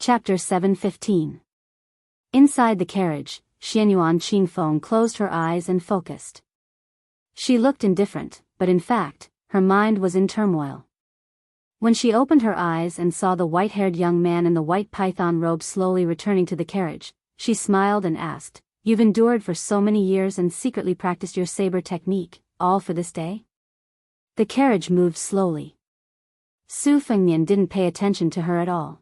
Chapter 7:15. Inside the carriage, Xianyuan Qingfeng closed her eyes and focused. She looked indifferent, but in fact, her mind was in turmoil. When she opened her eyes and saw the white-haired young man in the white python robe slowly returning to the carriage, she smiled and asked, "You've endured for so many years and secretly practiced your saber technique, all for this day?" The carriage moved slowly. Su Fengnian didn't pay attention to her at all.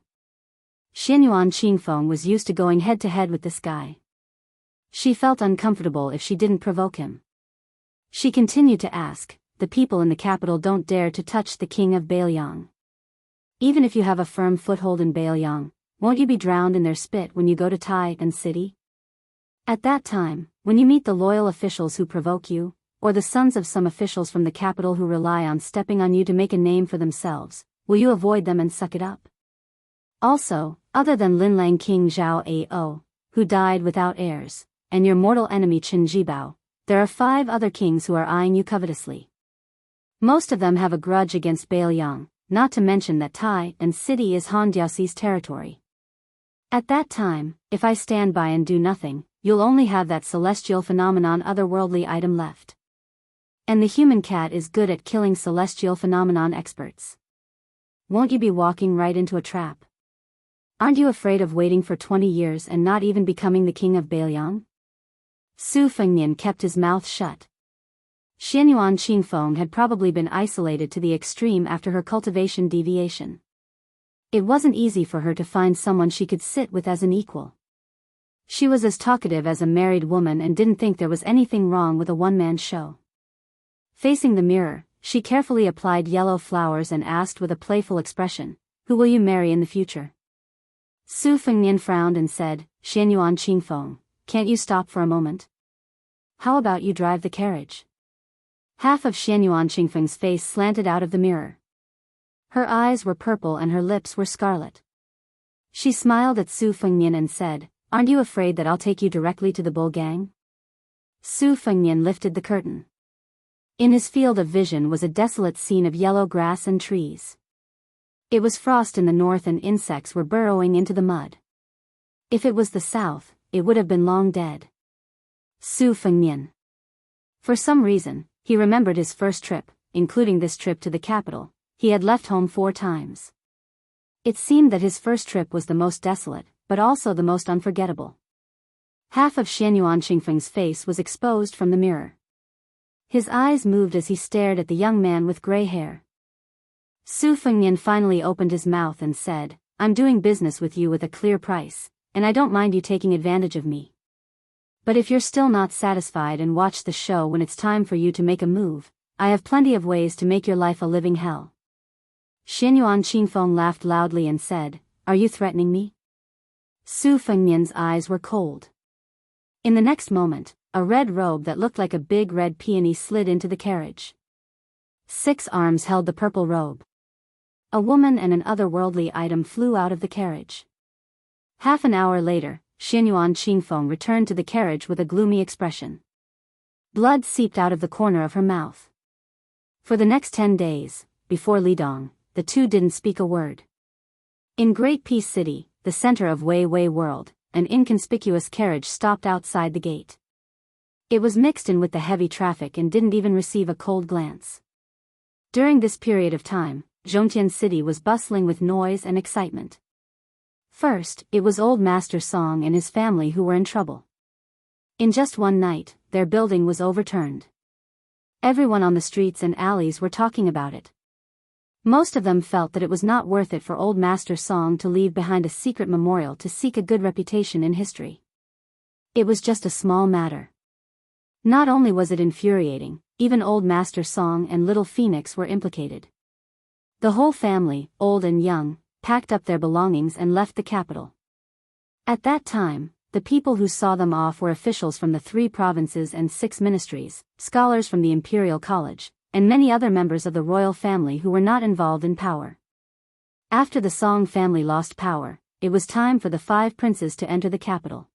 Xianyuan Qingfeng was used to going head-to-head with this guy. She felt uncomfortable if she didn't provoke him. She continued to ask, "The people in the capital don't dare to touch the king of Bailiang. Even if you have a firm foothold in Bailiang, won't you be drowned in their spit when you go to Tai'an City? At that time, when you meet the loyal officials who provoke you, or the sons of some officials from the capital who rely on stepping on you to make a name for themselves, will you avoid them and suck it up? Also, other than Linlang King Zhao Ao, who died without heirs, and your mortal enemy Qin Jibao, there are 5 other kings who are eyeing you covetously. Most of them have a grudge against Bailiang, not to mention that Tai'an City is Han Diaoxi's territory. At that time, if I stand by and do nothing, you'll only have that celestial phenomenon otherworldly item left. And the human cat is good at killing celestial phenomenon experts. Won't you be walking right into a trap? Aren't you afraid of waiting for 20 years and not even becoming the king of Bailiang?" Su Fengnian kept his mouth shut. Xianyuan Qingfeng had probably been isolated to the extreme after her cultivation deviation. It wasn't easy for her to find someone she could sit with as an equal. She was as talkative as a married woman and didn't think there was anything wrong with a one-man show. Facing the mirror, she carefully applied yellow flowers and asked with a playful expression, "Who will you marry in the future?" Su Fengnian frowned and said, "Xianyuan Qingfeng, can't you stop for a moment? How about you drive the carriage?" Half of Xianyuan Qingfeng's face slanted out of the mirror. Her eyes were purple and her lips were scarlet. She smiled at Su Fengnian and said, "Aren't you afraid that I'll take you directly to the bull gang?" Su Fengnian lifted the curtain. In his field of vision was a desolate scene of yellow grass and trees. It was frost in the north and insects were burrowing into the mud. If it was the south, it would have been long dead. Su Fengnian. For some reason, he remembered his first trip, including this trip to the capital. He had left home 4 times. It seemed that his first trip was the most desolate, but also the most unforgettable. Half of Xianyuan Qingfeng's face was exposed from the mirror. His eyes moved as he stared at the young man with gray hair. Su Fengnian finally opened his mouth and said, "I'm doing business with you with a clear price, and I don't mind you taking advantage of me. But if you're still not satisfied and watch the show when it's time for you to make a move, I have plenty of ways to make your life a living hell." Xianyuan Qingfeng laughed loudly and said, "Are you threatening me?" Su Fengnian's eyes were cold. In the next moment, a red robe that looked like a big red peony slid into the carriage. 6 arms held the purple robe. A woman and an otherworldly item flew out of the carriage. Half an hour later, Xianyuan Qingfeng returned to the carriage with a gloomy expression. Blood seeped out of the corner of her mouth. For the next 10 days, before Lidong, the two didn't speak a word. In Great Peace City, the center of Wei Wei World, an inconspicuous carriage stopped outside the gate. It was mixed in with the heavy traffic and didn't even receive a cold glance. During this period of time, Zhongtian City was bustling with noise and excitement. First, it was old Master Song and his family who were in trouble. In just one night, their building was overturned. Everyone on the streets and alleys were talking about it. Most of them felt that it was not worth it for old Master Song to leave behind a secret memorial to seek a good reputation in history. It was just a small matter. Not only was it infuriating, even old Master Song and little Phoenix were implicated. The whole family, old and young, packed up their belongings and left the capital. At that time, the people who saw them off were officials from the 3 provinces and 6 ministries, scholars from the Imperial College, and many other members of the royal family who were not involved in power. After the Song family lost power, it was time for the 5 princes to enter the capital.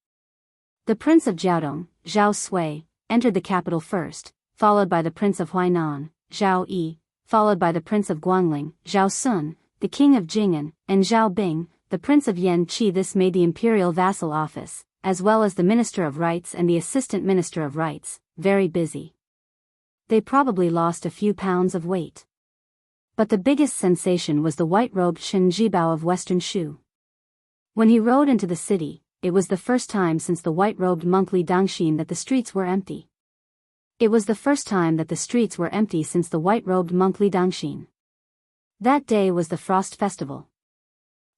The Prince of Jiaodong, Zhao Sui, entered the capital first, followed by the Prince of Huainan, Zhao Yi, followed by the Prince of Guangling, Zhao Sun, the King of Jing'an, and Zhao Bing, the Prince of Yanqi. This made the Imperial Vassal Office, as well as the Minister of Rights and the Assistant Minister of Rights, very busy. They probably lost a few pounds of weight. But the biggest sensation was the white-robed Shen Jibao of Western Shu. When he rode into the city, it was the first time since the white-robed monk Li Dangxin that the streets were empty. It was the first time that the streets were empty since the white-robed monk Li Dangxin. That day was the Frost Festival.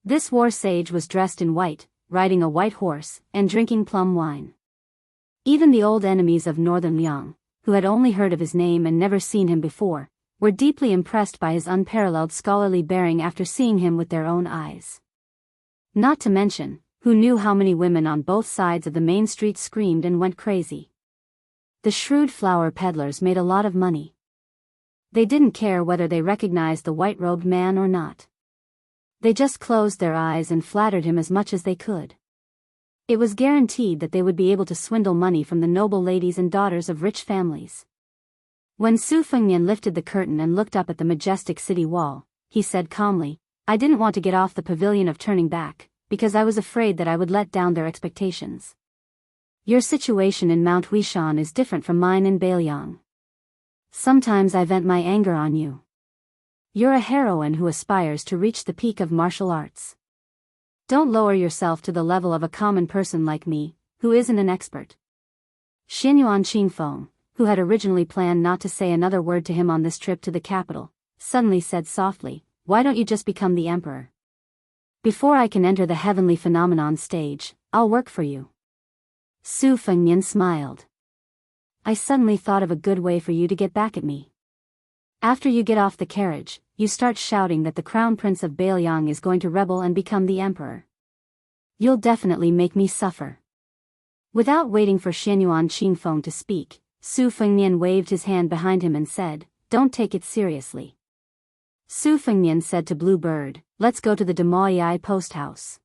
This war sage was dressed in white, riding a white horse, and drinking plum wine. Even the old enemies of Northern Liang, who had only heard of his name and never seen him before, were deeply impressed by his unparalleled scholarly bearing after seeing him with their own eyes. Not to mention, who knew how many women on both sides of the main street screamed and went crazy. The shrewd flower peddlers made a lot of money. They didn't care whether they recognized the white-robed man or not. They just closed their eyes and flattered him as much as they could. It was guaranteed that they would be able to swindle money from the noble ladies and daughters of rich families. When Su Fengnian lifted the curtain and looked up at the majestic city wall, he said calmly, "I didn't want to get off the pavilion of turning back, because I was afraid that I would let down their expectations. Your situation in Mount Huishan is different from mine in Beiliang. Sometimes I vent my anger on you. You're a heroine who aspires to reach the peak of martial arts. Don't lower yourself to the level of a common person like me, who isn't an expert." Xianyuan Qingfeng, who had originally planned not to say another word to him on this trip to the capital, suddenly said softly, "Why don't you just become the emperor? Before I can enter the heavenly phenomenon stage, I'll work for you." Su Fengnian smiled. "I suddenly thought of a good way for you to get back at me. After you get off the carriage, you start shouting that the Crown Prince of Beiliang is going to rebel and become the emperor. You'll definitely make me suffer." Without waiting for Xianyuan Qingfeng to speak, Su Fengnian waved his hand behind him and said, "Don't take it seriously." Su Fengnian said to Blue Bird, "Let's go to the Demoyai post house."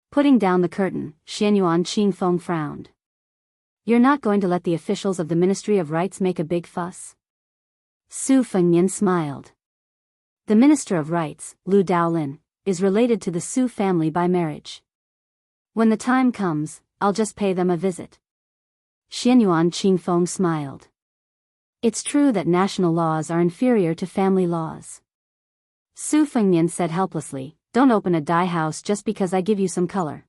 Putting down the curtain, Xianyuan Qingfeng frowned. "You're not going to let the officials of the Ministry of Rights make a big fuss?" Su Fengnian smiled. The Minister of Rights, Lu Daolin, is related to the Su family by marriage. When the time comes, I'll just pay them a visit. Xianyuan Qingfeng smiled. It's true that national laws are inferior to family laws. Su Fengnian said helplessly, "Don't open a dye house just because I give you some color."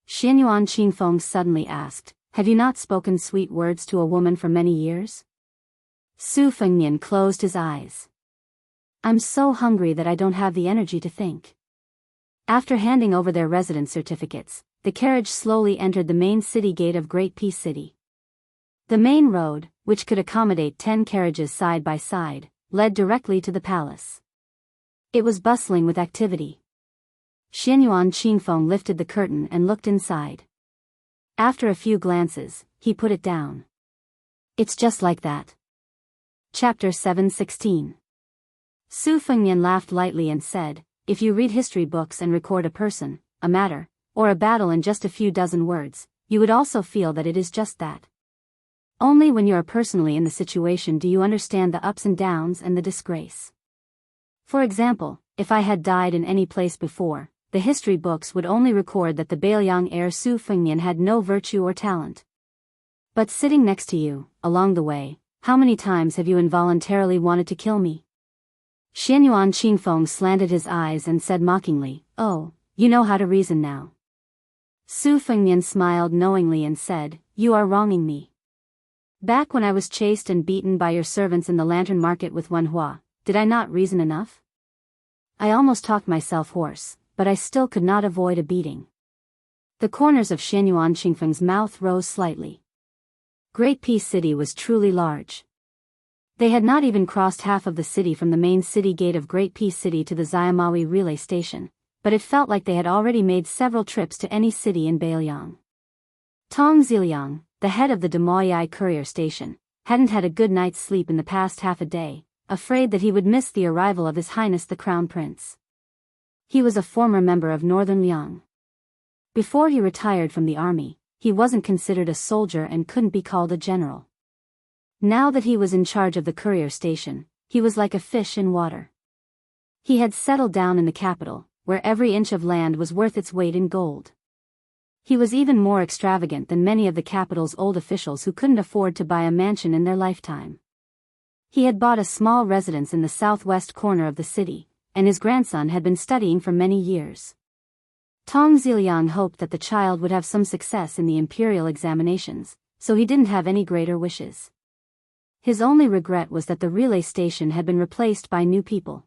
Xianyuan Qingfeng suddenly asked, "Have you not spoken sweet words to a woman for many years?" Su Fengnian closed his eyes. "I'm so hungry that I don't have the energy to think." After handing over their residence certificates, the carriage slowly entered the main city gate of Great Peace City. The main road, which could accommodate 10 carriages side by side, led directly to the palace. It was bustling with activity. Xianyuan Qingfeng lifted the curtain and looked inside. After a few glances, he put it down. "It's just like that." Chapter 716. Su Fengnian laughed lightly and said, "If you read history books and record a person, a matter, or a battle in just a few dozen words, you would also feel that it is just that. Only when you are personally in the situation do you understand the ups and downs and the disgrace. For example, if I had died in any place before, the history books would only record that the Beiliang heir Su Fengnian had no virtue or talent. But sitting next to you, along the way, how many times have you involuntarily wanted to kill me?" Xianyuan Qingfeng slanted his eyes and said mockingly, "Oh, you know how to reason now." Su Fengnian smiled knowingly and said, "You are wronging me. Back when I was chased and beaten by your servants in the lantern market with Wenhua, did I not reason enough? I almost talked myself hoarse, but I still could not avoid a beating." The corners of Xianyuan Qingfeng's mouth rose slightly. Great Peace City was truly large. They had not even crossed half of the city from the main city gate of Great Peace City to the Xiamawi relay station, but it felt like they had already made several trips to any city in Beiliang. Tong Ziliang, the head of the Demoyai courier station, hadn't had a good night's sleep in the past half a day, afraid that he would miss the arrival of His Highness the Crown Prince. He was a former member of Northern Liang. Before he retired from the army, he wasn't considered a soldier and couldn't be called a general. Now that he was in charge of the courier station, he was like a fish in water. He had settled down in the capital, where every inch of land was worth its weight in gold. He was even more extravagant than many of the capital's old officials who couldn't afford to buy a mansion in their lifetime. He had bought a small residence in the southwest corner of the city, and his grandson had been studying for many years. Tong Ziliang hoped that the child would have some success in the imperial examinations, so he didn't have any greater wishes. His only regret was that the relay station had been replaced by new people.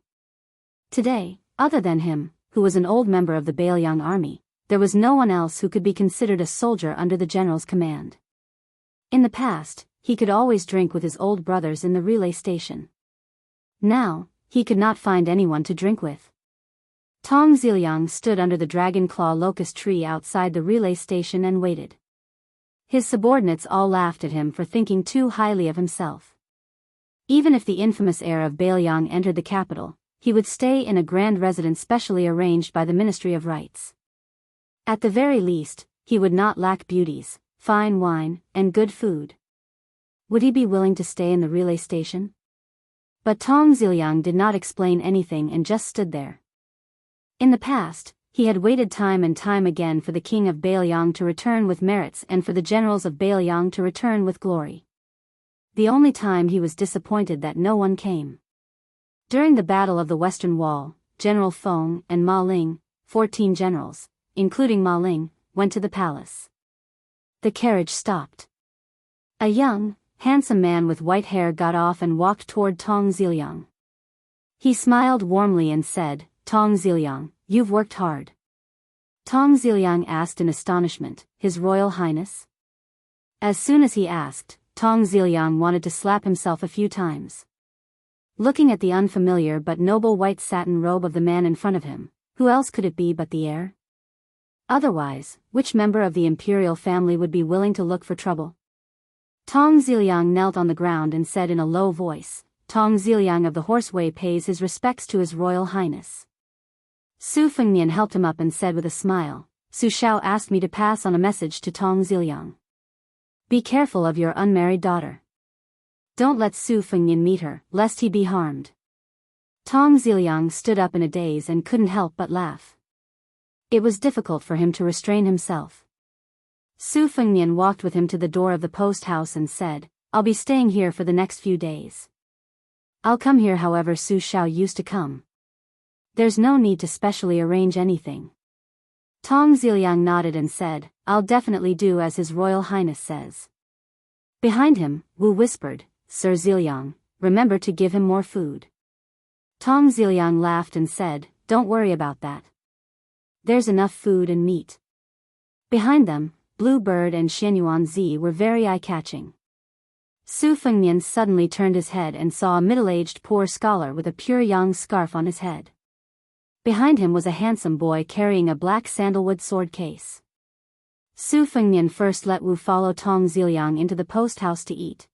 Today, other than him, who was an old member of the Bailiang army, there was no one else who could be considered a soldier under the general's command. In the past, he could always drink with his old brothers in the relay station. Now, he could not find anyone to drink with. Tong Ziliang stood under the dragon claw locust tree outside the relay station and waited. His subordinates all laughed at him for thinking too highly of himself. Even if the infamous heir of Bailiang entered the capital, he would stay in a grand residence specially arranged by the Ministry of Rites. At the very least, he would not lack beauties, fine wine, and good food. Would he be willing to stay in the relay station? But Tong Ziliang did not explain anything and just stood there. In the past, he had waited time and time again for the king of Bailiang to return with merits and for the generals of Bailiang to return with glory. The only time he was disappointed that no one came. During the Battle of the Western Wall, General Feng and Ma Ling, 14 generals, including Ma Ling, went to the palace. The carriage stopped. A young, handsome man with white hair got off and walked toward Tong Ziliang. He smiled warmly and said, "Tong Ziliang, you've worked hard." Tong Ziliang asked in astonishment, "His Royal Highness?" As soon as he asked, Tong Ziliang wanted to slap himself a few times. Looking at the unfamiliar but noble white satin robe of the man in front of him, who else could it be but the heir? Otherwise, which member of the imperial family would be willing to look for trouble? Tong Ziliang knelt on the ground and said in a low voice, "Tong Ziliang of the Horseway pays his respects to His Royal Highness." Su Fengnian helped him up and said with a smile, "Su Shao asked me to pass on a message to Tong Ziliang. Be careful of your unmarried daughter. Don't let Su Fengnian meet her, lest he be harmed." Tong Ziliang stood up in a daze and couldn't help but laugh. It was difficult for him to restrain himself. Su Fengnian walked with him to the door of the post house and said, "I'll be staying here for the next few days. I'll come here however Su Shao used to come. There's no need to specially arrange anything." Tong Ziliang nodded and said, "I'll definitely do as His Royal Highness says." Behind him, Wu whispered, "Sir Ziliang, remember to give him more food." Tong Ziliang laughed and said, "Don't worry about that. There's enough food and meat." Behind them, Blue Bird and Xianyuan Zi were very eye-catching. Su Fengnian suddenly turned his head and saw a middle-aged poor scholar with a pure yang scarf on his head. Behind him was a handsome boy carrying a black sandalwood sword case. Su Fengnian first let Wu follow Tong Ziliang into the post house to eat.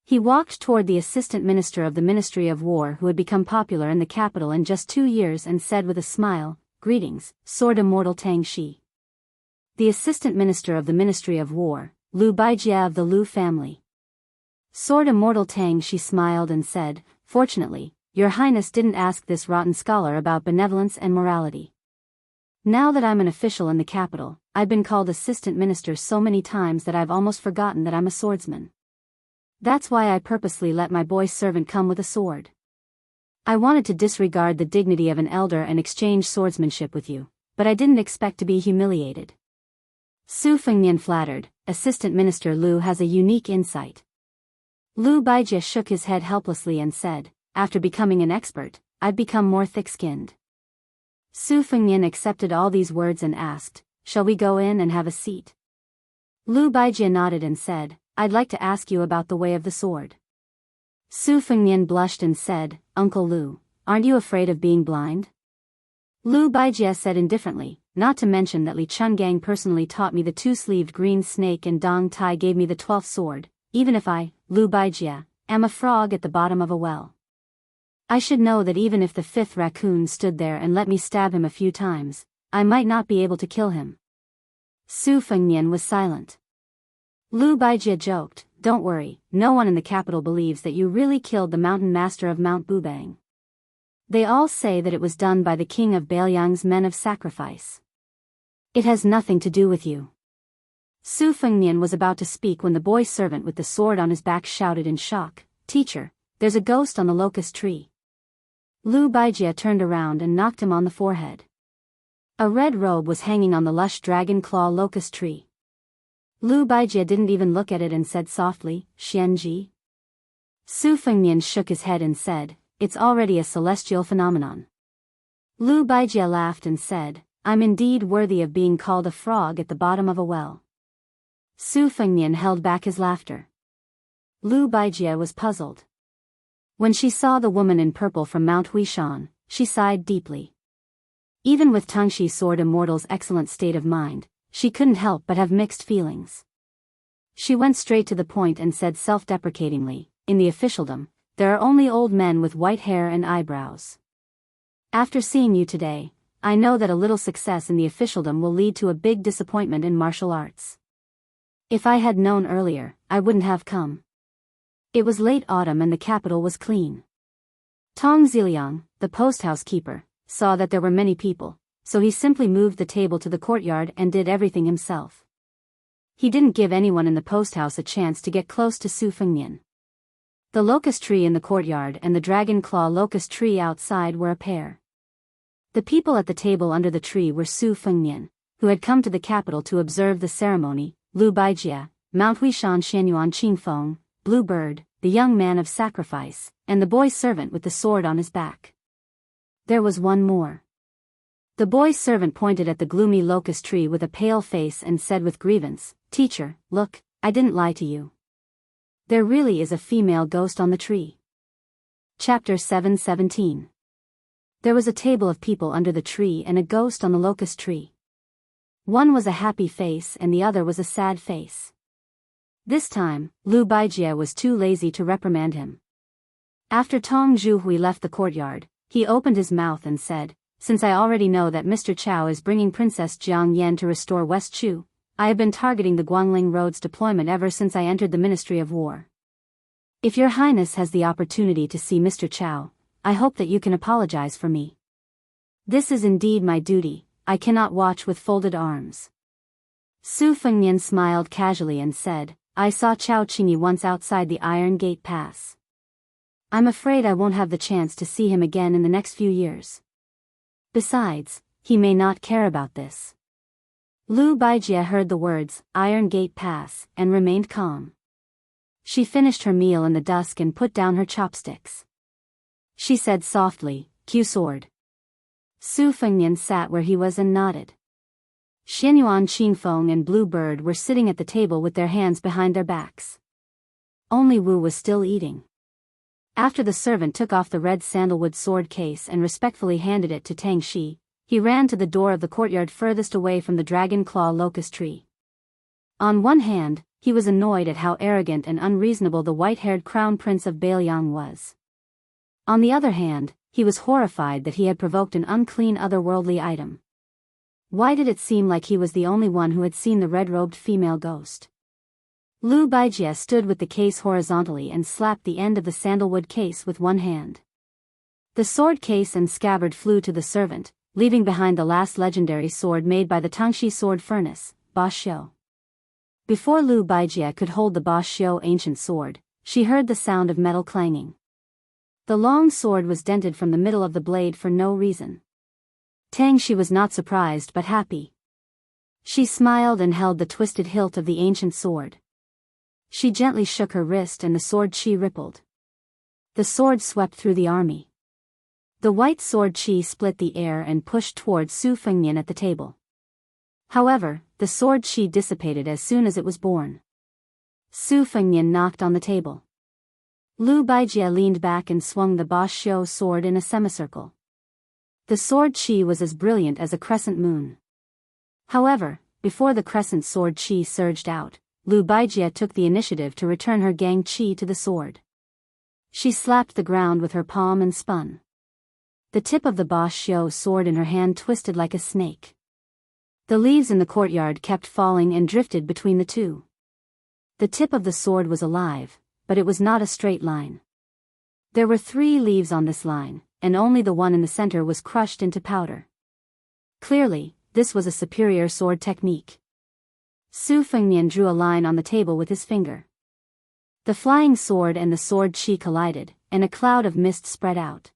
He walked toward the assistant minister of the Ministry of War who had become popular in the capital in just 2 years and said with a smile, "Greetings, Sword Immortal Tang Shi." The assistant minister of the Ministry of War, Lu Baijie of the Lu family. Sword Immortal Tang Shi smiled and said, "Fortunately, Your Highness didn't ask this rotten scholar about benevolence and morality. Now that I'm an official in the capital, I've been called assistant minister so many times that I've almost forgotten that I'm a swordsman. That's why I purposely let my boy servant come with a sword. I wanted to disregard the dignity of an elder and exchange swordsmanship with you, but I didn't expect to be humiliated." Su Fengnian flattered, "Assistant Minister Lu has a unique insight." Lu Baijie shook his head helplessly and said, "After becoming an expert, I've become more thick-skinned." Su Fengnian accepted all these words and asked, "Shall we go in and have a seat?" Lu Baijie nodded and said, "I'd like to ask you about the way of the sword." Su Fengnian blushed and said, "Uncle Lu, aren't you afraid of being blind?" Lu Baijie said indifferently, "Not to mention that Li Chungang personally taught me the two-sleeved green snake and Dong Tai gave me the 12th sword, even if I, Lu Baijie, am a frog at the bottom of a well. I should know that even if the 5th raccoon stood there and let me stab him a few times, I might not be able to kill him." Su Fengnian was silent. Lu Baijie joked, "Don't worry, no one in the capital believes that you really killed the mountain master of Mount Bubang. They all say that it was done by the king of Baoyang's men of sacrifice. It has nothing to do with you. Su Fengnian was about to speak when the boy servant with the sword on his back shouted in shock, "Teacher, there's a ghost on the locust tree." Lu Baijie turned around and knocked him on the forehead. A red robe was hanging on the lush dragon claw locust tree. Lu Baijie didn't even look at it and said softly, "Xianji." Su Fengnian shook his head and said, "It's already a celestial phenomenon." Lu Baijie laughed and said, "I'm indeed worthy of being called a frog at the bottom of a well." Su Fengnian held back his laughter. Lu Baijie was puzzled. When she saw the woman in purple from Mount Huishan, she sighed deeply. Even with Tangxi's sword immortal's excellent state of mind, she couldn't help but have mixed feelings. She went straight to the point and said self-deprecatingly, "In the officialdom, there are only old men with white hair and eyebrows. After seeing you today, I know that a little success in the officialdom will lead to a big disappointment in martial arts. If I had known earlier, I wouldn't have come." It was late autumn and the capital was clean. Tong Ziliang, the post-house keeper, saw that there were many people, so he simply moved the table to the courtyard and did everything himself. He didn't give anyone in the post-house a chance to get close to Su Fengnian. The locust tree in the courtyard and the dragon claw locust tree outside were a pair. The people at the table under the tree were Su Fengnian, who had come to the capital to observe the ceremony, Lu Baijie, Mount Huishan Xianyuan Qingfeng, Blue Bird, the young man of sacrifice, and the boy servant with the sword on his back. There was one more. The boy servant pointed at the gloomy locust tree with a pale face and said with grievance, "Teacher, look, I didn't lie to you. There really is a female ghost on the tree." Chapter 7:17. There was a table of people under the tree and a ghost on the locust tree. One was a happy face and the other was a sad face. This time, Lu Baijie was too lazy to reprimand him. After Tong Zhuhui left the courtyard, he opened his mouth and said, "Since I already know that Mr. Chao is bringing Princess Jiang Yan to restore West Chu, I have been targeting the Guangling Road's deployment ever since I entered the Ministry of War. If your Highness has the opportunity to see Mr. Chao, I hope that you can apologize for me. This is indeed my duty, I cannot watch with folded arms." Su Fengnian smiled casually and said, "I saw Chao Qingyi once outside the Iron Gate Pass. I'm afraid I won't have the chance to see him again in the next few years. Besides, he may not care about this." Lu Baijie heard the words, Iron Gate Pass, and remained calm. She finished her meal in the dusk and put down her chopsticks. She said softly, "Q sword." Su Fengnian sat where he was and nodded. Xianyuan Qingfeng and Blue Bird were sitting at the table with their hands behind their backs. Only Wu was still eating. After the servant took off the red sandalwood sword case and respectfully handed it to Tang Shi, he ran to the door of the courtyard furthest away from the dragon claw locust tree. On one hand, he was annoyed at how arrogant and unreasonable the white-haired crown prince of Baoyang was. On the other hand, he was horrified that he had provoked an unclean otherworldly item. Why did it seem like he was the only one who had seen the red-robed female ghost? Lu Baijie stood with the case horizontally and slapped the end of the sandalwood case with one hand. The sword case and scabbard flew to the servant, leaving behind the last legendary sword made by the Tangxi sword furnace, Ba Xiu. Before Lu Baijie could hold the Ba Xiu ancient sword, she heard the sound of metal clanging. The long sword was dented from the middle of the blade for no reason. Tang Shi was not surprised but happy. She smiled and held the twisted hilt of the ancient sword. She gently shook her wrist and the sword chi rippled. The sword swept through the army. The white sword chi split the air and pushed towards Su Fengnian at the table. However, the sword chi dissipated as soon as it was born. Su Fengnian knocked on the table. Lu Baijie leaned back and swung the Ba Xiu sword in a semicircle. The sword chi was as brilliant as a crescent moon. However, before the crescent sword chi surged out, Lu Baijie took the initiative to return her gang chi to the sword. She slapped the ground with her palm and spun. The tip of the Ba Xiu sword in her hand twisted like a snake. The leaves in the courtyard kept falling and drifted between the two. The tip of the sword was alive, but it was not a straight line. There were 3 leaves on this line, and only the one in the center was crushed into powder. Clearly, this was a superior sword technique. Su Fengnian drew a line on the table with his finger. The flying sword and the sword chi collided, and a cloud of mist spread out.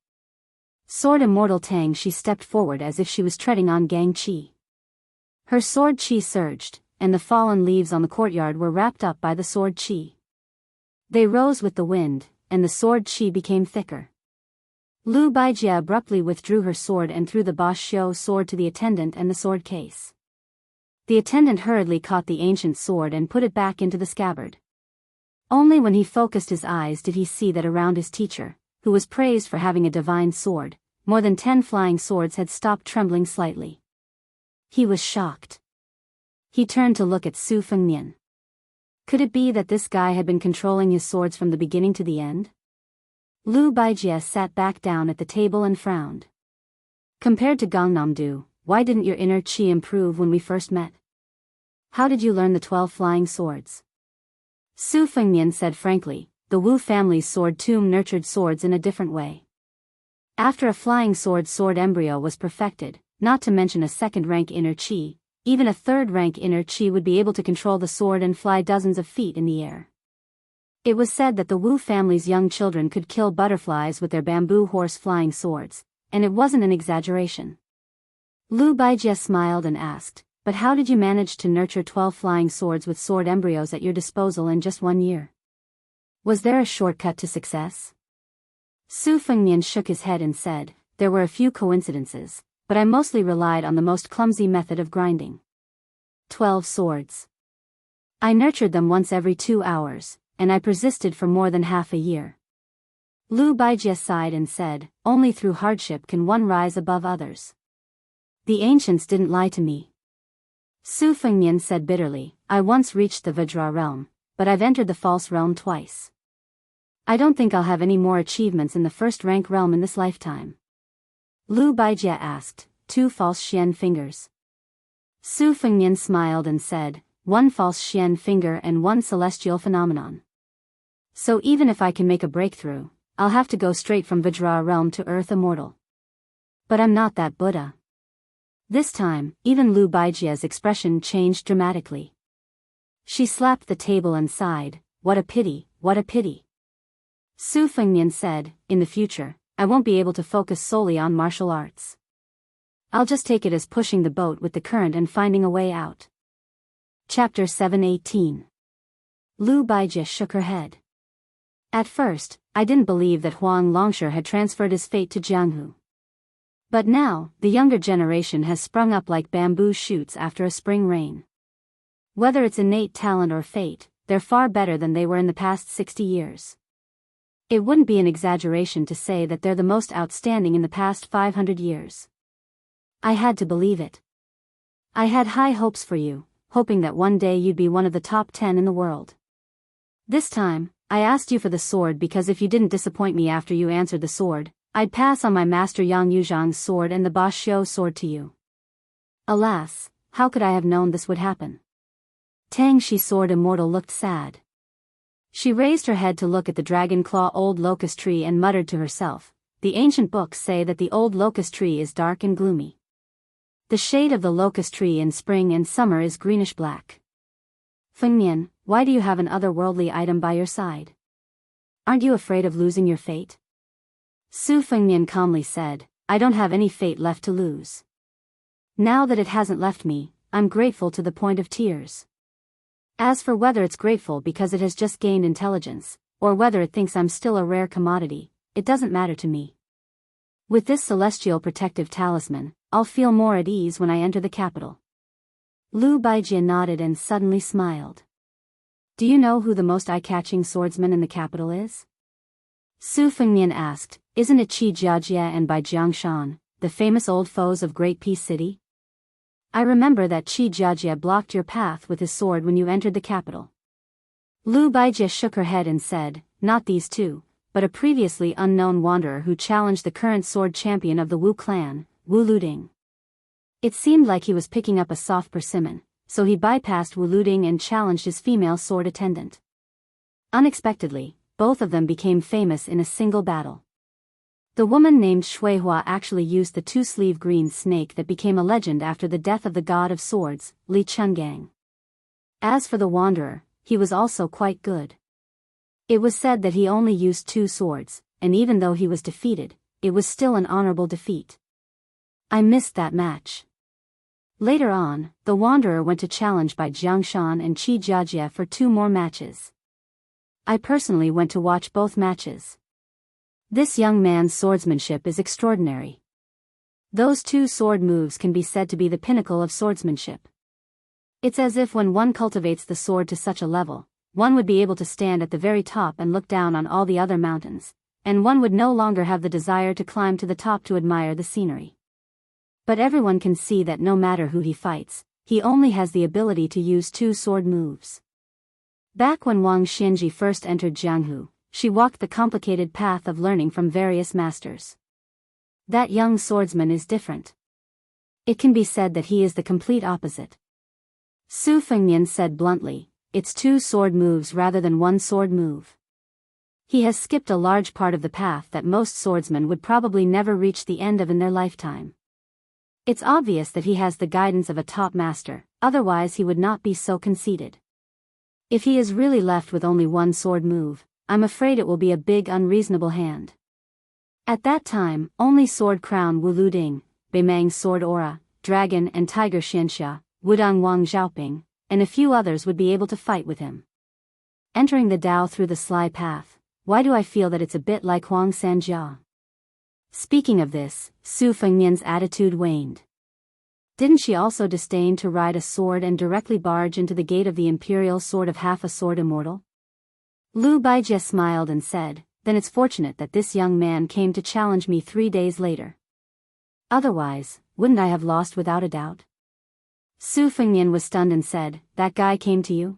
Sword Immortal Tang, she stepped forward as if she was treading on Gang Chi. Her sword chi surged, and the fallen leaves on the courtyard were wrapped up by the sword chi. They rose with the wind, and the sword chi became thicker. Lu Baijie abruptly withdrew her sword and threw the Ba Xiu sword to the attendant and the sword case. The attendant hurriedly caught the ancient sword and put it back into the scabbard. Only when he focused his eyes did he see that around his teacher, who was praised for having a divine sword, more than 10 flying swords had stopped trembling slightly. He was shocked. He turned to look at Su Fengnian. Could it be that this guy had been controlling his swords from the beginning to the end? Lu Baijie sat back down at the table and frowned. Compared to Gangnam-do, why didn't your inner chi improve when we first met? How did you learn the 12 flying swords? Su Fengnian said frankly, the Wu family's sword tomb nurtured swords in a different way. After a flying sword embryo was perfected, not to mention a second-rank inner chi, even a third-rank inner chi would be able to control the sword and fly dozens of feet in the air. It was said that the Wu family's young children could kill butterflies with their bamboo horse flying swords, and it wasn't an exaggeration. Lu Baijie smiled and asked, but how did you manage to nurture 12 flying swords with sword embryos at your disposal in just 1 year? Was there a shortcut to success? Su Fengnian shook his head and said, there were a few coincidences, but I mostly relied on the most clumsy method of grinding. 12 swords. I nurtured them once every 2 hours, and I persisted for more than half a year. Lu Baijie sighed and said, only through hardship can one rise above others. The ancients didn't lie to me. Su Fengnian said bitterly, I once reached the Vajra realm, but I've entered the false realm twice. I don't think I'll have any more achievements in the first-rank realm in this lifetime. Lu Baijie asked, 2 false Xian fingers. Su Fengnian smiled and said, 1 false Xian finger and 1 celestial phenomenon. So even if I can make a breakthrough, I'll have to go straight from Vajra realm to Earth Immortal. But I'm not that Buddha. This time, even Lu Baijie's expression changed dramatically. She slapped the table and sighed, what a pity, what a pity. Su Fengnian said, in the future, I won't be able to focus solely on martial arts. I'll just take it as pushing the boat with the current and finding a way out. Chapter 7:18. Lu Baijie shook her head. At first, I didn't believe that Huang Longsher had transferred his fate to Jianghu. But now, the younger generation has sprung up like bamboo shoots after a spring rain. Whether it's innate talent or fate, they're far better than they were in the past 60 years. It wouldn't be an exaggeration to say that they're the most outstanding in the past 500 years. I had to believe it. I had high hopes for you, hoping that one day you'd be one of the top 10 in the world. This time, I asked you for the sword because if you didn't disappoint me after you answered the sword, I'd pass on my master Yang Yuzhang's sword and the Ba Xiu sword to you. Alas, how could I have known this would happen? Tang Shi Sword Immortal looked sad. She raised her head to look at the dragon claw old locust tree and muttered to herself, the ancient books say that the old locust tree is dark and gloomy. The shade of the locust tree in spring and summer is greenish-black. Fengnian, why do you have an otherworldly item by your side? Aren't you afraid of losing your fate? Su Fengnian calmly said, I don't have any fate left to lose. Now that it hasn't left me, I'm grateful to the point of tears. As for whether it's grateful because it has just gained intelligence, or whether it thinks I'm still a rare commodity, it doesn't matter to me. With this celestial protective talisman, I'll feel more at ease when I enter the capital. Lu Baijie nodded and suddenly smiled. Do you know who the most eye-catching swordsman in the capital is? Su Fengnian asked, isn't it Qi Jiajie and Bai Jiangshan, the famous old foes of Great Peace City? I remember that Qi Jiajie blocked your path with his sword when you entered the capital. Lu Baijie shook her head and said, not these two, but a previously unknown wanderer who challenged the current sword champion of the Wu clan, Wu Luding. It seemed like he was picking up a soft persimmon, so he bypassed Wu Luding and challenged his female sword attendant. Unexpectedly, both of them became famous in a single battle. The woman named Shuihua actually used the two-sleeve green snake that became a legend after the death of the god of swords, Li Chungang. As for the wanderer, he was also quite good. It was said that he only used 2 swords, and even though he was defeated, it was still an honorable defeat. I missed that match. Later on, the wanderer went to challenge by Jiang Shan and Qi Jiajie for 2 more matches. I personally went to watch both matches. This young man's swordsmanship is extraordinary. Those 2 sword moves can be said to be the pinnacle of swordsmanship. It's as if when one cultivates the sword to such a level, one would be able to stand at the very top and look down on all the other mountains, and one would no longer have the desire to climb to the top to admire the scenery. But everyone can see that no matter who he fights, he only has the ability to use 2 sword moves. Back when Wang Xianji first entered Jianghu, she walked the complicated path of learning from various masters. That young swordsman is different. It can be said that he is the complete opposite. Su Fengnian said bluntly, it's 2 sword moves rather than 1 sword move. He has skipped a large part of the path that most swordsmen would probably never reach the end of in their lifetime. It's obvious that he has the guidance of a top master, otherwise he would not be so conceited. If he is really left with only 1 sword move, I'm afraid it will be a big unreasonable hand. At that time, only Sword Crown Wu Luding, Beimang Sword Aura, Dragon and Tiger Xianxia, Wudang Wang Xiaoping, and a few others would be able to fight with him. Entering the Dao through the sly path, why do I feel that it's a bit like Huang Sanjia? Speaking of this, Su Fengnian's attitude waned. Didn't she also disdain to ride a sword and directly barge into the gate of the imperial sword of half a sword immortal? Lu Baijie smiled and said, then it's fortunate that this young man came to challenge me 3 days later. Otherwise, wouldn't I have lost without a doubt? Su Fengnian was stunned and said, that guy came to you?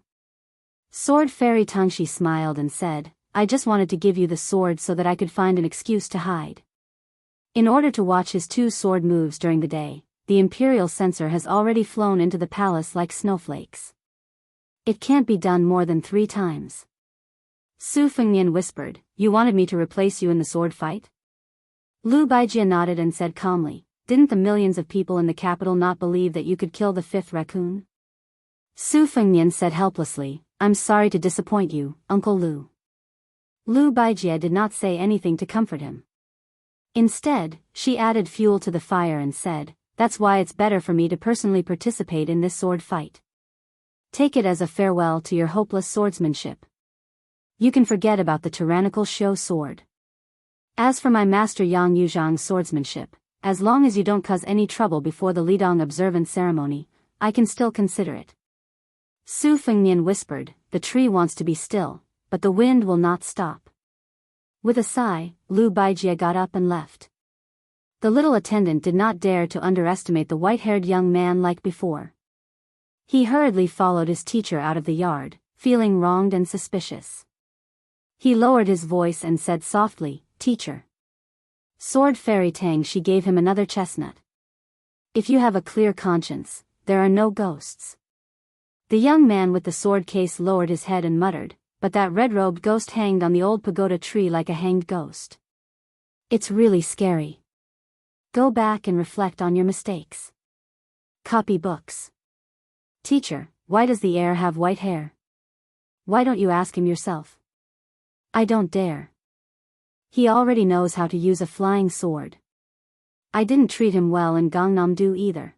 Sword Fairy Tangxi smiled and said, I just wanted to give you the sword so that I could find an excuse to hide. In order to watch his 2 sword moves during the day, the imperial censor has already flown into the palace like snowflakes. It can't be done more than 3 times. Su Fengnian whispered, you wanted me to replace you in the sword fight? Lu Baijie nodded and said calmly, didn't the millions of people in the capital not believe that you could kill the 5th raccoon? Su Fengnian said helplessly, I'm sorry to disappoint you, Uncle Lu. Lu Baijie did not say anything to comfort him. Instead, she added fuel to the fire and said, that's why it's better for me to personally participate in this sword fight. Take it as a farewell to your hopeless swordsmanship. You can forget about the tyrannical show sword. As for my master Yang Yuzhang's swordsmanship, as long as you don't cause any trouble before the Lidong observance ceremony, I can still consider it. Su Fengnian whispered, the tree wants to be still, but the wind will not stop. With a sigh, Lu Baijie got up and left. The little attendant did not dare to underestimate the white-haired young man like before. He hurriedly followed his teacher out of the yard, feeling wronged and suspicious. He lowered his voice and said softly, Teacher. Sword Fairy Tangxi gave him another chestnut. If you have a clear conscience, there are no ghosts. The young man with the sword case lowered his head and muttered, but that red-robed ghost hanged on the old pagoda tree like a hanged ghost. It's really scary. Go back and reflect on your mistakes. Copy books. Teacher, why does the heir have white hair? Why don't you ask him yourself? I don't dare. He already knows how to use a flying sword. I didn't treat him well in Gangnam-do either.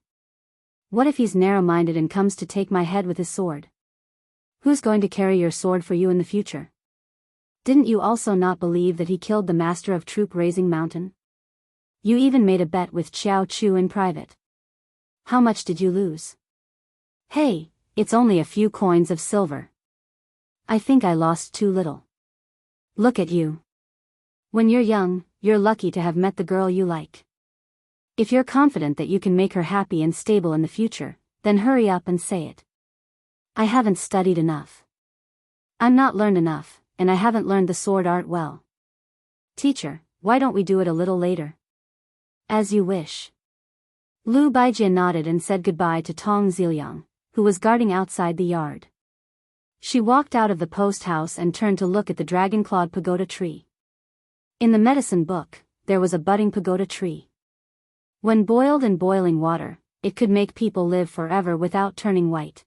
What if he's narrow-minded and comes to take my head with his sword? Who's going to carry your sword for you in the future? Didn't you also not believe that he killed the master of Troop Raising Mountain? You even made a bet with Xiao Chu in private. How much did you lose? Hey, it's only a few coins of silver. I think I lost too little. Look at you. When you're young, you're lucky to have met the girl you like. If you're confident that you can make her happy and stable in the future, then hurry up and say it. I haven't studied enough. I'm not learned enough, and I haven't learned the sword art well. Teacher, why don't we do it a little later? As you wish. Lu Baijie nodded and said goodbye to Tong Ziliang, who was guarding outside the yard. She walked out of the post house and turned to look at the dragon-clawed pagoda tree. In the medicine book, there was a budding pagoda tree. When boiled in boiling water, it could make people live forever without turning white.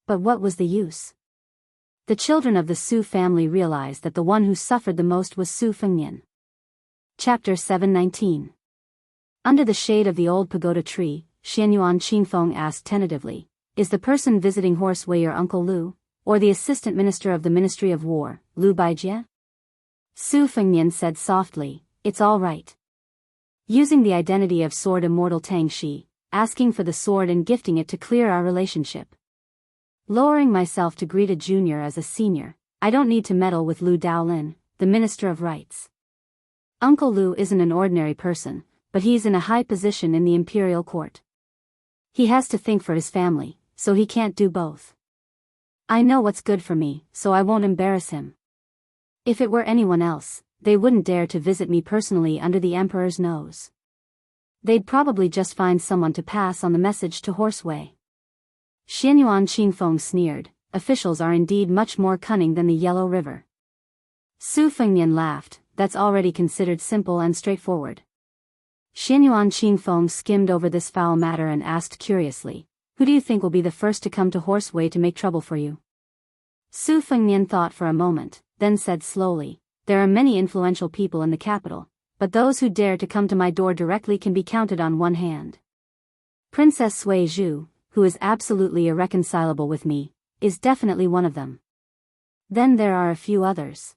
But what was the use? The children of the Su family realized that the one who suffered the most was Su Fengnian. Chapter 719. Under the shade of the old pagoda tree, Xianyuan Qingfeng asked tentatively, "Is the person visiting Horseway your Uncle Lu, or the Assistant Minister of the Ministry of War, Lu Baijie?" Su Fengnian said softly, "It's all right." Using the identity of Sword Immortal Tang Shi, asking for the sword and gifting it to clear our relationship. Lowering myself to greet a junior as a senior, I don't need to meddle with Lu Daolin, the Minister of Rights. Uncle Lu isn't an ordinary person, but he's in a high position in the imperial court. He has to think for his family, so he can't do both. I know what's good for me, so I won't embarrass him. If it were anyone else, they wouldn't dare to visit me personally under the emperor's nose. They'd probably just find someone to pass on the message to Horseway. Xianyuan Qingfeng sneered, "Officials are indeed much more cunning than the Yellow River." Su Fengnian laughed, "That's already considered simple and straightforward." Xianyuan Qingfeng skimmed over this foul matter and asked curiously, "Who do you think will be the first to come to Horseway to make trouble for you?" Su Fengnian thought for a moment, then said slowly, "There are many influential people in the capital, but those who dare to come to my door directly can be counted on one hand. Princess Sui Zhu, who is absolutely irreconcilable with me, is definitely one of them. Then there are a few others."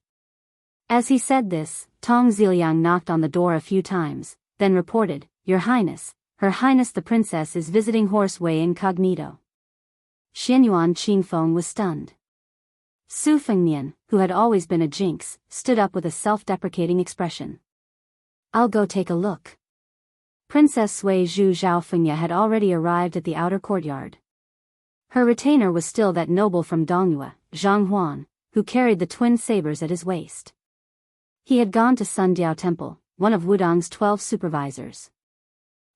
As he said this, Tong Ziliang knocked on the door a few times, then reported, "Your Highness, Her Highness the Princess is visiting Horseway incognito." Xianyuan Qingfeng was stunned. Su Fengnian, who had always been a jinx, stood up with a self-deprecating expression. "I'll go take a look." Princess Sui Zhu Zhaofengya had already arrived at the outer courtyard. Her retainer was still that noble from Dongyue, Zhang Huan, who carried the twin sabers at his waist. He had gone to Sundiao Temple, one of Wudong's 12 supervisors.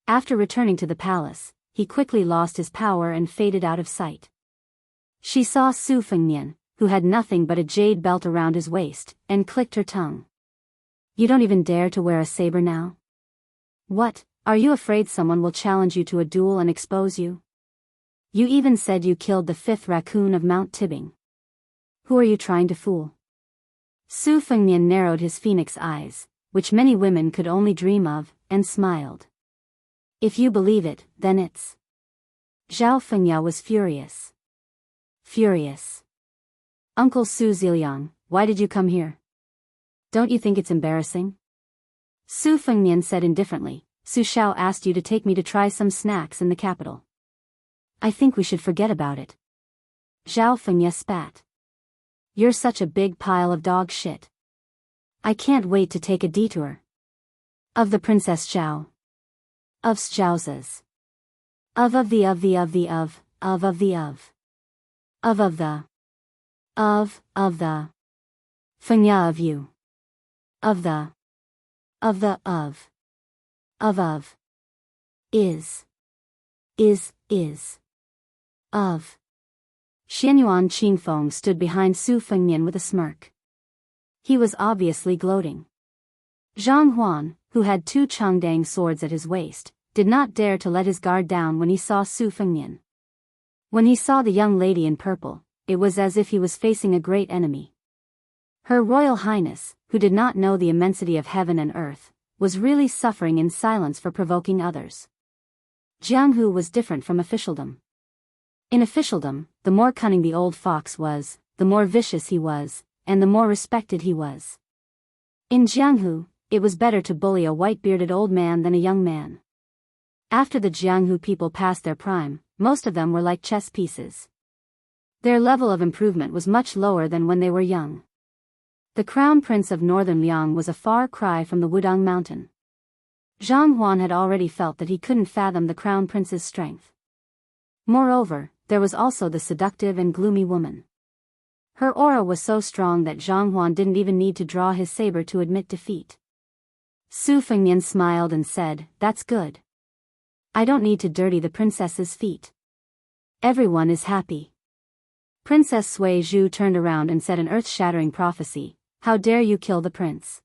After returning to the palace, he quickly lost his power and faded out of sight. She saw Su Fengnian, who had nothing but a jade belt around his waist, and clicked her tongue. "You don't even dare to wear a saber now? What, are you afraid someone will challenge you to a duel and expose you? You even said you killed the 5th raccoon of Mount Tibbing. Who are you trying to fool?" Su Fengnian narrowed his phoenix eyes, which many women could only dream of, and smiled. "If you believe it, then it's..." Zhao Fengya was furious. Furious. "Uncle Su Ziliang, why did you come here? Don't you think it's embarrassing?" Su Fengnian said indifferently, "Su Xiao asked you to take me to try some snacks in the capital. I think we should forget about it." Zhao Fengya spat. "You're such a big pile of dog shit. I can't wait to take a detour. Of the Princess Zhao. Of Zhao's. Of the of the of the of the of. Of the. Of the. Fengya of you. Of the. Of the of. Of. Is. Of. Xianyuan Qingfeng stood behind Su Fengnian with a smirk. He was obviously gloating. Zhang Huan, who had 2 Changdang swords at his waist, did not dare to let his guard down when he saw Su Fengnian. When he saw the young lady in purple, it was as if he was facing a great enemy. Her Royal Highness, who did not know the immensity of heaven and earth, was really suffering in silence for provoking others. Jianghu was different from officialdom. In officialdom, the more cunning the old fox was, the more vicious he was, and the more respected he was. In Jianghu, it was better to bully a white-bearded old man than a young man. After the Jianghu people passed their prime, most of them were like chess pieces. Their level of improvement was much lower than when they were young. The Crown Prince of Northern Liang was a far cry from the Wudong Mountain. Zhang Huan had already felt that he couldn't fathom the Crown Prince's strength. Moreover, there was also the seductive and gloomy woman. Her aura was so strong that Zhang Huan didn't even need to draw his saber to admit defeat. Su Fengnian smiled and said, "That's good. I don't need to dirty the princess's feet. Everyone is happy." Princess Sui Zhu turned around and said an earth-shattering prophecy, "How dare you kill the prince?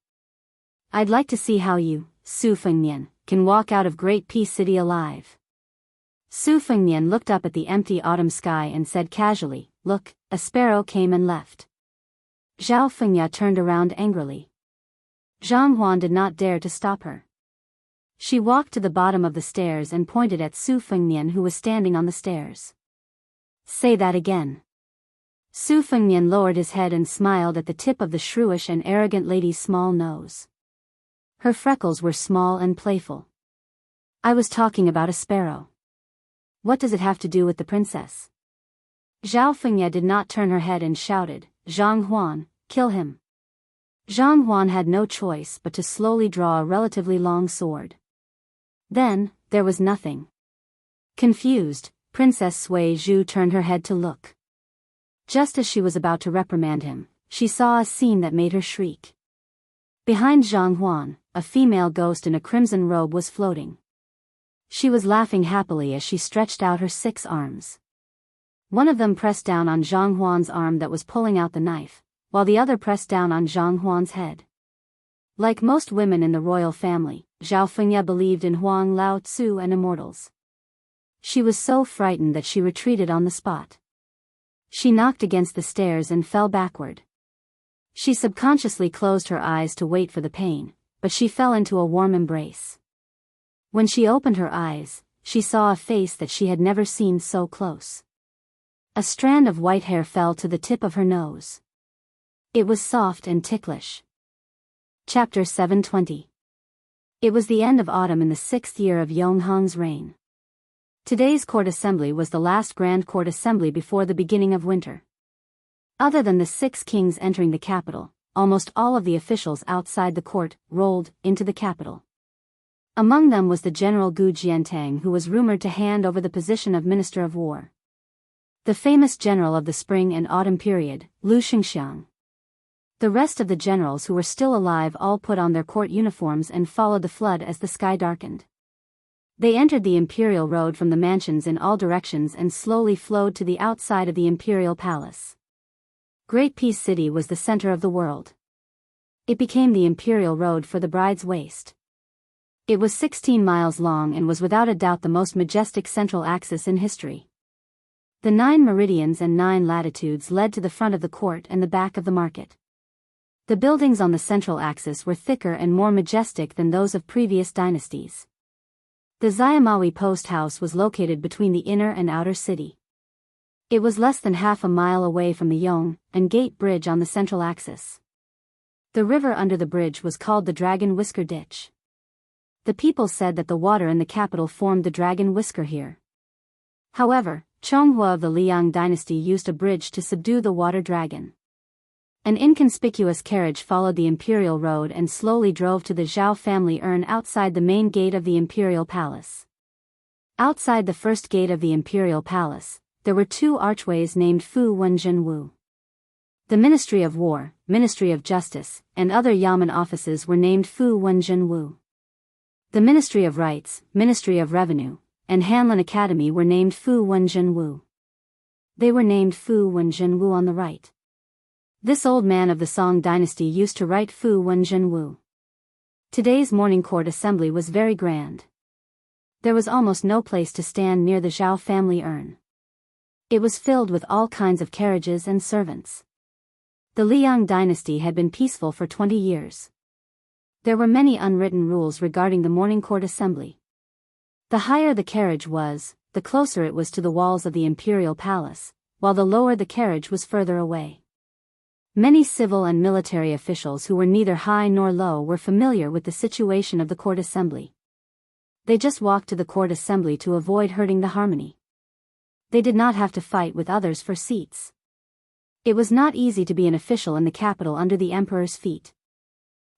I'd like to see how you, Su Fengnian, can walk out of Great Peace City alive. Su Fengnian looked up at the empty autumn sky and said casually, "Look, a sparrow came and left." Zhao Fengya turned around angrily. Zhang Huan did not dare to stop her. She walked to the bottom of the stairs and pointed at Su Fengnian, who was standing on the stairs. "Say that again." Su Fengnian lowered his head and smiled at the tip of the shrewish and arrogant lady's small nose. Her freckles were small and playful. "I was talking about a sparrow. What does it have to do with the princess?" Zhao Fengya did not turn her head and shouted, "Zhang Huan, kill him." Zhang Huan had no choice but to slowly draw a relatively long sword. Then, there was nothing. Confused, Princess Sui Zhu turned her head to look. Just as she was about to reprimand him, she saw a scene that made her shriek. Behind Zhang Huan, a female ghost in a crimson robe was floating. She was laughing happily as she stretched out her 6 arms. One of them pressed down on Zhang Huan's arm that was pulling out the knife, while the other pressed down on Zhang Huan's head. Like most women in the royal family, Zhao Fengya believed in Huang Lao Tzu and immortals. She was so frightened that she retreated on the spot. She knocked against the stairs and fell backward. She subconsciously closed her eyes to wait for the pain, but she fell into a warm embrace. When she opened her eyes, she saw a face that she had never seen so close. A strand of white hair fell to the tip of her nose. It was soft and ticklish. Chapter 720. It was the end of autumn in the 6th year of Yongheng's reign. Today's court assembly was the last grand court assembly before the beginning of winter. Other than the 6 kings entering the capital, almost all of the officials outside the court rolled into the capital. Among them was the general Gu Jiantang, who was rumored to hand over the position of Minister of War. The famous general of the spring and autumn period, Lu Xingxiang. The rest of the generals who were still alive all put on their court uniforms and followed the flood as the sky darkened. They entered the imperial road from the mansions in all directions and slowly flowed to the outside of the imperial palace. Great Peace City was the center of the world. It became the imperial road for the bride's waist. It was 16 miles long and was without a doubt the most majestic central axis in history. The 9 meridians and 9 latitudes led to the front of the court and the back of the market. The buildings on the central axis were thicker and more majestic than those of previous dynasties. The Xiamawi post house was located between the inner and outer city. It was less than half a mile away from the Yong and Gate Bridge on the central axis. The river under the bridge was called the Dragon Whisker Ditch. The people said that the water in the capital formed the Dragon Whisker here. However, Chonghua of the Liang dynasty used a bridge to subdue the water dragon. An inconspicuous carriage followed the imperial road and slowly drove to the Zhao family urn outside the main gate of the imperial palace. Outside the first gate of the imperial palace, there were 2 archways named Fu Wenjin Wu. The Ministry of War, Ministry of Justice, and other Yamen offices were named Fu Wenjin Wu. The Ministry of Rights, Ministry of Revenue, and Hanlin Academy were named Fu Wenjin Wu. They were named Fu Wenjin Wu on the right. This old man of the Song dynasty used to write Fu Wenjin Wu. Today's morning court assembly was very grand. There was almost no place to stand near the Zhao family urn. It was filled with all kinds of carriages and servants. The Liang dynasty had been peaceful for 20 years. There were many unwritten rules regarding the morning court assembly. The higher the carriage was, the closer it was to the walls of the imperial palace, while the lower the carriage was further away. Many civil and military officials who were neither high nor low were familiar with the situation of the court assembly. They just walked to the court assembly to avoid hurting the harmony. They did not have to fight with others for seats. It was not easy to be an official in the capital under the emperor's feet.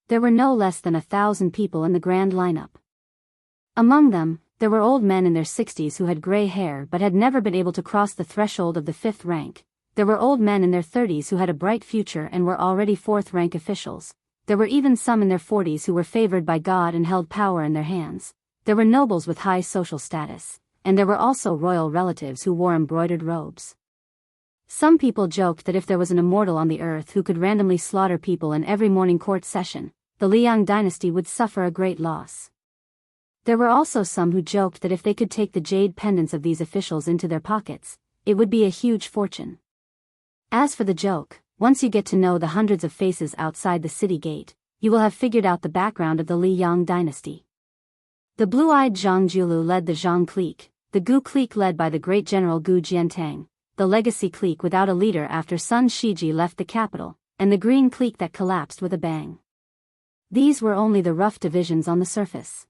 There were no less than 1,000 people in the grand lineup. Among them, there were old men in their 60s who had gray hair but had never been able to cross the threshold of the 5th rank. There were old men in their 30s who had a bright future and were already 4th-rank officials. There were even some in their 40s who were favored by God and held power in their hands. There were nobles with high social status, and there were also royal relatives who wore embroidered robes. Some people joked that if there was an immortal on the earth who could randomly slaughter people in every morning court session, the Liang dynasty would suffer a great loss. There were also some who joked that if they could take the jade pendants of these officials into their pockets, it would be a huge fortune. As for the joke, once you get to know the hundreds of faces outside the city gate, you will have figured out the background of the Liang dynasty. The blue-eyed Zhang Julu led the Zhang clique, the Gu clique led by the great general Gu Jiantang, the legacy clique without a leader after Sun Shiji left the capital, and the green clique that collapsed with a bang. These were only the rough divisions on the surface.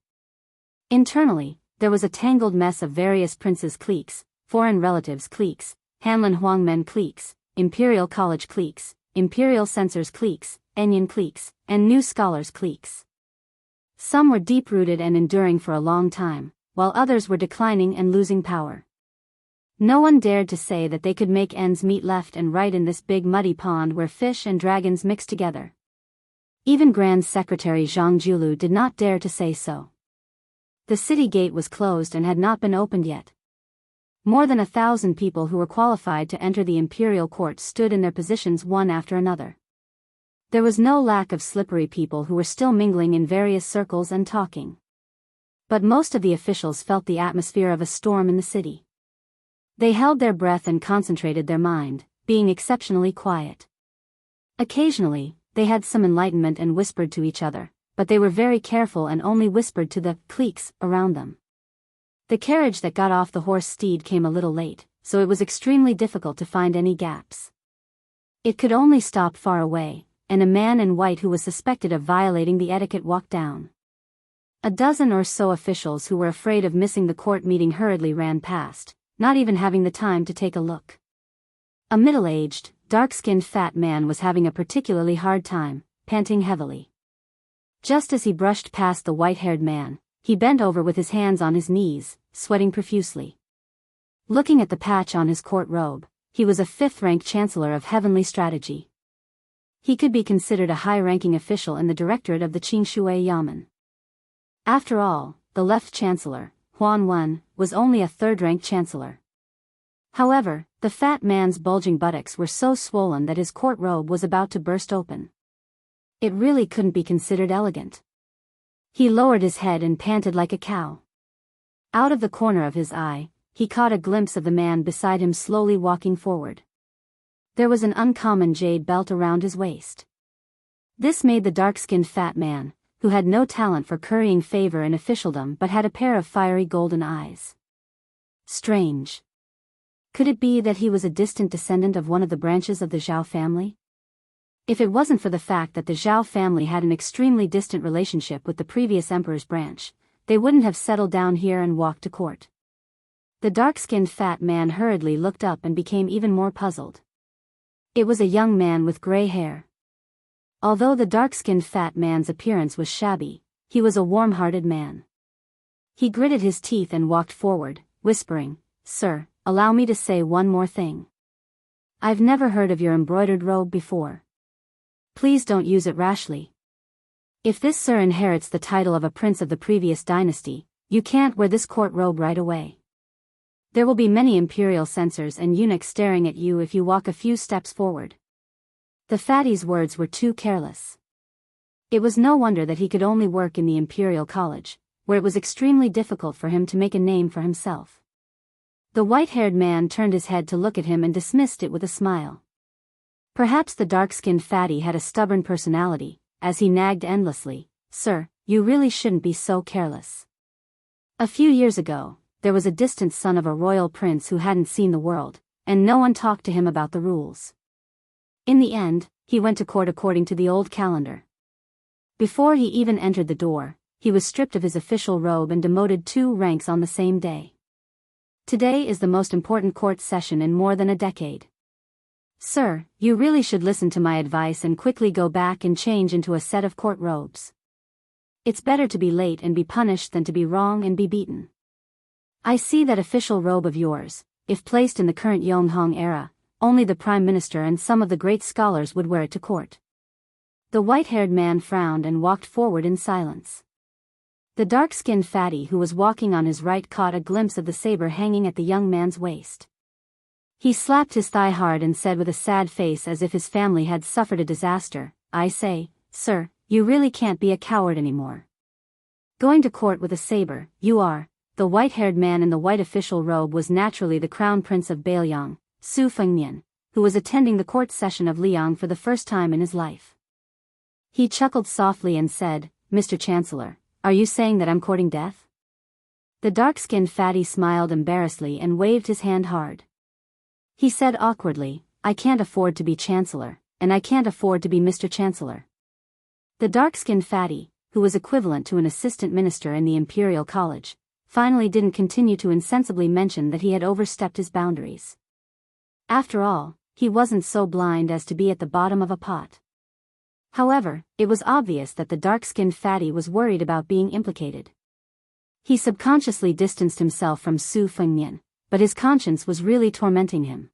Internally, there was a tangled mess of various princes' cliques, foreign relatives' cliques, Hanlin Huangmen cliques, imperial college cliques, imperial censors' cliques, Enyan cliques, and new scholars' cliques. Some were deep-rooted and enduring for a long time, while others were declining and losing power. No one dared to say that they could make ends meet left and right in this big muddy pond where fish and dragons mix together. Even Grand Secretary Zhang Julu did not dare to say so. The city gate was closed and had not been opened yet. More than 1,000 people who were qualified to enter the imperial court stood in their positions one after another. There was no lack of slippery people who were still mingling in various circles and talking. But most of the officials felt the atmosphere of a storm in the city. They held their breath and concentrated their mind, being exceptionally quiet. Occasionally, they had some enlightenment and whispered to each other, but they were very careful and only whispered to the cliques around them. The carriage that got off the horse steed came a little late, so it was extremely difficult to find any gaps. It could only stop far away, and a man in white who was suspected of violating the etiquette walked down. A dozen or so officials who were afraid of missing the court meeting hurriedly ran past, not even having the time to take a look. A middle-aged, dark-skinned fat man was having a particularly hard time, panting heavily. Just as he brushed past the white-haired man, he bent over with his hands on his knees, sweating profusely. Looking at the patch on his court robe, he was a fifth-rank chancellor of heavenly strategy. He could be considered a high-ranking official in the directorate of the Qingshui Yamen. After all, the left chancellor, Huan Wen, was only a third-rank chancellor. However, the fat man's bulging buttocks were so swollen that his court robe was about to burst open. It really couldn't be considered elegant. He lowered his head and panted like a cow. Out of the corner of his eye, he caught a glimpse of the man beside him slowly walking forward. There was an uncommon jade belt around his waist. This made the dark-skinned fat man, who had no talent for currying favor in officialdom but had a pair of fiery golden eyes. Strange. Could it be that he was a distant descendant of one of the branches of the Zhao family? If it wasn't for the fact that the Zhao family had an extremely distant relationship with the previous emperor's branch, they wouldn't have settled down here and walked to court. The dark-skinned fat man hurriedly looked up and became even more puzzled. It was a young man with gray hair. Although the dark-skinned fat man's appearance was shabby, he was a warm-hearted man. He gritted his teeth and walked forward, whispering, "Sir, allow me to say one more thing. I've never heard of your embroidered robe before. Please don't use it rashly. If this sir inherits the title of a prince of the previous dynasty, you can't wear this court robe right away. There will be many imperial censors and eunuchs staring at you if you walk a few steps forward." The fatty's words were too careless. It was no wonder that he could only work in the imperial college, where it was extremely difficult for him to make a name for himself. The white-haired man turned his head to look at him and dismissed it with a smile. Perhaps the dark-skinned fatty had a stubborn personality, as he nagged endlessly, "Sir, you really shouldn't be so careless. A few years ago, there was a distant son of a royal prince who hadn't seen the world, and no one talked to him about the rules. In the end, he went to court according to the old calendar. Before he even entered the door, he was stripped of his official robe and demoted 2 ranks on the same day. Today is the most important court session in more than a decade. Sir, you really should listen to my advice and quickly go back and change into a set of court robes. It's better to be late and be punished than to be wrong and be beaten. I see that official robe of yours. If placed in the current Yonghong era, only the Prime Minister and some of the great scholars would wear it to court." The white-haired man frowned and walked forward in silence. The dark-skinned fatty who was walking on his right caught a glimpse of the saber hanging at the young man's waist. He slapped his thigh hard and said with a sad face as if his family had suffered a disaster, "I say, sir, You really can't be a coward anymore. Going to court with a saber, you are. The white-haired man in the white official robe was naturally the crown prince of Bailiang, Su Fengnian, who was attending the court session of Liang for the first time in his life. He chuckled softly and said, Mr. Chancellor, are you saying that I'm courting death? The dark-skinned fatty smiled embarrassedly and waved his hand hard. He said awkwardly, I can't afford to be Chancellor, and I can't afford to be Mr. Chancellor. The dark-skinned fatty, who was equivalent to an assistant minister in the Imperial College, finally didn't continue to insensibly mention that he had overstepped his boundaries. After all, he wasn't so blind as to be at the bottom of a pot. However, it was obvious that the dark-skinned fatty was worried about being implicated. He subconsciously distanced himself from Su Fengnian, but his conscience was really tormenting him.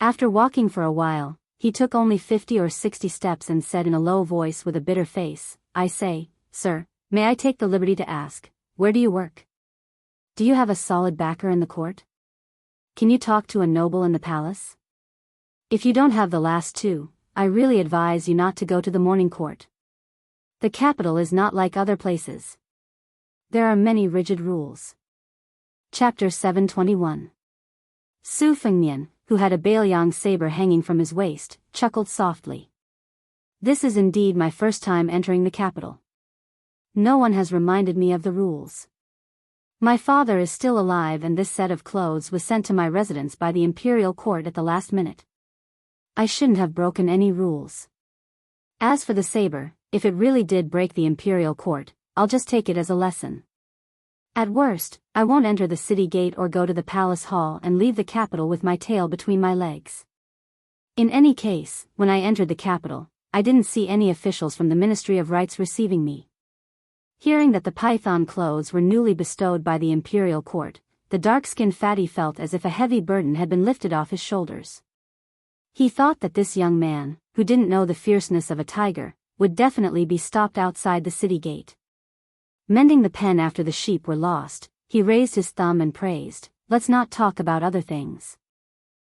After walking for a while, he took only 50 or 60 steps and said in a low voice with a bitter face, I say, sir, may I take the liberty to ask, where do you work? Do you have a solid backer in the court? Can you talk to a noble in the palace? If you don't have the last two, I really advise you not to go to the morning court. The capital is not like other places. There are many rigid rules. Chapter 721. Su Fengnian, who had a Bailiang saber hanging from his waist, chuckled softly. This is indeed my first time entering the capital. No one has reminded me of the rules. My father is still alive and this set of clothes was sent to my residence by the imperial court at the last minute. I shouldn't have broken any rules. As for the saber, if it really did break the imperial court, I'll just take it as a lesson. At worst, I won't enter the city gate or go to the palace hall and leave the capital with my tail between my legs. In any case, when I entered the capital, I didn't see any officials from the Ministry of Rights receiving me. Hearing that the python clothes were newly bestowed by the imperial court, the dark-skinned fatty felt as if a heavy burden had been lifted off his shoulders. He thought that this young man, who didn't know the fierceness of a tiger, would definitely be stopped outside the city gate. Mending the pen after the sheep were lost, he raised his thumb and praised, let's not talk about other things.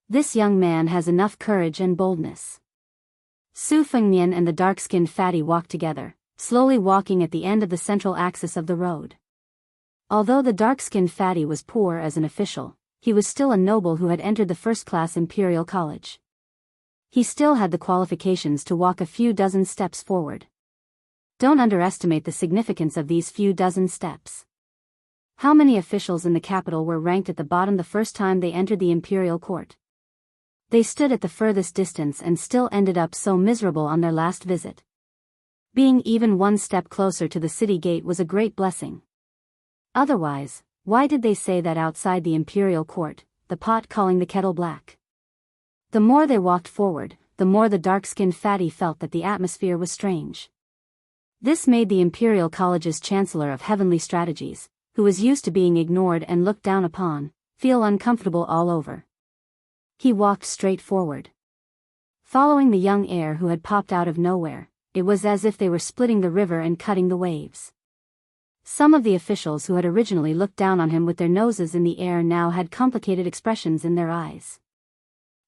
This young man has enough courage and boldness. Su Fengnian and the dark-skinned fatty walked together, slowly walking at the end of the central axis of the road. Although the dark-skinned fatty was poor as an official, he was still a noble who had entered the first-class Imperial College. He still had the qualifications to walk a few dozen steps forward. Don't underestimate the significance of these few dozen steps. How many officials in the capital were ranked at the bottom the first time they entered the imperial court? They stood at the furthest distance and still ended up so miserable on their last visit. Being even one step closer to the city gate was a great blessing. Otherwise, why did they say that outside the imperial court, the pot calling the kettle black? The more they walked forward, the more the dark-skinned fatty felt that the atmosphere was strange. This made the Imperial College's Chancellor of Heavenly Strategies, who was used to being ignored and looked down upon, feel uncomfortable all over. He walked straight forward. Following the young heir who had popped out of nowhere, it was as if they were splitting the river and cutting the waves. Some of the officials who had originally looked down on him with their noses in the air now had complicated expressions in their eyes.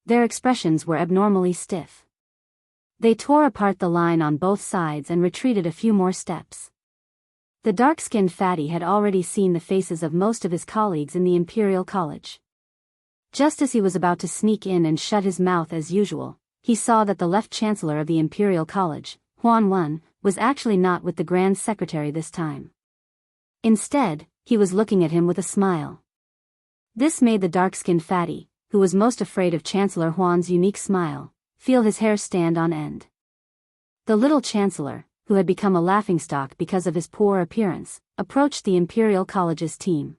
Their expressions were abnormally stiff. They tore apart the line on both sides and retreated a few more steps. The dark-skinned fatty had already seen the faces of most of his colleagues in the Imperial College. Just as he was about to sneak in and shut his mouth as usual, he saw that the left chancellor of the Imperial College, Huan Wen, was actually not with the Grand Secretary this time. Instead, he was looking at him with a smile. This made the dark-skinned fatty, who was most afraid of Chancellor Huan's unique smile, feel his hair stand on end. The little chancellor, who had become a laughingstock because of his poor appearance, approached the Imperial College's team.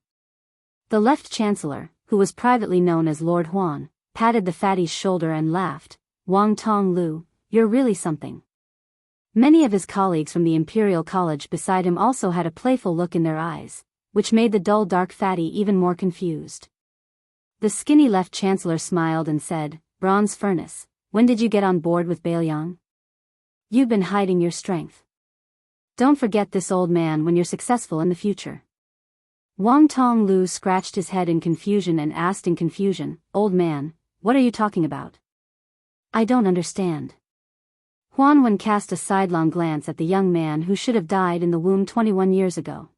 The left chancellor, who was privately known as Lord Huan, patted the fatty's shoulder and laughed, Wang Tong Lu, you're really something. Many of his colleagues from the Imperial College beside him also had a playful look in their eyes, which made the dull dark fatty even more confused. The skinny left chancellor smiled and said, Bronze Furnace, when did you get on board with Bailiang? You've been hiding your strength. Don't forget this old man when you're successful in the future. Wang Tong Lu scratched his head in confusion and asked in confusion, Old man, what are you talking about? I don't understand. Huan cast a sidelong glance at the young man who should have died in the womb 21 years ago.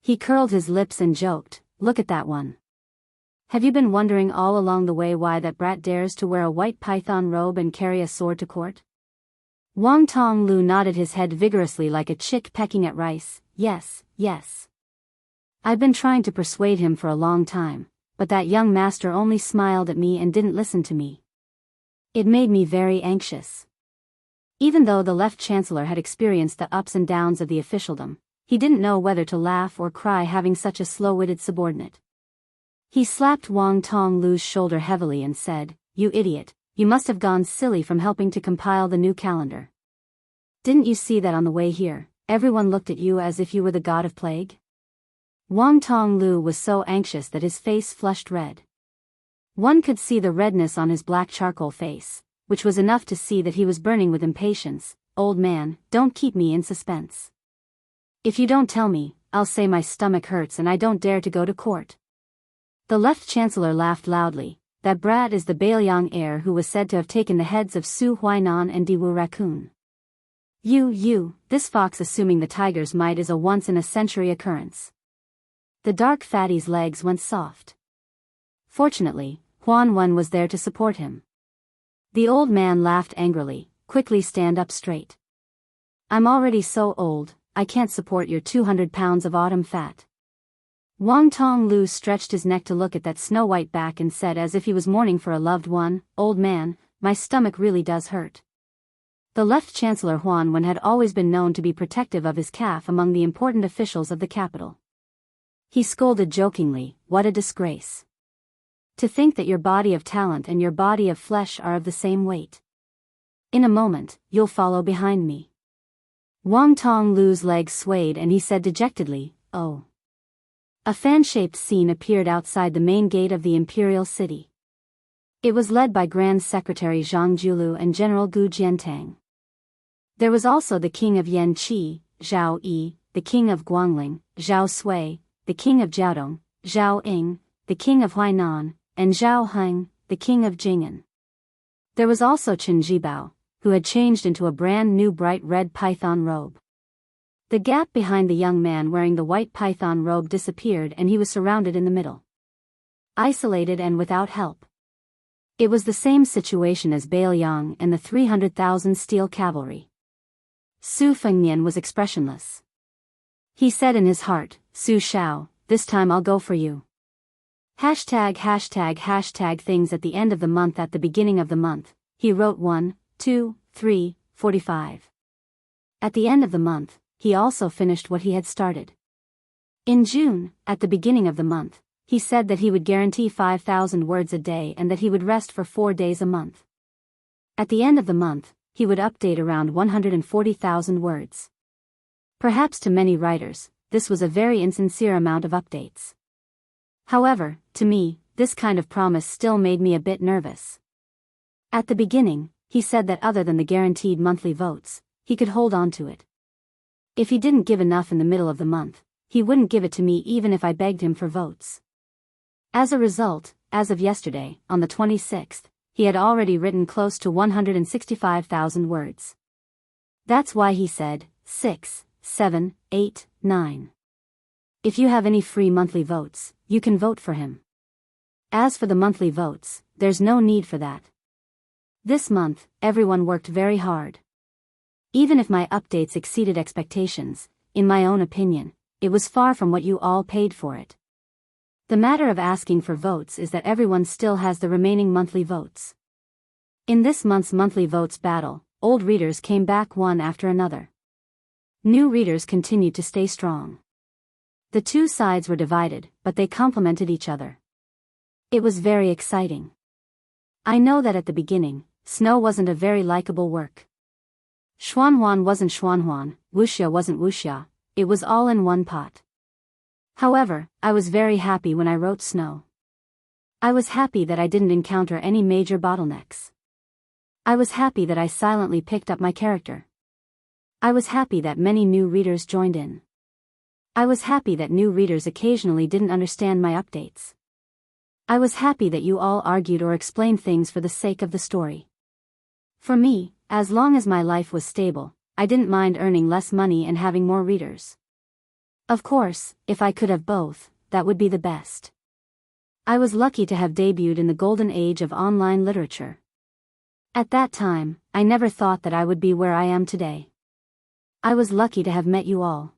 He curled his lips and joked, "Look at that one. Have you been wondering all along the way why that brat dares to wear a white python robe and carry a sword to court?" Wang Tonglu nodded his head vigorously like a chick pecking at rice. "Yes, yes. I've been trying to persuade him for a long time, but that young master only smiled at me and didn't listen to me. It made me very anxious." Even though the left chancellor had experienced the ups and downs of the officialdom, he didn't know whether to laugh or cry having such a slow-witted subordinate. He slapped Wang Tonglu's shoulder heavily and said, "You idiot, you must have gone silly from helping to compile the new calendar. Didn't you see that on the way here, everyone looked at you as if you were the god of plague?" Wang Tonglu was so anxious that his face flushed red. One could see the redness on his black charcoal face, which was enough to see that he was burning with impatience. "Old man, don't keep me in suspense. If you don't tell me, I'll say my stomach hurts and I don't dare to go to court." The left chancellor laughed loudly. "That brat is the Bailiang heir who was said to have taken the heads of Su Huainan and Diwu Raccoon. This fox assuming the tiger's might is a once-in-a-century occurrence." The dark fatty's legs went soft. Fortunately, Huan Wen was there to support him. The old man laughed angrily. "Quickly stand up straight. I'm already so old, I can't support your 200 pounds of autumn fat." Wang Tonglu stretched his neck to look at that snow-white back and said as if he was mourning for a loved one, "Old man, my stomach really does hurt." The left chancellor Huan Wen had always been known to be protective of his calf among the important officials of the capital. He scolded jokingly, "What a disgrace. To think that your body of talent and your body of flesh are of the same weight. In a moment, you'll follow behind me." Wang Tonglu's legs swayed and he said dejectedly, "Oh." A fan-shaped scene appeared outside the main gate of the imperial city. It was led by Grand Secretary Zhang Julu and General Gu Jiantang. There was also the king of Yanqi, Zhao Yi, the king of Guangling, Zhao Sui, the king of Jiaodong, Zhao Ying, the king of Huainan, and Zhao Heng, the king of Jing'an. There was also Chen Jibao, who had changed into a brand new bright red python robe. The gap behind the young man wearing the white python robe disappeared and he was surrounded in the middle. Isolated and without help. It was the same situation as Bailiang and the 300,000 steel cavalry. Su Fengnian was expressionless. He said in his heart, "Su Shao, this time I'll go for you." #### things at the end of the month. At the beginning of the month, he wrote 1, 2, 3, 45. At the end of the month, he also finished what he had started. In June, at the beginning of the month, he said that he would guarantee 5,000 words a day and that he would rest for 4 days a month. At the end of the month, he would update around 140,000 words. Perhaps to many writers, this was a very insincere amount of updates. However, to me, this kind of promise still made me a bit nervous. At the beginning, he said that other than the guaranteed monthly votes, he could hold on to it. If he didn't give enough in the middle of the month, he wouldn't give it to me even if I begged him for votes. As a result, as of yesterday, on the 26th, he had already written close to 165,000 words. That's why he said, 6, 7, 8, 9. If you have any free monthly votes, you can vote for him. As for the monthly votes, there's no need for that. This month, everyone worked very hard. Even if my updates exceeded expectations, in my own opinion, it was far from what you all paid for it. The matter of asking for votes is that everyone still has the remaining monthly votes. In this month's monthly votes battle, old readers came back one after another. New readers continued to stay strong. The two sides were divided, but they complemented each other. It was very exciting. I know that at the beginning, Snow wasn't a very likable work. Xuanhuan wasn't Xuanhuan, Wuxia wasn't Wuxia, it was all in one pot. However, I was very happy when I wrote Snow. I was happy that I didn't encounter any major bottlenecks. I was happy that I silently picked up my character. I was happy that many new readers joined in. I was happy that new readers occasionally didn't understand my updates. I was happy that you all argued or explained things for the sake of the story. For me, As long as my life was stable, I didn't mind earning less money and having more readers. Of course, if I could have both, that would be the best. I was lucky to have debuted in the golden age of online literature. At that time, I never thought that I would be where I am today. I was lucky to have met you all.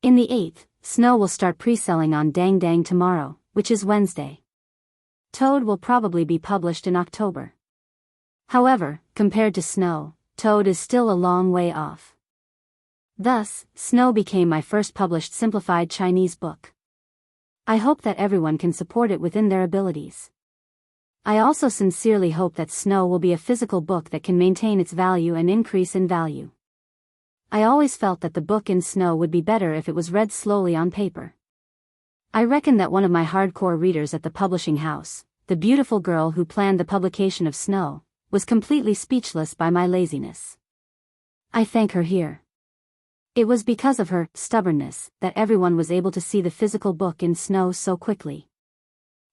In the 8th, Snow will start pre-selling on Dang Dang tomorrow, which is Wednesday. Toad will probably be published in October. However, compared to Snow, Toad is still a long way off. Thus, Snow became my first published simplified Chinese book. I hope that everyone can support it within their abilities. I also sincerely hope that Snow will be a physical book that can maintain its value and increase in value. I always felt that the book in Snow would be better if it was read slowly on paper. I reckon that one of my hardcore readers at the publishing house, the beautiful girl who planned the publication of Snow, was completely speechless by my laziness. I thank her here. It was because of her stubbornness that everyone was able to see the physical book in Snow so quickly.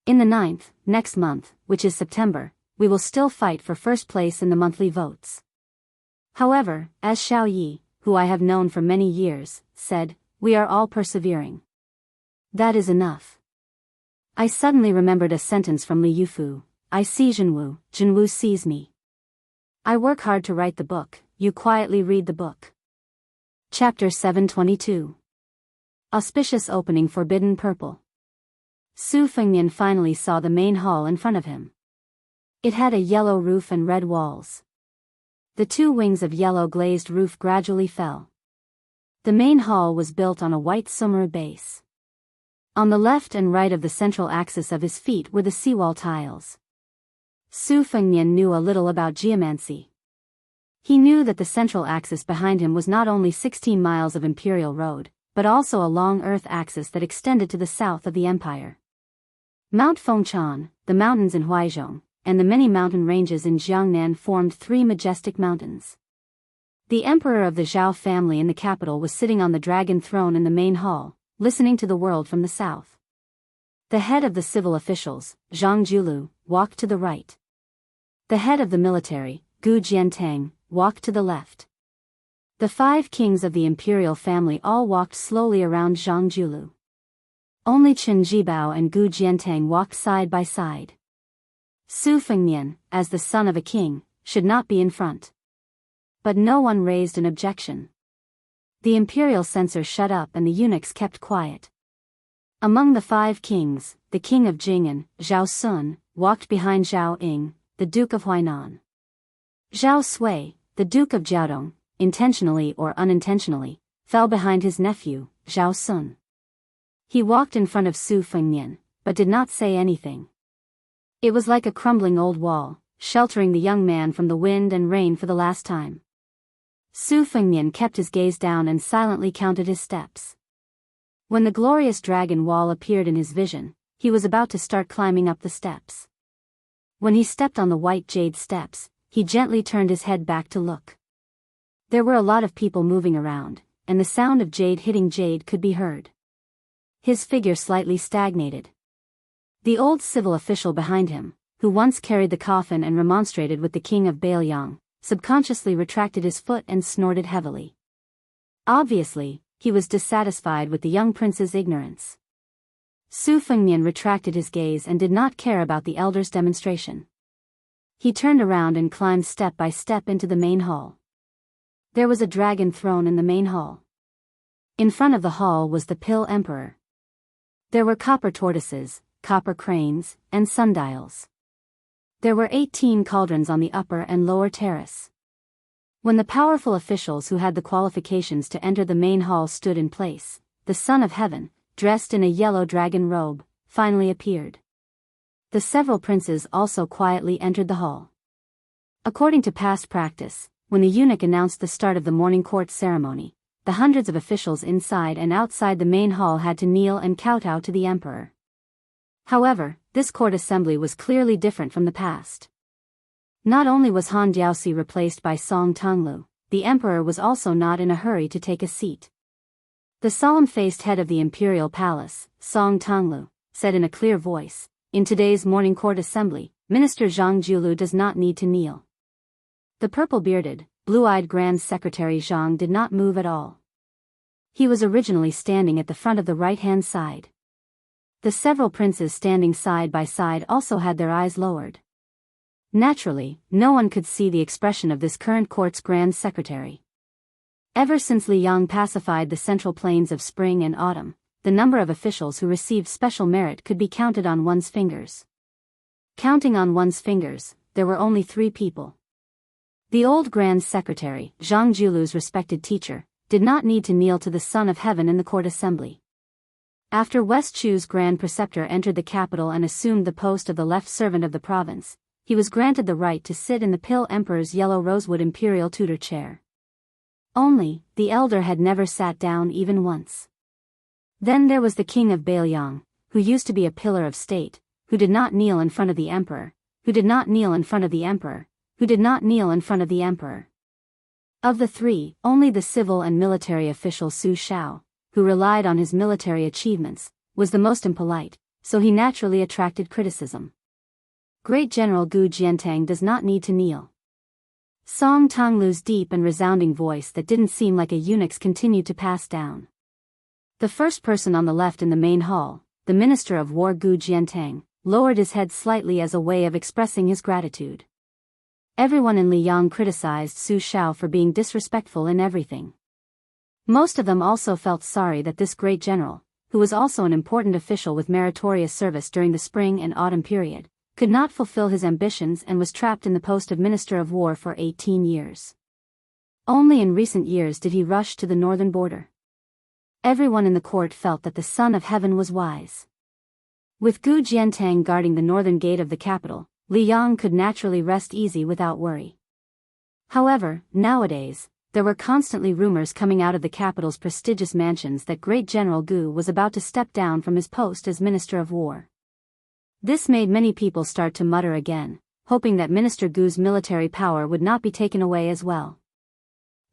In the 9th, next month, which is September, we will still fight for first place in the monthly votes. However, as Xiao Yi, who I have known for many years, said, we are all persevering. That is enough. I suddenly remembered a sentence from Li Yufu, I see Jinwu sees me. I work hard to write the book, you quietly read the book. Chapter 722. Auspicious opening forbidden purple. Su Fengnian finally saw the main hall in front of him. It had a yellow roof and red walls. The two wings of yellow glazed roof gradually fell. The main hall was built on a white sumer base. On the left and right of the central axis of his feet were the seawall tiles. Su Fengnian knew a little about geomancy. He knew that the central axis behind him was not only 16 miles of imperial road, but also a long earth axis that extended to the south of the empire. Mount Fengshan, the mountains in Huaizhong, and the many mountain ranges in Jiangnan formed three majestic mountains. The emperor of the Zhao family in the capital was sitting on the dragon throne in the main hall, listening to the world from the south. The head of the civil officials, Zhang Julu, walked to the right. The head of the military, Gu Jiantang, walked to the left. The 5 kings of the imperial family all walked slowly around Zhang Julu. Only Chen Jibao and Gu Jiantang walked side by side. Su Fengnian, as the son of a king, should not be in front. But no one raised an objection. The imperial censor shut up and the eunuchs kept quiet. Among the 5 kings, the king of Jing'an, Zhao Sun, walked behind Zhao Ying, the duke of Huainan. Zhao Sui, the Duke of Jiaodong, intentionally or unintentionally, fell behind his nephew, Zhao Sun. He walked in front of Su Fengnian, but did not say anything. It was like a crumbling old wall, sheltering the young man from the wind and rain for the last time. Su Fengnian kept his gaze down and silently counted his steps. When the glorious dragon wall appeared in his vision, he was about to start climbing up the steps. When he stepped on the white jade steps, he gently turned his head back to look. There were a lot of people moving around, and the sound of jade hitting jade could be heard. His figure slightly stagnated. The old civil official behind him, who once carried the coffin and remonstrated with the king of Bailiang, subconsciously retracted his foot and snorted heavily. Obviously, he was dissatisfied with the young prince's ignorance. Su Fengnian retracted his gaze and did not care about the elder's demonstration. He turned around and climbed step by step into the main hall. There was a dragon throne in the main hall. In front of the hall was the Pill Emperor. There were copper tortoises, copper cranes, and sundials. There were 18 cauldrons on the upper and lower terrace. When the powerful officials who had the qualifications to enter the main hall stood in place, the Son of Heaven, dressed in a yellow dragon robe, finally appeared. The several princes also quietly entered the hall. According to past practice, when the eunuch announced the start of the morning court ceremony, the hundreds of officials inside and outside the main hall had to kneel and kowtow to the emperor. However, this court assembly was clearly different from the past. Not only was Han Diaoxi replaced by Song Tonglu, the emperor was also not in a hurry to take a seat. The solemn-faced head of the imperial palace, Song Tonglu, said in a clear voice, "In today's morning court assembly, Minister Zhang Julu does not need to kneel." The purple-bearded, blue-eyed Grand Secretary Zhang did not move at all. He was originally standing at the front of the right-hand side. The several princes standing side by side also had their eyes lowered. Naturally, no one could see the expression of this current court's Grand Secretary. Ever since Li Yang pacified the central plains of spring and autumn, the number of officials who received special merit could be counted on one's fingers. Counting on one's fingers, there were only 3 people. The old Grand Secretary, Zhang Julu's respected teacher, did not need to kneel to the Son of Heaven in the court assembly. After West Chu's Grand Preceptor entered the capital and assumed the post of the left servant of the province, he was granted the right to sit in the Pill Emperor's yellow rosewood imperial tutor chair. Only, the elder had never sat down even once. Then there was the king of Bailiang, who used to be a pillar of state, who did not kneel in front of the emperor, who did not kneel in front of the emperor, who did not kneel in front of the emperor. Of the 3, only the civil and military official Su Shao, who relied on his military achievements, was the most impolite, so he naturally attracted criticism. Great General Gu Jiantang does not need to kneel. Song Tonglu's deep and resounding voice that didn't seem like a eunuch's continued to pass down. The first person on the left in the main hall, the Minister of War Gu Jiantang, lowered his head slightly as a way of expressing his gratitude. Everyone in Liyang criticized Su Shao for being disrespectful in everything. Most of them also felt sorry that this great general, who was also an important official with meritorious service during the spring and autumn period, could not fulfill his ambitions and was trapped in the post of Minister of War for 18 years. Only in recent years did he rush to the northern border. Everyone in the court felt that the Son of Heaven was wise. With Gu Jiantang guarding the northern gate of the capital, Li Yang could naturally rest easy without worry. However, nowadays, there were constantly rumors coming out of the capital's prestigious mansions that Great General Gu was about to step down from his post as Minister of War. This made many people start to mutter again, hoping that Minister Gu's military power would not be taken away as well.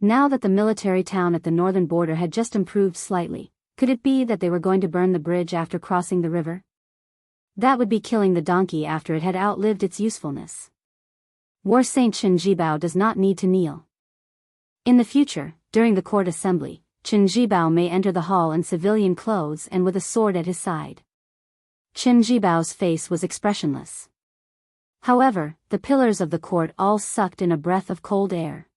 Now that the military town at the northern border had just improved slightly, could it be that they were going to burn the bridge after crossing the river? That would be killing the donkey after it had outlived its usefulness. War Saint Chen Jibao does not need to kneel. In the future, during the court assembly, Chen Jibao may enter the hall in civilian clothes and with a sword at his side. Chen Jibao's face was expressionless. However, the pillars of the court all sucked in a breath of cold air.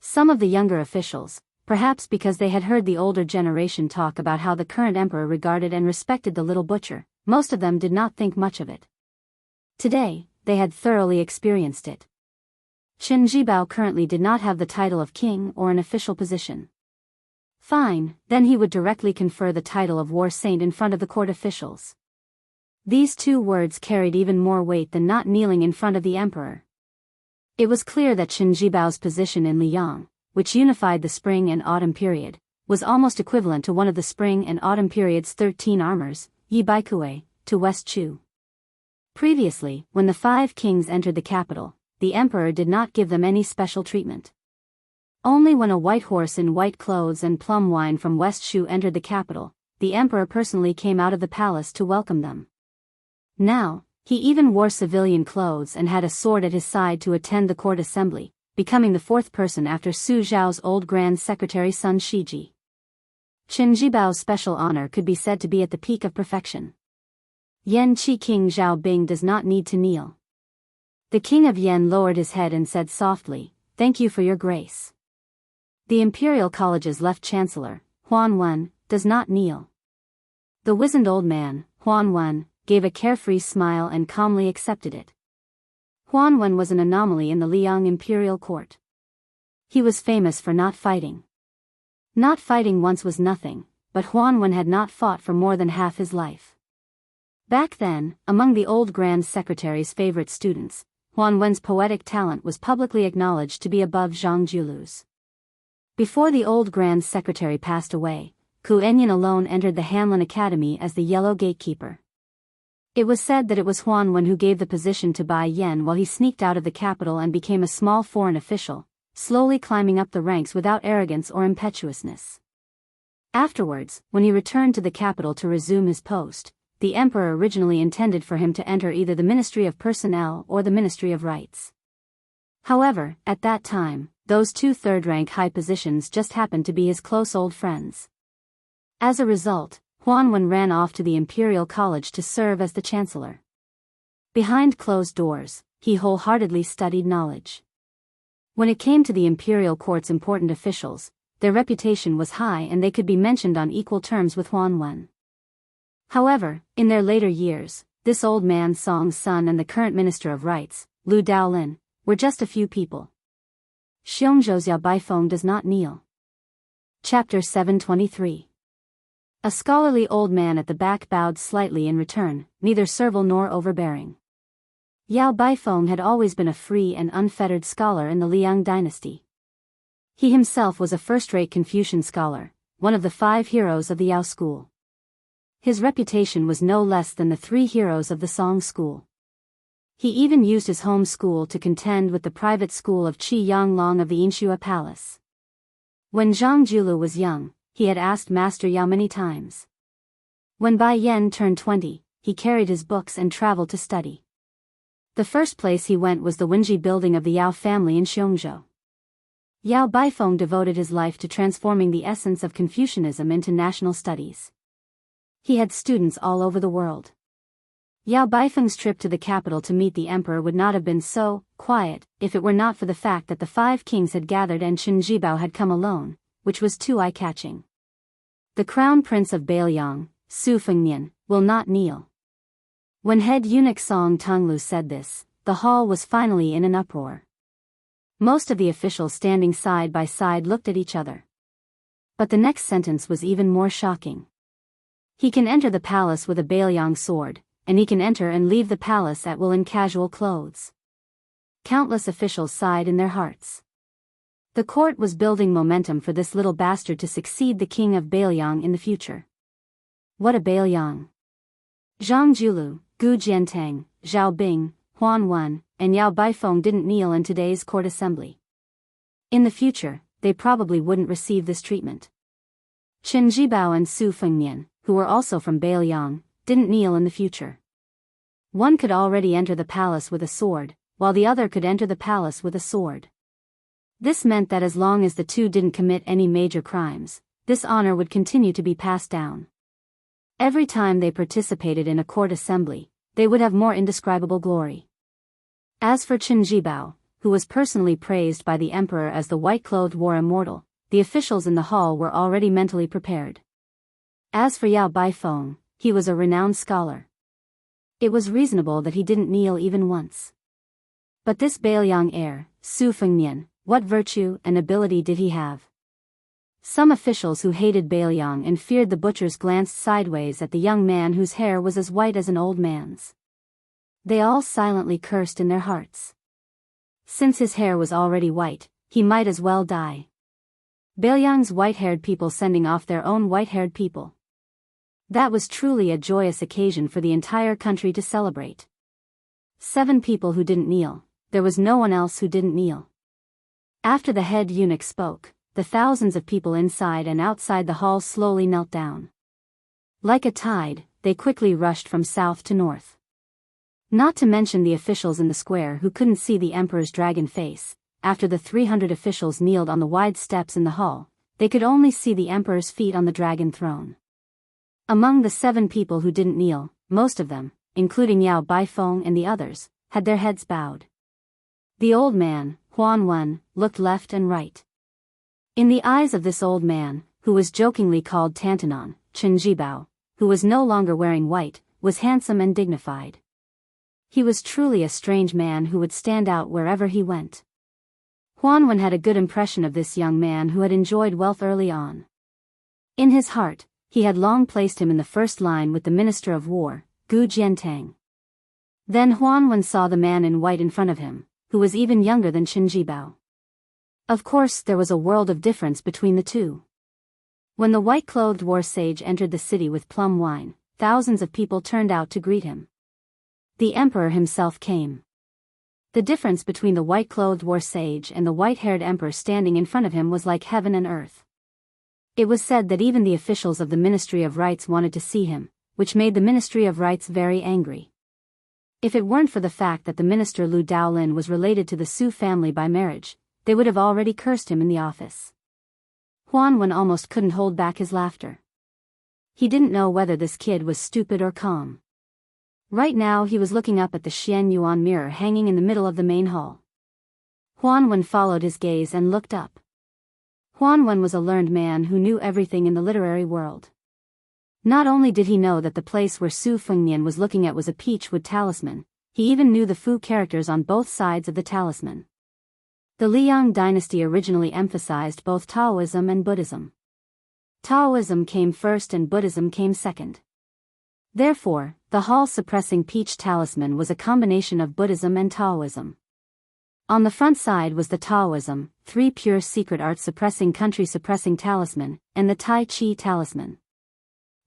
Some of the younger officials, perhaps because they had heard the older generation talk about how the current emperor regarded and respected the little butcher, most of them did not think much of it. Today, they had thoroughly experienced it. Chen Jibao currently did not have the title of king or an official position. Fine, then he would directly confer the title of war saint in front of the court officials. These 2 words carried even more weight than not kneeling in front of the emperor. It was clear that Chen Jibao's position in Liyang, which unified the spring and autumn period, was almost equivalent to one of the spring and autumn period's 13 armors, Yi Baikue, to West Chu. Previously, when the 5 kings entered the capital, the emperor did not give them any special treatment. Only when a white horse in white clothes and plum wine from West Chu entered the capital, the emperor personally came out of the palace to welcome them. Now, he even wore civilian clothes and had a sword at his side to attend the court assembly, becoming the 4th person after Su Zhao's old Grand Secretary Sun Shiji. Chen Jibao's special honor could be said to be at the peak of perfection. Yan Qi King Zhao Bing does not need to kneel. The king of Yan lowered his head and said softly, "Thank you for your grace." The Imperial College's left chancellor, Huan Wen, does not kneel. The wizened old man, Huan Wen, gave a carefree smile and calmly accepted it. Huan Wen was an anomaly in the Liang imperial court. He was famous for not fighting. Not fighting once was nothing, but Huan Wen had not fought for more than half his life. Back then, among the old Grand Secretary's favorite students, Huan Wen's poetic talent was publicly acknowledged to be above Zhang Julu's. Before the old Grand Secretary passed away, Ku Enyan alone entered the Hanlin Academy as the Yellow Gatekeeper. It was said that it was Huan Wen who gave the position to Bai Yan while he sneaked out of the capital and became a small foreign official, slowly climbing up the ranks without arrogance or impetuousness. Afterwards, when he returned to the capital to resume his post, the emperor originally intended for him to enter either the Ministry of Personnel or the Ministry of Rights. However, at that time, those two third-rank high positions just happened to be his close old friends. As a result, Huanwen ran off to the Imperial College to serve as the chancellor. Behind closed doors, he wholeheartedly studied knowledge. When it came to the imperial court's important officials, their reputation was high and they could be mentioned on equal terms with Huanwen. However, in their later years, this old man Song's son and the current Minister of Rights, Lu Daolin, were just a few people. Xiongzhou Xiao Baifeng does not kneel. Chapter 723. A scholarly old man at the back bowed slightly in return, neither servile nor overbearing. Yao Baifeng had always been a free and unfettered scholar in the Liang dynasty. He himself was a first-rate Confucian scholar, one of the 5 heroes of the Yao school. His reputation was no less than the 3 heroes of the Song school. He even used his home school to contend with the private school of Qi Yanglong of the Inshua Palace. When Zhang Julu was young, he had asked Master Yao many times. When Bai Yan turned 20, he carried his books and traveled to study. The first place he went was the Wenji building of the Yao family in Xiongzhou. Yao Baifeng devoted his life to transforming the essence of Confucianism into national studies. He had students all over the world. Yao Baifeng's trip to the capital to meet the emperor would not have been so quiet if it were not for the fact that the 5 kings had gathered and Qin Jibao had come alone, which was too eye-catching. The crown prince of Bailiang, Su Fengnian, will not kneel. When head eunuch Song Tonglu said this, the hall was finally in an uproar. Most of the officials standing side by side looked at each other. But the next sentence was even more shocking. He can enter the palace with a Bailiang sword, and he can enter and leave the palace at will in casual clothes. Countless officials sighed in their hearts. The court was building momentum for this little bastard to succeed the king of Bailiang in the future. What a Bailiang! Zhang Julu, Gu Jiantang, Zhao Bing, Huan Wen, and Yao Baifeng didn't kneel in today's court assembly. In the future, they probably wouldn't receive this treatment. Qin Jibao and Su Fengnian, who were also from Bailiang, didn't kneel in the future. One could already enter the palace with a sword, while the other could enter the palace with a sword. This meant that as long as the two didn't commit any major crimes, this honor would continue to be passed down. Every time they participated in a court assembly, they would have more indescribable glory. As for Qin Jibao, who was personally praised by the emperor as the white-clothed war immortal, the officials in the hall were already mentally prepared. As for Yao Baifeng, he was a renowned scholar. It was reasonable that he didn't kneel even once. But this Bailiang heir, Su Fengnian, what virtue and ability did he have? Some officials who hated Bailiang and feared the butchers glanced sideways at the young man whose hair was as white as an old man's. They all silently cursed in their hearts. Since his hair was already white, he might as well die. Bailiang's white-haired people sending off their own white-haired people. That was truly a joyous occasion for the entire country to celebrate. 7 people who didn't kneel, there was no one else who didn't kneel. After the head eunuch spoke, the thousands of people inside and outside the hall slowly knelt down. Like a tide, they quickly rushed from south to north. Not to mention the officials in the square who couldn't see the emperor's dragon face. After the 300 officials kneeled on the wide steps in the hall, they could only see the emperor's feet on the dragon throne. Among the 7 people who didn't kneel, most of them, including Yao Baifeng and the others, had their heads bowed. The old man, Huan Wen, looked left and right. In the eyes of this old man, who was jokingly called Tantanon, Qin Jibao, who was no longer wearing white, was handsome and dignified. He was truly a strange man who would stand out wherever he went. Huan Wen had a good impression of this young man who had enjoyed wealth early on. In his heart, he had long placed him in the first line with the Minister of War, Gu Jiantang. Then Huan Wen saw the man in white in front of him, who was even younger than Qin Jibao. Of course there was a world of difference between the two. When the white-clothed war sage entered the city with plum wine, thousands of people turned out to greet him. The emperor himself came. The difference between the white-clothed war sage and the white-haired emperor standing in front of him was like heaven and earth. It was said that even the officials of the Ministry of Rights wanted to see him, which made the Ministry of Rights very angry. If it weren't for the fact that the minister Lu Daolin was related to the Su family by marriage, they would have already cursed him in the office. Huan Wen almost couldn't hold back his laughter. He didn't know whether this kid was stupid or calm. Right now he was looking up at the Xian Yuan mirror hanging in the middle of the main hall. Huan Wen followed his gaze and looked up. Huan Wen was a learned man who knew everything in the literary world. Not only did he know that the place where Su Fengnian was looking at was a peach-wood talisman, he even knew the Fu characters on both sides of the talisman. The Liang dynasty originally emphasized both Taoism and Buddhism. Taoism came first and Buddhism came second. Therefore, the hall-suppressing peach talisman was a combination of Buddhism and Taoism. On the front side was the Taoism, 3 pure secret art-suppressing country-suppressing talisman, and the Tai Chi talisman.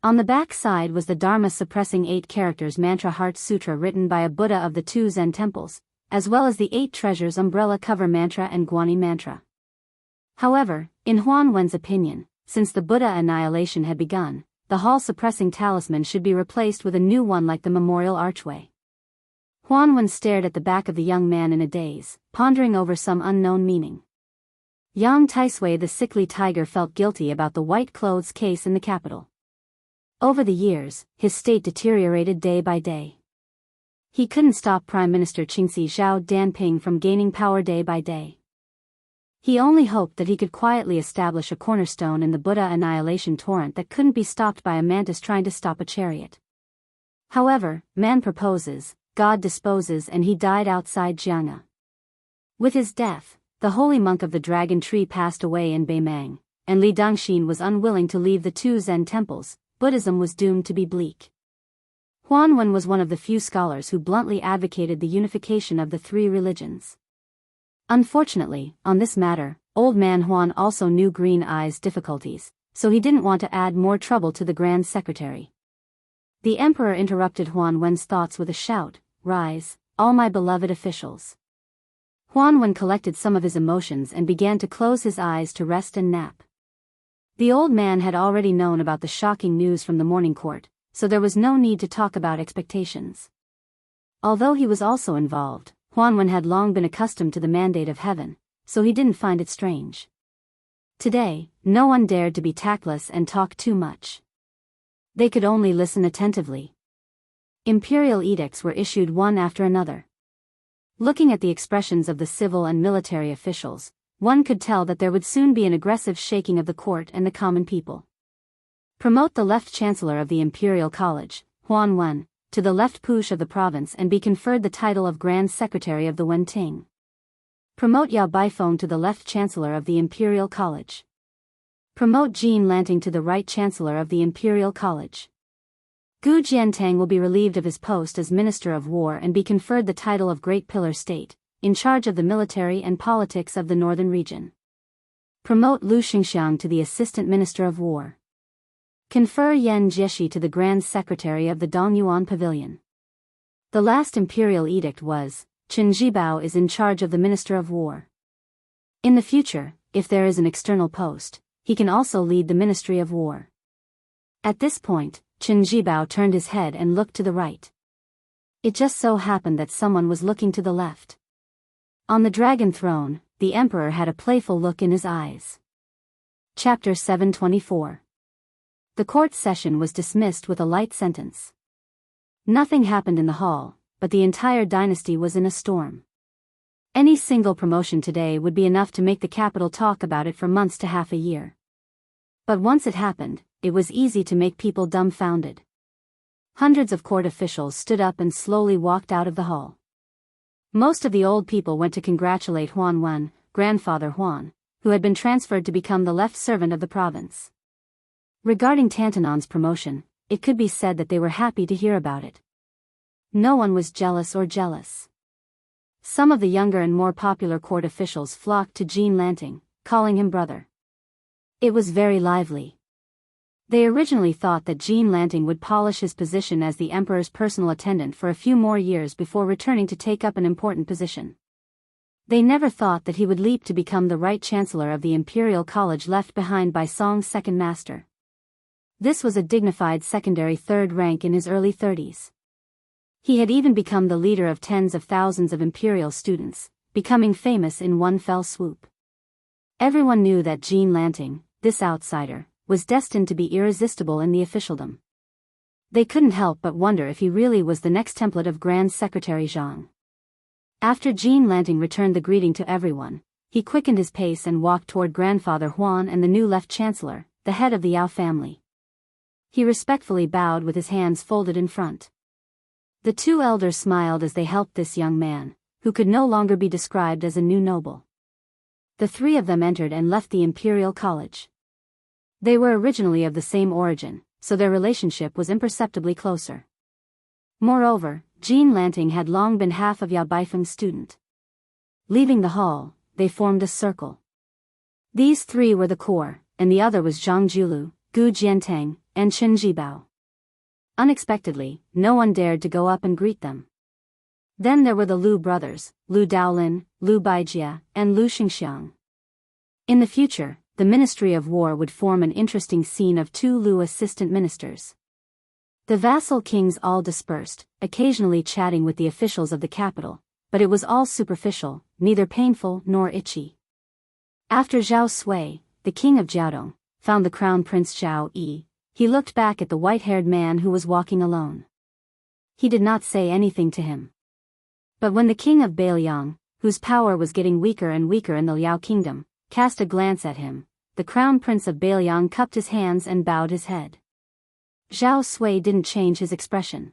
On the back side was the Dharma-suppressing 8 characters mantra heart sutra written by a Buddha of the 2 Zen temples, as well as the 8 treasures umbrella cover mantra and Guanyi mantra. However, in Huan Wen's opinion, since the Buddha annihilation had begun, the hall-suppressing talisman should be replaced with a new one like the memorial archway. Huan Wen stared at the back of the young man in a daze, pondering over some unknown meaning. Yang Taisui the sickly tiger felt guilty about the white clothes case in the capital. Over the years, his state deteriorated day by day. He couldn't stop Prime Minister Qingxi Zhao Danping from gaining power day by day. He only hoped that he could quietly establish a cornerstone in the Buddha annihilation torrent that couldn't be stopped by a mantis trying to stop a chariot. However, man proposes, God disposes, and he died outside Jiang'e. With his death, the holy monk of the dragon tree passed away in Beimang, and Li Dongxin was unwilling to leave the 2 Zen temples. Buddhism was doomed to be bleak. Huan Wen was one of the few scholars who bluntly advocated the unification of the 3 religions. Unfortunately, on this matter, old man Huan also knew Green Eye's difficulties, so he didn't want to add more trouble to the Grand Secretary. The Emperor interrupted Huan Wen's thoughts with a shout, "Rise, all my beloved officials." Huan Wen collected some of his emotions and began to close his eyes to rest and nap. The old man had already known about the shocking news from the morning court, so there was no need to talk about expectations. Although he was also involved, Huan Wen had long been accustomed to the mandate of heaven, so he didn't find it strange. Today, no one dared to be tactless and talk too much. They could only listen attentively. Imperial edicts were issued one after another. Looking at the expressions of the civil and military officials, one could tell that there would soon be an aggressive shaking of the court and the common people. Promote the left chancellor of the Imperial College, Huan Wen, to the left push of the province and be conferred the title of Grand Secretary of the Wenting. Promote Yao Baifeng to the left chancellor of the Imperial College. Promote Jean Lanting to the right chancellor of the Imperial College. Gu Jiantang will be relieved of his post as Minister of War and be conferred the title of Great Pillar State, in charge of the military and politics of the northern region. Promote Lu Xingxiang to the Assistant Minister of War. Confer Yan Jieshi to the Grand Secretary of the Dongyuan Pavilion. The last imperial edict was, Chen Zhibao is in charge of the Minister of War. In the future, if there is an external post, he can also lead the Ministry of War. At this point, Chen Zhibao turned his head and looked to the right. It just so happened that someone was looking to the left. On the dragon throne, the emperor had a playful look in his eyes. Chapter 724. The court session was dismissed with a light sentence. Nothing happened in the hall, but the entire dynasty was in a storm. Any single promotion today would be enough to make the capital talk about it for months to half a year. But once it happened, it was easy to make people dumbfounded. Hundreds of court officials stood up and slowly walked out of the hall. Most of the old people went to congratulate Huan Wen, grandfather Huan, who had been transferred to become the left servant of the province. Regarding Tantanon's promotion, it could be said that they were happy to hear about it. No one was jealous or jealous. Some of the younger and more popular court officials flocked to Jean Lanting, calling him brother. It was very lively. They originally thought that Jean Lanting would polish his position as the emperor's personal attendant for a few more years before returning to take up an important position. They never thought that he would leap to become the right chancellor of the Imperial College left behind by Song's second master. This was a dignified secondary third rank in his early 30s. He had even become the leader of tens of thousands of imperial students, becoming famous in one fell swoop. Everyone knew that Jean Lanting, this outsider, was destined to be irresistible in the officialdom. They couldn't help but wonder if he really was the next template of Grand Secretary Zhang. After Jean Lanting returned the greeting to everyone, he quickened his pace and walked toward Grandfather Huan and the new left chancellor, the head of the Yao family. He respectfully bowed with his hands folded in front. The two elders smiled as they helped this young man, who could no longer be described as a new noble. The three of them entered and left the Imperial College. They were originally of the same origin, so their relationship was imperceptibly closer. Moreover, Jean Lanting had long been half of Yao Baifeng's student. Leaving the hall, they formed a circle. These three were the core, and the other was Zhang Julu, Gu Jiantang, and Chen Jibao. Unexpectedly, no one dared to go up and greet them. Then there were the Lu brothers, Lu Daolin, Lu Baijia, and Lu Xingxiang. In the future, the Ministry of War would form an interesting scene of two Lu assistant ministers. The vassal kings all dispersed, occasionally chatting with the officials of the capital, but it was all superficial, neither painful nor itchy. After Zhao Sui, the king of Jiaodong, found the crown prince Zhao Yi, he looked back at the white-haired man who was walking alone. He did not say anything to him. But when the king of Bailiang, whose power was getting weaker and weaker in the Liao kingdom, cast a glance at him, the crown prince of Bailiang cupped his hands and bowed his head. Zhao Sui didn't change his expression.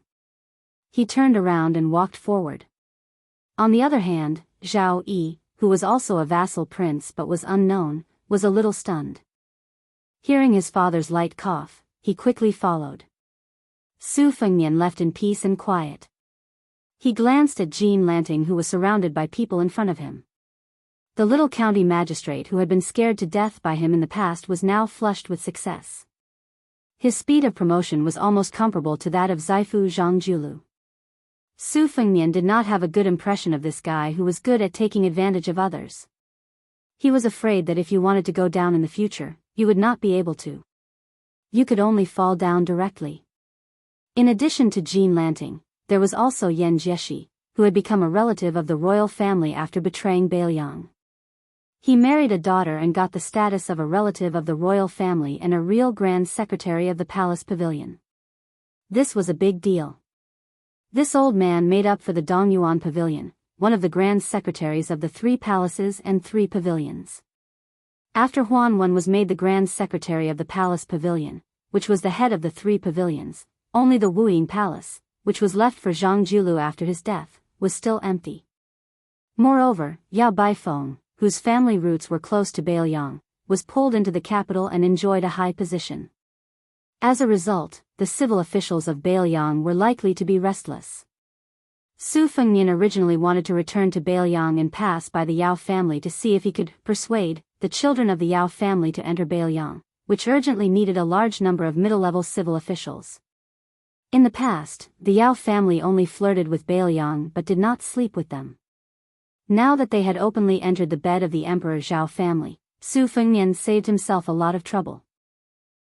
He turned around and walked forward. On the other hand, Zhao Yi, who was also a vassal prince but was unknown, was a little stunned. Hearing his father's light cough, he quickly followed. Su Fengnian left in peace and quiet. He glanced at Jean Lanting, who was surrounded by people in front of him. The little county magistrate who had been scared to death by him in the past was now flushed with success. His speed of promotion was almost comparable to that of Zaifu Zhangjulu. Su Fengnian did not have a good impression of this guy who was good at taking advantage of others. He was afraid that if you wanted to go down in the future, you would not be able to. You could only fall down directly. In addition to Jean Lanting, there was also Yan Jieshi, who had become a relative of the royal family after betraying Bailiang. He married a daughter and got the status of a relative of the royal family and a real grand secretary of the palace pavilion. This was a big deal. This old man made up for the Dongyuan pavilion, one of the grand secretaries of the 3 palaces and 3 pavilions. After Huanwen was made the grand secretary of the palace pavilion, which was the head of the 3 pavilions, only the Wuying palace, which was left for Zhang Julu after his death, was still empty. Moreover, Yao Baifeng, whose family roots were close to Bailiang, was pulled into the capital and enjoyed a high position. As a result, the civil officials of Bailiang were likely to be restless. Su Fengnian originally wanted to return to Bailiang and pass by the Yao family to see if he could persuade the children of the Yao family to enter Bailiang, which urgently needed a large number of middle-level civil officials. In the past, the Yao family only flirted with Bailiang but did not sleep with them. Now that they had openly entered the bed of the Emperor Zhao family, Su Fengnian saved himself a lot of trouble.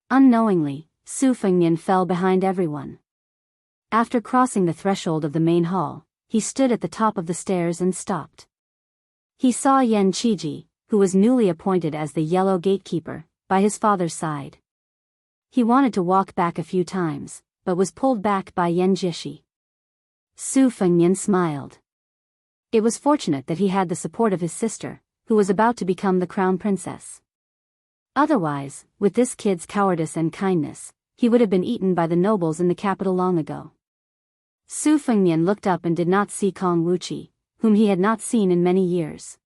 Unknowingly, Su Fengnian fell behind everyone. After crossing the threshold of the main hall, he stood at the top of the stairs and stopped. He saw Yan Qiji, who was newly appointed as the Yellow Gatekeeper, by his father's side. He wanted to walk back a few times, but was pulled back by Yan Jieshi. Su Fengnian smiled. It was fortunate that he had the support of his sister, who was about to become the crown princess. Otherwise, with this kid's cowardice and kindness, he would have been eaten by the nobles in the capital long ago. Su Fengnian looked up and did not see Kong Wuqi, whom he had not seen in many years.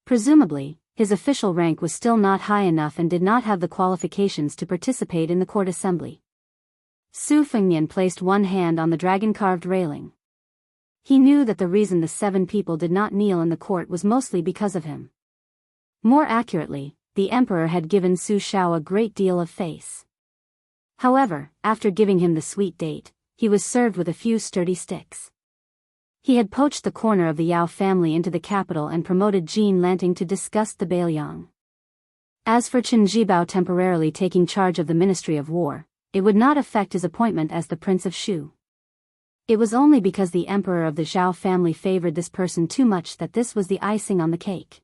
Presumably, his official rank was still not high enough and did not have the qualifications to participate in the court assembly. Su Fengnian placed one hand on the dragon-carved railing. He knew that the reason the 7 people did not kneel in the court was mostly because of him. More accurately, the emperor had given Su Shao a great deal of face. However, after giving him the sweet date, he was served with a few sturdy sticks. He had poached the corner of the Yao family into the capital and promoted Jean Lanting to disgust the Bailiang. As for Chen Jibao temporarily taking charge of the Ministry of War, it would not affect his appointment as the Prince of Shu. It was only because the emperor of the Zhao family favored this person too much that this was the icing on the cake.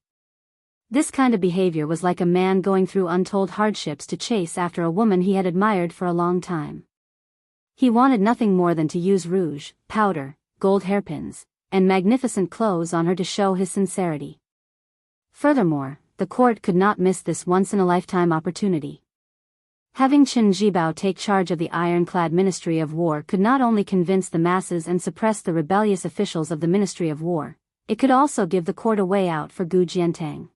This kind of behavior was like a man going through untold hardships to chase after a woman he had admired for a long time. He wanted nothing more than to use rouge, powder, gold hairpins, and magnificent clothes on her to show his sincerity. Furthermore, the court could not miss this once-in-a-lifetime opportunity. Having Chen Jibao take charge of the ironclad Ministry of War could not only convince the masses and suppress the rebellious officials of the Ministry of War, it could also give the court a way out for Gu Jiantang.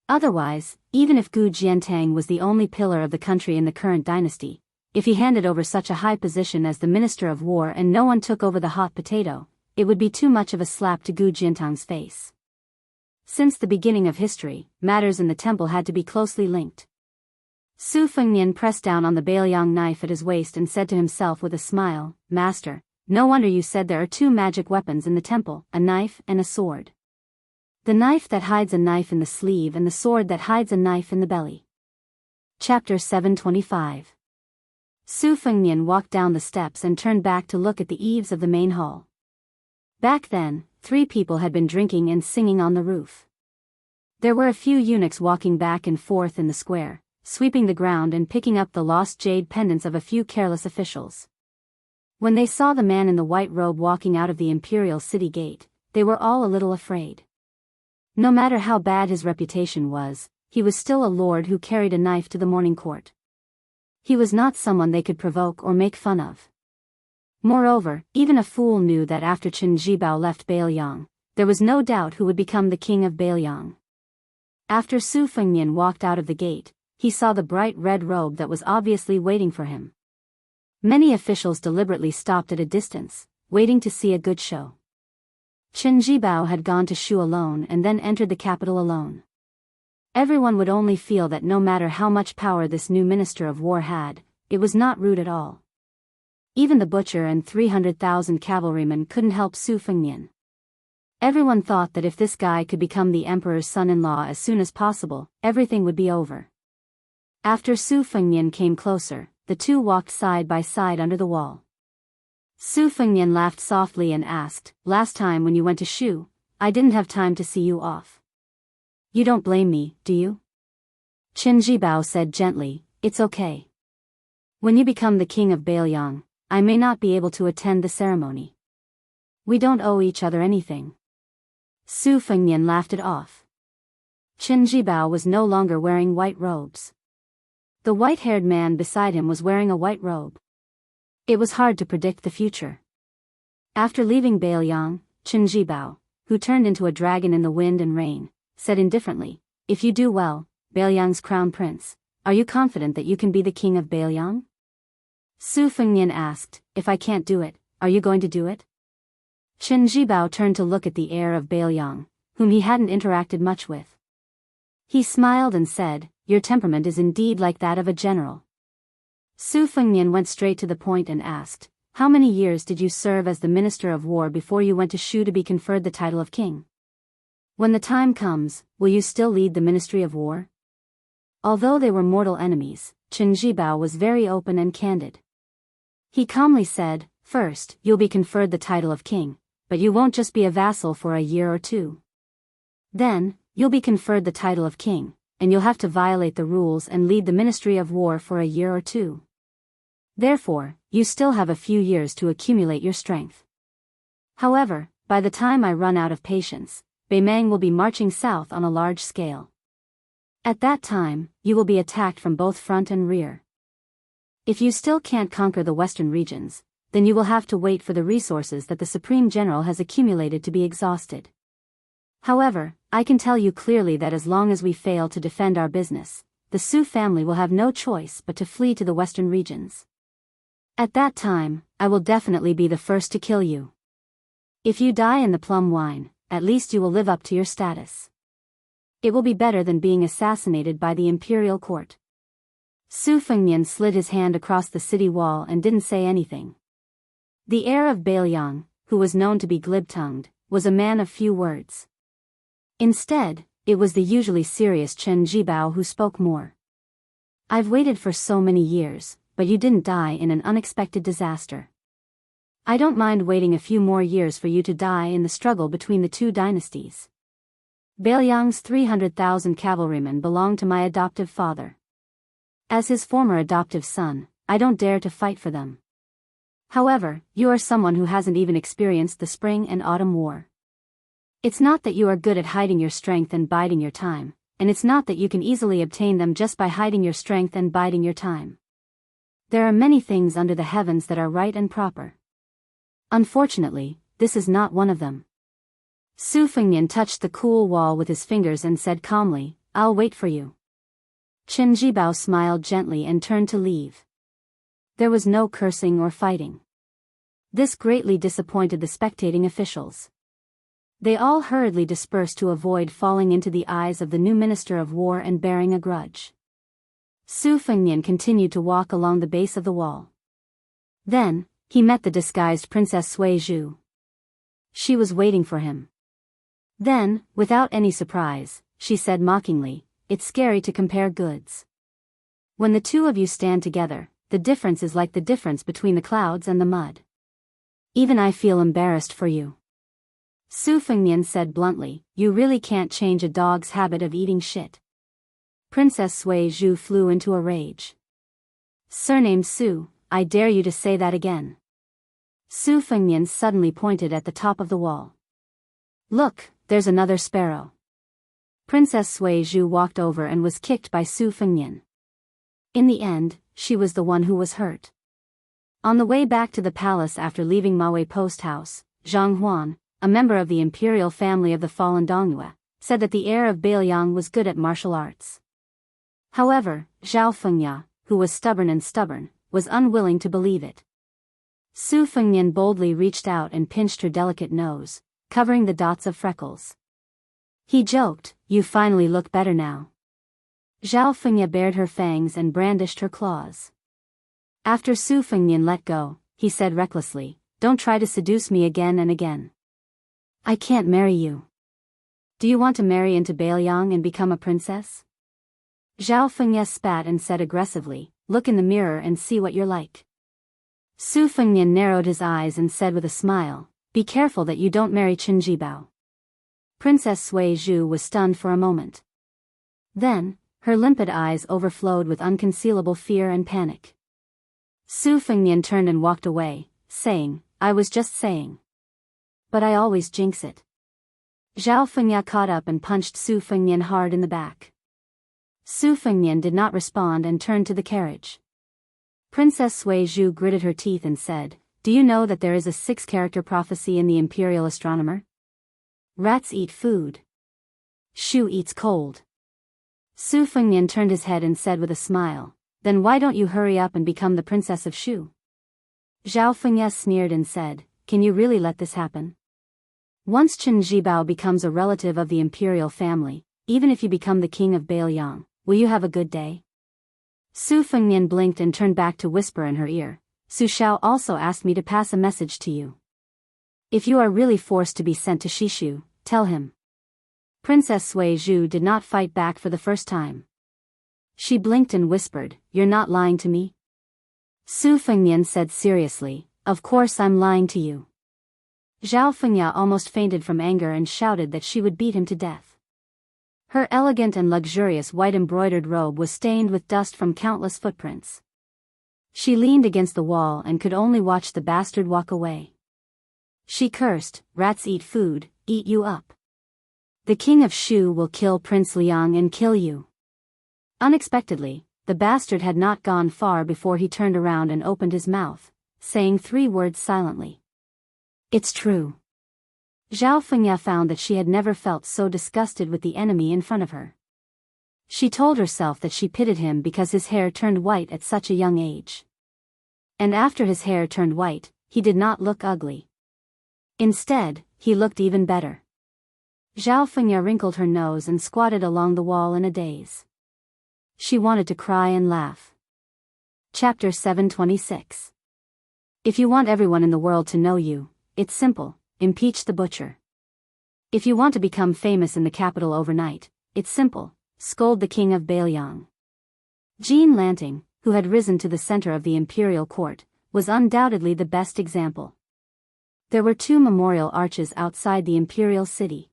Otherwise, even if Gu Jiantang was the only pillar of the country in the current dynasty, if he handed over such a high position as the Minister of War and no one took over the hot potato, it would be too much of a slap to Gu Jiantang's face. Since the beginning of history, matters in the temple had to be closely linked. Su Fengnian pressed down on the Bailiang knife at his waist and said to himself with a smile, "Master, no wonder you said there are two magic weapons in the temple, a knife and a sword. The knife that hides a knife in the sleeve and the sword that hides a knife in the belly." Chapter 725. Su Fengnian walked down the steps and turned back to look at the eaves of the main hall. Back then, 3 people had been drinking and singing on the roof. There were a few eunuchs walking back and forth in the square, sweeping the ground and picking up the lost jade pendants of a few careless officials. When they saw the man in the white robe walking out of the imperial city gate, they were all a little afraid. No matter how bad his reputation was, he was still a lord who carried a knife to the morning court. He was not someone they could provoke or make fun of. Moreover, even a fool knew that after Chen Jibao left Bailiang, there was no doubt who would become the king of Bailiang. After Su Fengnian walked out of the gate, he saw the bright red robe that was obviously waiting for him. Many officials deliberately stopped at a distance, waiting to see a good show. Chen Jibao had gone to Shu alone and then entered the capital alone. Everyone would only feel that no matter how much power this new minister of war had, it was not rude at all. Even the butcher and 300,000 cavalrymen couldn't help Su Fengnian. Everyone thought that if this guy could become the emperor's son-in-law as soon as possible, everything would be over. After Su Fengnian came closer, the two walked side by side under the wall. Su Fengnian laughed softly and asked, "Last time when you went to Shu, I didn't have time to see you off. You don't blame me, do you?" Chen Jibao said gently, "It's okay. When you become the king of Bailiang, I may not be able to attend the ceremony. We don't owe each other anything." Su Fengnian laughed it off. Chen Jibao was no longer wearing white robes. The white-haired man beside him was wearing a white robe. It was hard to predict the future. After leaving Bailiang, Chen Jibao, who turned into a dragon in the wind and rain, said indifferently, "If you do well, Bailiang's crown prince, are you confident that you can be the king of Bailiang?" Su Fengnian asked, "If I can't do it, are you going to do it?" Chen Jibao turned to look at the heir of Bailiang, whom he hadn't interacted much with. He smiled and said, "Your temperament is indeed like that of a general." Su Fengnian went straight to the point and asked, "How many years did you serve as the Minister of War before you went to Shu to be conferred the title of king? When the time comes, will you still lead the Ministry of War?" Although they were mortal enemies, Chen Jibao was very open and candid. He calmly said, "First, you'll be conferred the title of king, but you won't just be a vassal for a year or two. Then, you'll be conferred the title of king, and you'll have to violate the rules and lead the Ministry of War for a year or two. Therefore, you still have a few years to accumulate your strength. However, by the time I run out of patience, Beimang will be marching south on a large scale. At that time, you will be attacked from both front and rear. If you still can't conquer the western regions, then you will have to wait for the resources that the Supreme General has accumulated to be exhausted. However, I can tell you clearly that as long as we fail to defend our business, the Su family will have no choice but to flee to the western regions. At that time, I will definitely be the first to kill you. If you die in the plum wine, at least you will live up to your status. It will be better than being assassinated by the imperial court." Su Fengnian slid his hand across the city wall and didn't say anything. The heir of Bailiang, who was known to be glib-tongued, was a man of few words. Instead, it was the usually serious Chen Jibao who spoke more. "I've waited for so many years, but you didn't die in an unexpected disaster. I don't mind waiting a few more years for you to die in the struggle between the two dynasties. Baeliang's 300,000 cavalrymen belong to my adoptive father. As his former adoptive son, I don't dare to fight for them. However, you are someone who hasn't even experienced the spring and autumn war. It's not that you are good at hiding your strength and biding your time, and it's not that you can easily obtain them just by hiding your strength and biding your time. There are many things under the heavens that are right and proper. Unfortunately, this is not one of them. Su Fengnian touched the cool wall with his fingers and said calmly, I'll wait for you. Chen Jibao smiled gently and turned to leave. There was no cursing or fighting. This greatly disappointed the spectating officials. They all hurriedly dispersed to avoid falling into the eyes of the new Minister of War and bearing a grudge. Su Fengnian continued to walk along the base of the wall. Then, he met the disguised Princess Sui Zhu. She was waiting for him. Then, without any surprise, she said mockingly, It's scary to compare goods. When the two of you stand together, the difference is like the difference between the clouds and the mud. Even I feel embarrassed for you. Su Fengnian said bluntly, You really can't change a dog's habit of eating shit. Princess Sui Zhu flew into a rage. Surnamed Su, I dare you to say that again. Su Fengnian suddenly pointed at the top of the wall. Look, there's another sparrow. Princess Sui Zhu walked over and was kicked by Su Fengnian. In the end, she was the one who was hurt. On the way back to the palace after leaving Mawei Post House, Zhang Huan, a member of the imperial family of the fallen Dongyue, said that the heir of Baeliang was good at martial arts. However, Zhao Fengya, who was stubborn, was unwilling to believe it. Su Fengnian boldly reached out and pinched her delicate nose, covering the dots of freckles. He joked, You finally look better now. Zhao Fengya bared her fangs and brandished her claws. After Su Fengnian let go, he said recklessly, Don't try to seduce me again and again. I can't marry you. Do you want to marry into Baeliang and become a princess? Zhao Fengya spat and said aggressively, Look in the mirror and see what you're like. Su Fengnian narrowed his eyes and said with a smile, Be careful that you don't marry Chen Jibao. Princess Sui Zhu was stunned for a moment. Then, her limpid eyes overflowed with unconcealable fear and panic. Su Fengnian turned and walked away, saying, I was just saying. But I always jinx it. Zhao Fengya caught up and punched Su Fengnian hard in the back. Su Fengnian did not respond and turned to the carriage. Princess Sui Zhu gritted her teeth and said, Do you know that there is a 6-character prophecy in the Imperial Astronomer? Rats eat food. Shu eats cold. Su Fengnian turned his head and said with a smile, Then why don't you hurry up and become the Princess of Shu? Zhao Fengya sneered and said, Can you really let this happen? Once Chen Jibao becomes a relative of the imperial family, even if you become the king of Baeliang, will you have a good day? Su Fengnian blinked and turned back to whisper in her ear, Su Xiao also asked me to pass a message to you. If you are really forced to be sent to Shishu, tell him. Princess Sui Zhu did not fight back for the first time. She blinked and whispered, You're not lying to me? Su Fengnian said seriously, Of course I'm lying to you. Zhao Fengya almost fainted from anger and shouted that she would beat him to death. Her elegant and luxurious white embroidered robe was stained with dust from countless footprints. She leaned against the wall and could only watch the bastard walk away. She cursed, Rats eat food, eat you up. The king of Shu will kill Prince Liang and kill you. Unexpectedly, the bastard had not gone far before he turned around and opened his mouth, saying 3 words silently. It's true. Zhao Fengya found that she had never felt so disgusted with the enemy in front of her. She told herself that she pitied him because his hair turned white at such a young age. And after his hair turned white, he did not look ugly. Instead, he looked even better. Zhao Fengya wrinkled her nose and squatted along the wall in a daze. She wanted to cry and laugh. Chapter 726. If you want everyone in the world to know you, it's simple. Impeach the butcher. If you want to become famous in the capital overnight, it's simple, scold the king of Baeliang. Jean Lanting, who had risen to the center of the imperial court, was undoubtedly the best example. There were 2 memorial arches outside the imperial city.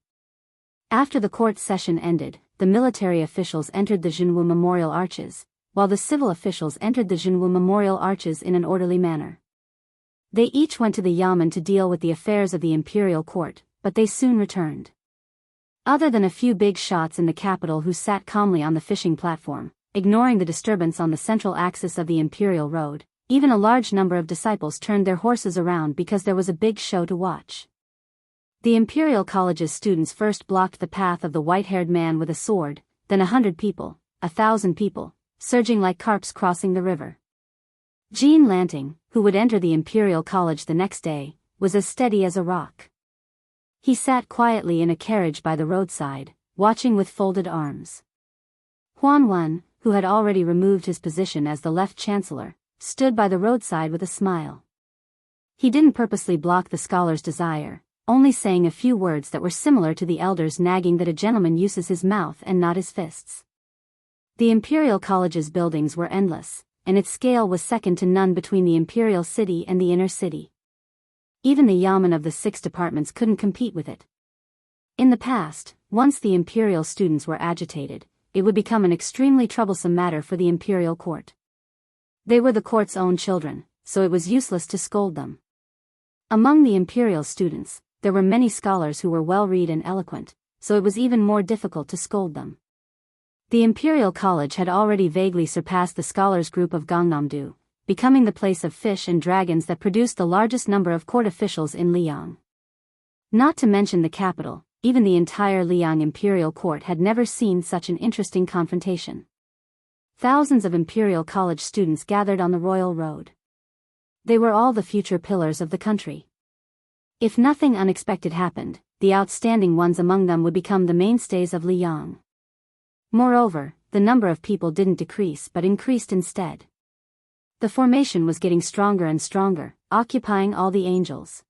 After the court session ended, the military officials entered the Jinwu memorial arches, while the civil officials entered the Jinwu memorial arches in an orderly manner. They each went to the yamen to deal with the affairs of the imperial court, but they soon returned. Other than a few big shots in the capital who sat calmly on the fishing platform, ignoring the disturbance on the central axis of the imperial road, even a large number of disciples turned their horses around because there was a big show to watch. The Imperial College's students first blocked the path of the white-haired man with a sword, then 100 people, 1,000 people, surging like carps crossing the river. Jean Lanting, who would enter the Imperial College the next day, was as steady as a rock. He sat quietly in a carriage by the roadside, watching with folded arms. Huan Wen, who had already removed his position as the left chancellor, stood by the roadside with a smile. He didn't purposely block the scholar's desire, only saying a few words that were similar to the elders nagging that a gentleman uses his mouth and not his fists. The Imperial College's buildings were endless, and its scale was second to none between the Imperial City and the inner city. Even the yamen of the 6 departments couldn't compete with it. In the past, once the Imperial students were agitated, it would become an extremely troublesome matter for the Imperial court. They were the court's own children, so it was useless to scold them. Among the Imperial students, there were many scholars who were well-read and eloquent, so it was even more difficult to scold them. The Imperial College had already vaguely surpassed the scholars' group of Gangnam-do, becoming the place of fish and dragons that produced the largest number of court officials in Liang. Not to mention the capital, even the entire Liang Imperial Court had never seen such an interesting confrontation. Thousands of Imperial College students gathered on the Royal Road. They were all the future pillars of the country. If nothing unexpected happened, the outstanding ones among them would become the mainstays of Liang. Moreover, the number of people didn't decrease but increased instead. The formation was getting stronger and stronger, occupying all the angels.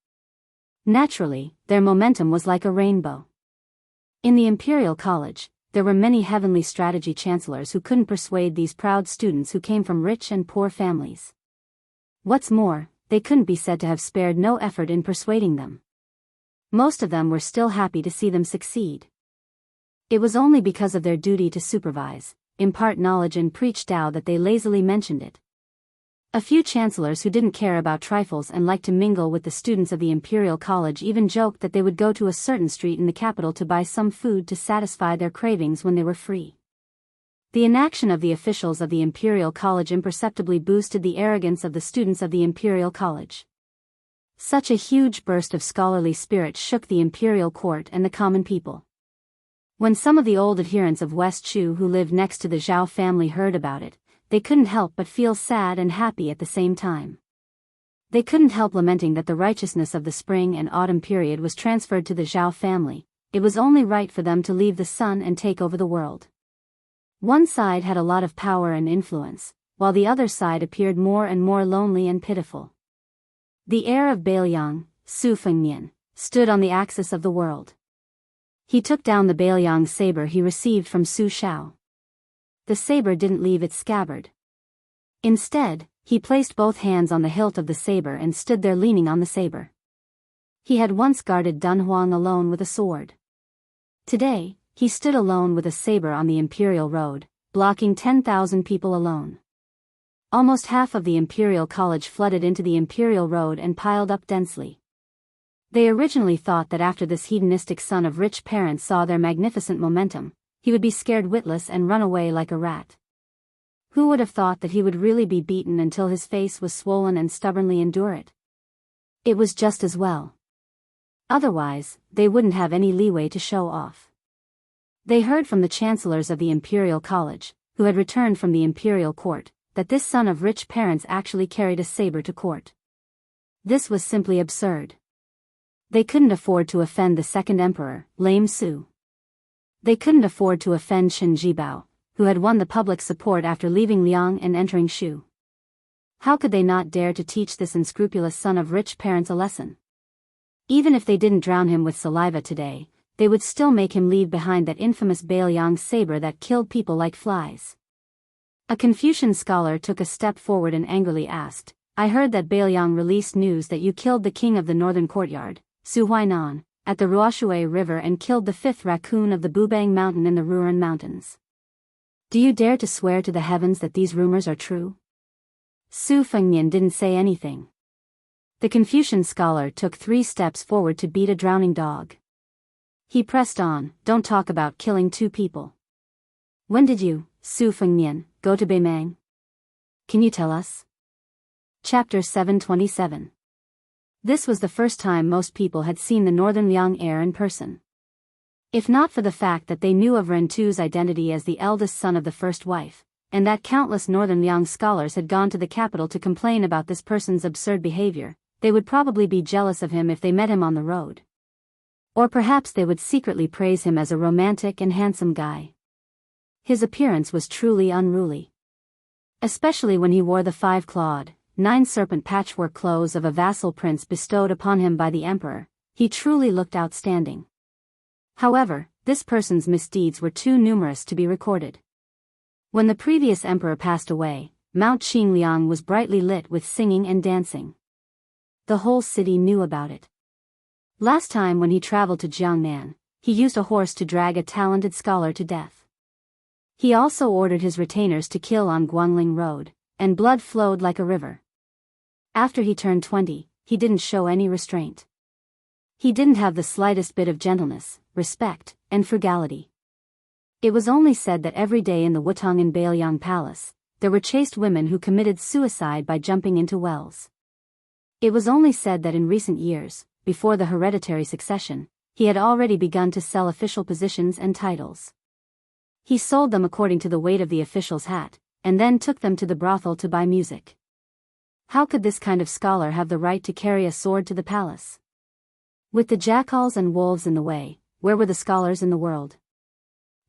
Naturally, their momentum was like a rainbow. In the Imperial College, there were many heavenly strategy chancellors who couldn't persuade these proud students who came from rich and poor families. What's more, they couldn't be said to have spared no effort in persuading them. Most of them were still happy to see them succeed. It was only because of their duty to supervise, impart knowledge and preach Tao that they lazily mentioned it. A few chancellors who didn't care about trifles and liked to mingle with the students of the Imperial College even joked that they would go to a certain street in the capital to buy some food to satisfy their cravings when they were free. The inaction of the officials of the Imperial College imperceptibly boosted the arrogance of the students of the Imperial College. Such a huge burst of scholarly spirit shook the Imperial Court and the common people. When some of the old adherents of West Chu who lived next to the Zhao family heard about it, they couldn't help but feel sad and happy at the same time. They couldn't help lamenting that the righteousness of the spring and autumn period was transferred to the Zhao family. It was only right for them to leave the sun and take over the world. One side had a lot of power and influence, while the other side appeared more and more lonely and pitiful. The heir of Bailiang, Su Fengmian, stood on the axis of the world. He took down the Bailiang saber he received from Su Shao. The saber didn't leave its scabbard. Instead, he placed both hands on the hilt of the saber and stood there leaning on the saber. He had once guarded Dunhuang alone with a sword. Today, he stood alone with a saber on the Imperial Road, blocking 10,000 people alone. Almost half of the Imperial College flooded into the Imperial Road and piled up densely. They originally thought that after this hedonistic son of rich parents saw their magnificent momentum, he would be scared witless and run away like a rat. Who would have thought that he would really be beaten until his face was swollen and stubbornly endure it? It was just as well. Otherwise, they wouldn't have any leeway to show off. They heard from the chancellors of the Imperial College, who had returned from the Imperial Court, that this son of rich parents actually carried a saber to court. This was simply absurd. They couldn't afford to offend the second emperor, Lame Su. They couldn't afford to offend Chen Jibao, who had won the public support after leaving Liang and entering Shu. How could they not dare to teach this unscrupulous son of rich parents a lesson? Even if they didn't drown him with saliva today, they would still make him leave behind that infamous Bailiang saber that killed people like flies. A Confucian scholar took a step forward and angrily asked, I heard that Bailiang released news that you killed the king of the northern courtyard, Su Huainan, at the Ruoshui River and killed the fifth raccoon of the Bubang Mountain in the Ruren Mountains. Do you dare to swear to the heavens that these rumors are true? Su Fengnian didn't say anything. The Confucian scholar took 3 steps forward to beat a drowning dog. He pressed on, don't talk about killing 2 people. When did you, Su Fengnian, go to Beimang? Can you tell us? Chapter 727. This was the first time most people had seen the Northern Liang heir in person. If not for the fact that they knew of Ren Tu's identity as the eldest son of the first wife, and that countless Northern Liang scholars had gone to the capital to complain about this person's absurd behavior, they would probably be jealous of him if they met him on the road. Or perhaps they would secretly praise him as a romantic and handsome guy. His appearance was truly unruly. Especially when he wore the 5-clawed, 9-serpent patchwork clothes of a vassal prince bestowed upon him by the emperor, he truly looked outstanding. However, this person's misdeeds were too numerous to be recorded. When the previous emperor passed away, Mount Qingliang was brightly lit with singing and dancing. The whole city knew about it. Last time when he traveled to Jiangnan, he used a horse to drag a talented scholar to death. He also ordered his retainers to kill on Guangling Road, and blood flowed like a river. After he turned 20, he didn't show any restraint. He didn't have the slightest bit of gentleness, respect, and frugality. It was only said that every day in the Wutong and Bailiang Palace, there were chaste women who committed suicide by jumping into wells. It was only said that in recent years, before the hereditary succession, he had already begun to sell official positions and titles. He sold them according to the weight of the official's hat, and then took them to the brothel to buy music. How could this kind of scholar have the right to carry a sword to the palace? With the jackals and wolves in the way, where were the scholars in the world?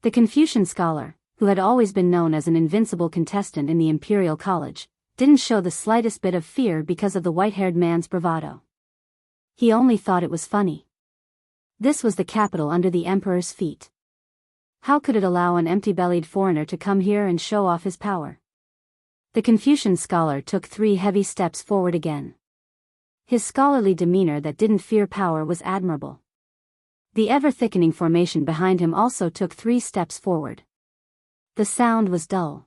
The Confucian scholar, who had always been known as an invincible contestant in the Imperial College, didn't show the slightest bit of fear because of the white-haired man's bravado. He only thought it was funny. This was the capital under the emperor's feet. How could it allow an empty-bellied foreigner to come here and show off his power? The Confucian scholar took 3 heavy steps forward again. His scholarly demeanor that didn't fear power was admirable. The ever-thickening formation behind him also took 3 steps forward. The sound was dull.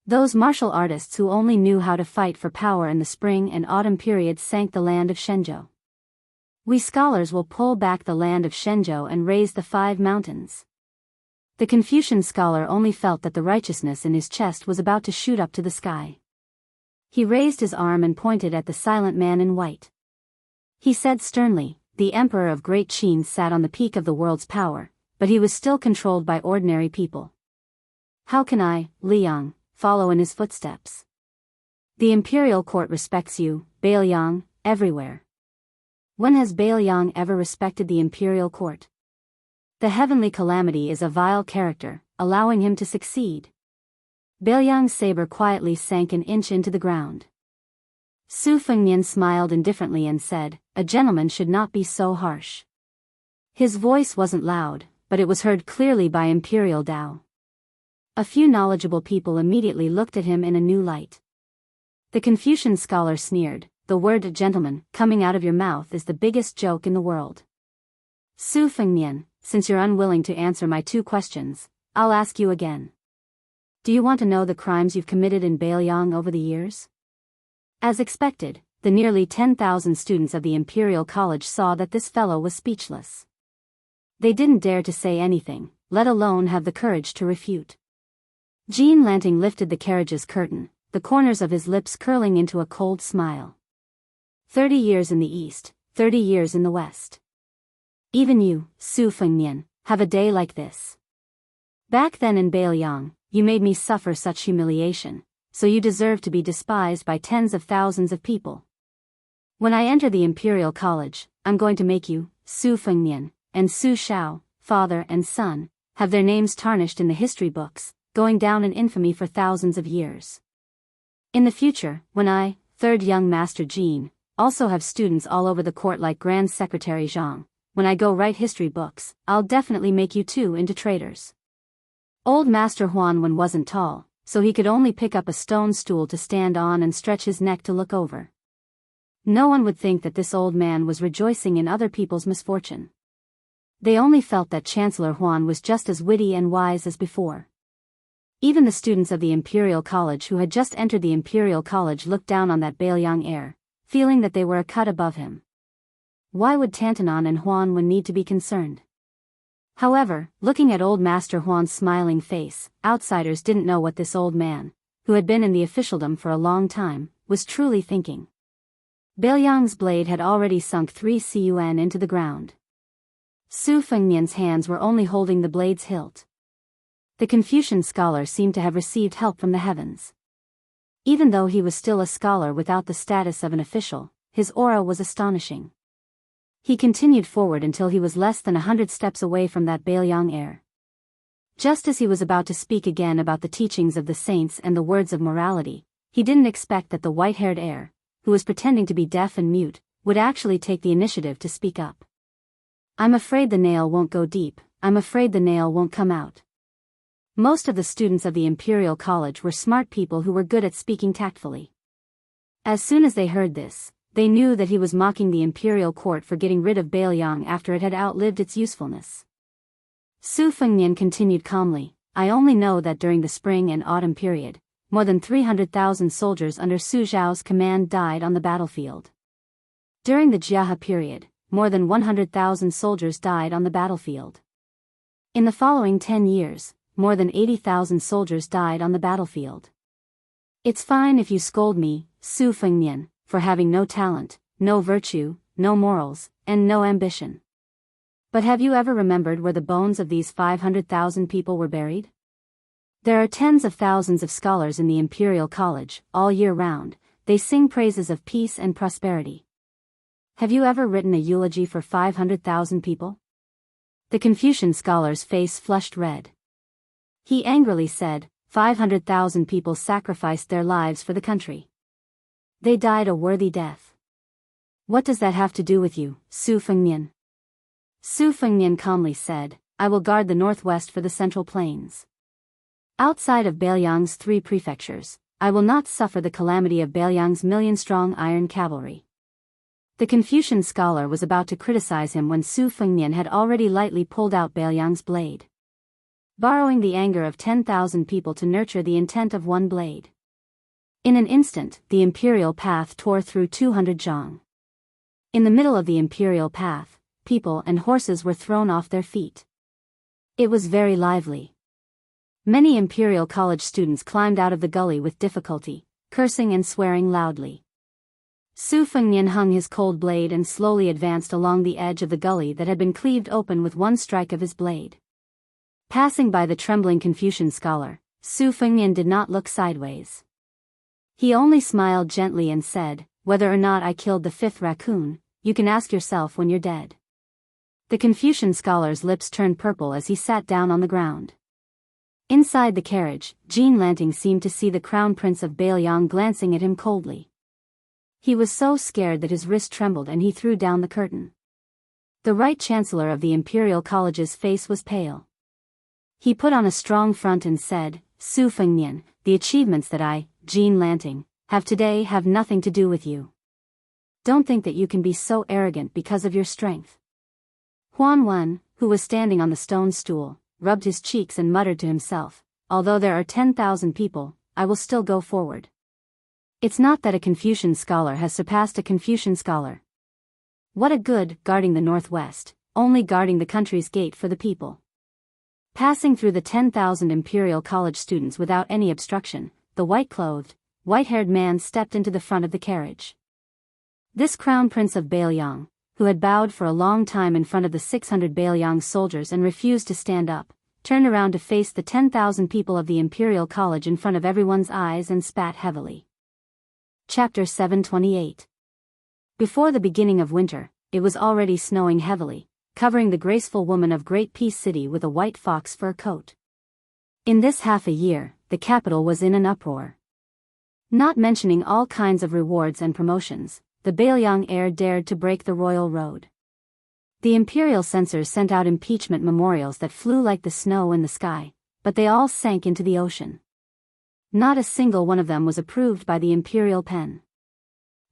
Those martial artists who only knew how to fight for power in the spring and autumn periods sank the land of Shenzhou. We scholars will pull back the land of Shenzhou and raise the 5 mountains. The Confucian scholar only felt that the righteousness in his chest was about to shoot up to the sky. He raised his arm and pointed at the silent man in white. He said sternly, the emperor of Great Qin sat on the peak of the world's power, but he was still controlled by ordinary people. How can I, Liang, follow in his footsteps? The imperial court respects you, Bailiang, everywhere. When has Bailiang ever respected the imperial court? The heavenly calamity is a vile character, allowing him to succeed. Bailiang's saber quietly sank an inch into the ground. Su Fengnian smiled indifferently and said, a gentleman should not be so harsh. His voice wasn't loud, but it was heard clearly by Imperial Dao. A few knowledgeable people immediately looked at him in a new light. The Confucian scholar sneered, the word gentleman coming out of your mouth is the biggest joke in the world. Su Fengnian, since you're unwilling to answer my 2 questions, I'll ask you again. Do you want to know the crimes you've committed in Bailiang over the years? As expected, the nearly 10,000 students of the Imperial College saw that this fellow was speechless. They didn't dare to say anything, let alone have the courage to refute. Jean Lanting lifted the carriage's curtain, the corners of his lips curling into a cold smile. 30 years in the east, 30 years in the west. Even you, Su Fengnian, have a day like this. Back then in Bailiang, you made me suffer such humiliation, so you deserve to be despised by tens of thousands of people. When I enter the Imperial College, I'm going to make you, Su Fengnian, and Su Shao, father and son, have their names tarnished in the history books, going down in infamy for thousands of years. In the future, when I, third young master Jean, also have students all over the court like Grand Secretary Zhang, when I go write history books, I'll definitely make you 2 into traitors. Old Master Huan Wen wasn't tall, so he could only pick up a stone stool to stand on and stretch his neck to look over. No one would think that this old man was rejoicing in other people's misfortune. They only felt that Chancellor Huan was just as witty and wise as before. Even the students of the Imperial College who had just entered the Imperial College looked down on that Bailiang heir, feeling that they were a cut above him. Why would Tantanon and Huan Wen need to be concerned? However, looking at old Master Huan's smiling face, outsiders didn't know what this old man, who had been in the officialdom for a long time, was truly thinking. Bailiang's blade had already sunk 3 cun into the ground. Su Fengnian's hands were only holding the blade's hilt. The Confucian scholar seemed to have received help from the heavens. Even though he was still a scholar without the status of an official, his aura was astonishing. He continued forward until he was less than 100 steps away from that Bailiang heir. Just as he was about to speak again about the teachings of the saints and the words of morality, he didn't expect that the white-haired heir, who was pretending to be deaf and mute, would actually take the initiative to speak up. "I'm afraid the nail won't go deep, I'm afraid the nail won't come out." Most of the students of the Imperial College were smart people who were good at speaking tactfully. As soon as they heard this, they knew that he was mocking the Imperial Court for getting rid of Bailiang after it had outlived its usefulness. Su Fengnian continued calmly, "I only know that during the spring and autumn period, more than 300,000 soldiers under Su Zhao's command died on the battlefield. During the Jiahe period, more than 100,000 soldiers died on the battlefield. In the following 10 years, more than 80,000 soldiers died on the battlefield. It's fine if you scold me, Su Fengnian, for having no talent, no virtue, no morals, and no ambition. But have you ever remembered where the bones of these 500,000 people were buried? There are tens of thousands of scholars in the Imperial College, all year round. They sing praises of peace and prosperity. Have you ever written a eulogy for 500,000 people?" The Confucian scholar's face flushed red. He angrily said, 500,000 people sacrificed their lives for the country. They died a worthy death. What does that have to do with you, Su Fengnian? Su Fengnian calmly said, "I will guard the northwest for the Central Plains. Outside of Bailiang's 3 prefectures, I will not suffer the calamity of Bailiang's million-strong iron cavalry." The Confucian scholar was about to criticize him when Su Fengnian had already lightly pulled out Bailiang's blade, borrowing the anger of 10,000 people to nurture the intent of one blade. In an instant, the imperial path tore through 200 zhang. In the middle of the imperial path, people and horses were thrown off their feet. It was very lively. Many Imperial College students climbed out of the gully with difficulty, cursing and swearing loudly. Su Fengnian hung his cold blade and slowly advanced along the edge of the gully that had been cleaved open with one strike of his blade. Passing by the trembling Confucian scholar, Su Fengnian did not look sideways. He only smiled gently and said, "Whether or not I killed the 5th raccoon, you can ask yourself when you're dead." The Confucian scholar's lips turned purple as he sat down on the ground. Inside the carriage, Enchanting seemed to see the crown prince of Bailiang glancing at him coldly. He was so scared that his wrist trembled and he threw down the curtain. The right chancellor of the Imperial College's face was pale. He put on a strong front and said, "Su Fengnian, the achievements that I, Enchanting, have today have nothing to do with you. Don't think that you can be so arrogant because of your strength." Huan Wen, who was standing on the stone stool, rubbed his cheeks and muttered to himself, "Although there are 10,000 people, I will still go forward. It's not that a Confucian scholar has surpassed a Confucian scholar. What a good, guarding the northwest, only guarding the country's gate for the people." Passing through the 10,000 Imperial College students without any obstruction, the white-clothed, white-haired man stepped into the front of the carriage. This crown prince of Bailiang, who had bowed for a long time in front of the 600 Bailiang soldiers and refused to stand up, turned around to face the 10,000 people of the Imperial College in front of everyone's eyes and spat heavily. Chapter 728. Before the beginning of winter, it was already snowing heavily, covering the graceful woman of Great Peace City with a white fox fur coat. In this half a year, the capital was in an uproar. Not mentioning all kinds of rewards and promotions, the Bailiang heir dared to break the royal road. The imperial censors sent out impeachment memorials that flew like the snow in the sky, but they all sank into the ocean. Not a single one of them was approved by the imperial pen.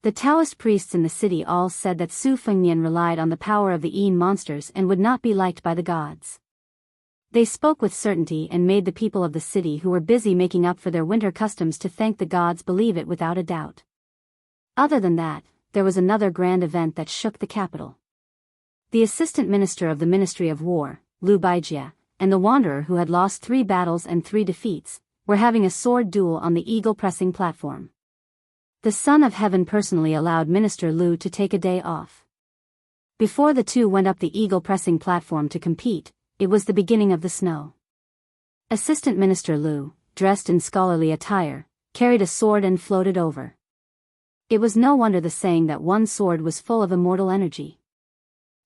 The Taoist priests in the city all said that Su Fengnian relied on the power of the Yin monsters and would not be liked by the gods. They spoke with certainty and made the people of the city who were busy making up for their winter customs to thank the gods believe it without a doubt. Other than that, there was another grand event that shook the capital. The assistant minister of the Ministry of War, Liu Baijie, and the wanderer who had lost 3 battles and 3 defeats, were having a sword duel on the eagle-pressing platform. The Son of Heaven personally allowed Minister Liu to take a day off. Before the two went up the eagle-pressing platform to compete, it was the beginning of the snow. Assistant Minister Liu, dressed in scholarly attire, carried a sword and floated over. It was no wonder the saying that one sword was full of immortal energy.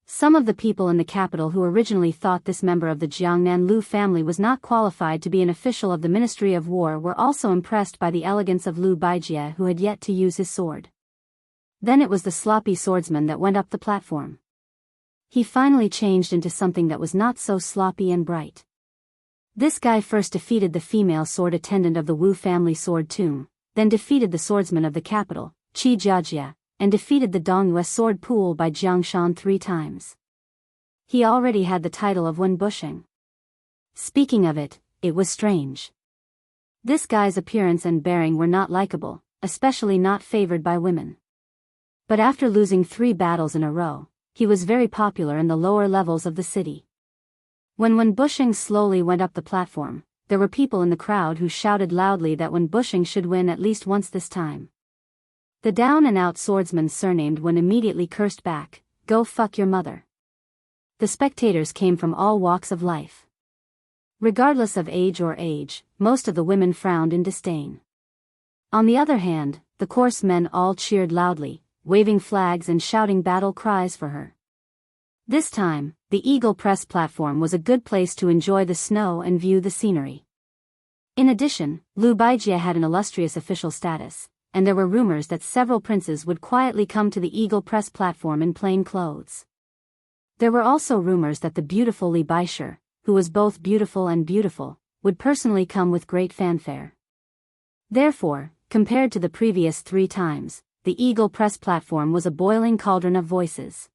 Some of the people in the capital who originally thought this member of the Jiangnan Liu family was not qualified to be an official of the Ministry of War were also impressed by the elegance of Liu Baijie, who had yet to use his sword. Then it was the sloppy swordsman that went up the platform. He finally changed into something that was not so sloppy and bright. This guy first defeated the female sword attendant of the Wu family sword tomb, then defeated the swordsman of the capital, Qi Jiajie, and defeated the Dongyue sword pool by Jiangshan 3 times. He already had the title of Wen Bushing. Speaking of it, it was strange. This guy's appearance and bearing were not likable, especially not favored by women. But after losing 3 battles in a row, he was very popular in the lower levels of the city. When Wen Bushing slowly went up the platform, there were people in the crowd who shouted loudly that Wen Bushing should win at least once this time. The down-and-out swordsman surnamed Wen immediately cursed back, "Go fuck your mother." The spectators came from all walks of life. Regardless of age, most of the women frowned in disdain. On the other hand, the coarse men all cheered loudly, waving flags and shouting battle cries for her. This time, the Eagle Press platform was a good place to enjoy the snow and view the scenery. In addition, Liu Baijie had an illustrious official status, and there were rumors that several princes would quietly come to the Eagle Press platform in plain clothes. There were also rumors that the beautiful Li Baisher, who was both beautiful and beautiful, would personally come with great fanfare. Therefore, compared to the previous 3 times, the Eagle Press platform was a boiling cauldron of voices.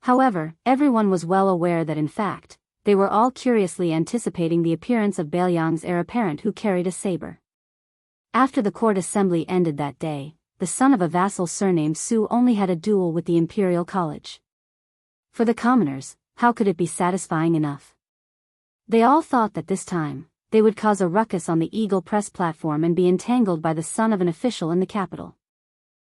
However, everyone was well aware that in fact, they were all curiously anticipating the appearance of Bailiang's heir apparent who carried a saber. After the court assembly ended that day, the son of a vassal surnamed Su only had a duel with the Imperial College. For the commoners, how could it be satisfying enough? They all thought that this time, they would cause a ruckus on the Eagle Press platform and be entangled by the son of an official in the capital.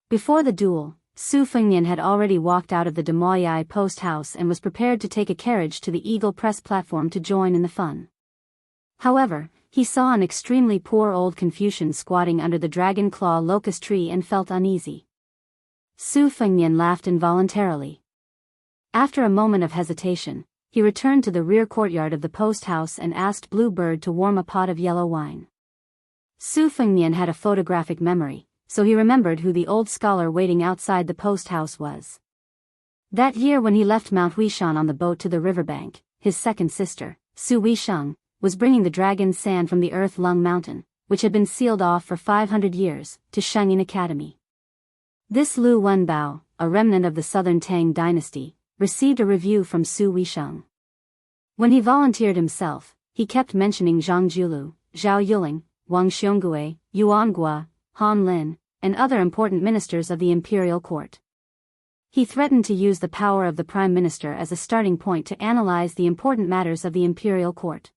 Before the duel, Su Fengnian had already walked out of the Demoyai post house and was prepared to take a carriage to the Eagle Press platform to join in the fun. However, he saw an extremely poor old Confucian squatting under the dragon claw locust tree and felt uneasy. Su Fengnian laughed involuntarily. After a moment of hesitation, he returned to the rear courtyard of the post house and asked Blue Bird to warm a pot of yellow wine. Su Fengnian had a photographic memory, so he remembered who the old scholar waiting outside the post house was. That year when he left Mount Huishan on the boat to the riverbank, his second sister, Su Weisheng, was bringing the dragon's sand from the Earth Lung Mountain, which had been sealed off for 500 years, to Shengyin Academy. This Lu Wenbao, a remnant of the southern Tang dynasty, received a review from Su Weisheng. When he volunteered himself, he kept mentioning Zhang Julu, Zhao Yuling, Wang Xiongui, Yuan Gua, Han Lin, and other important ministers of the imperial court. He threatened to use the power of the prime minister as a starting point to analyze the important matters of the imperial court.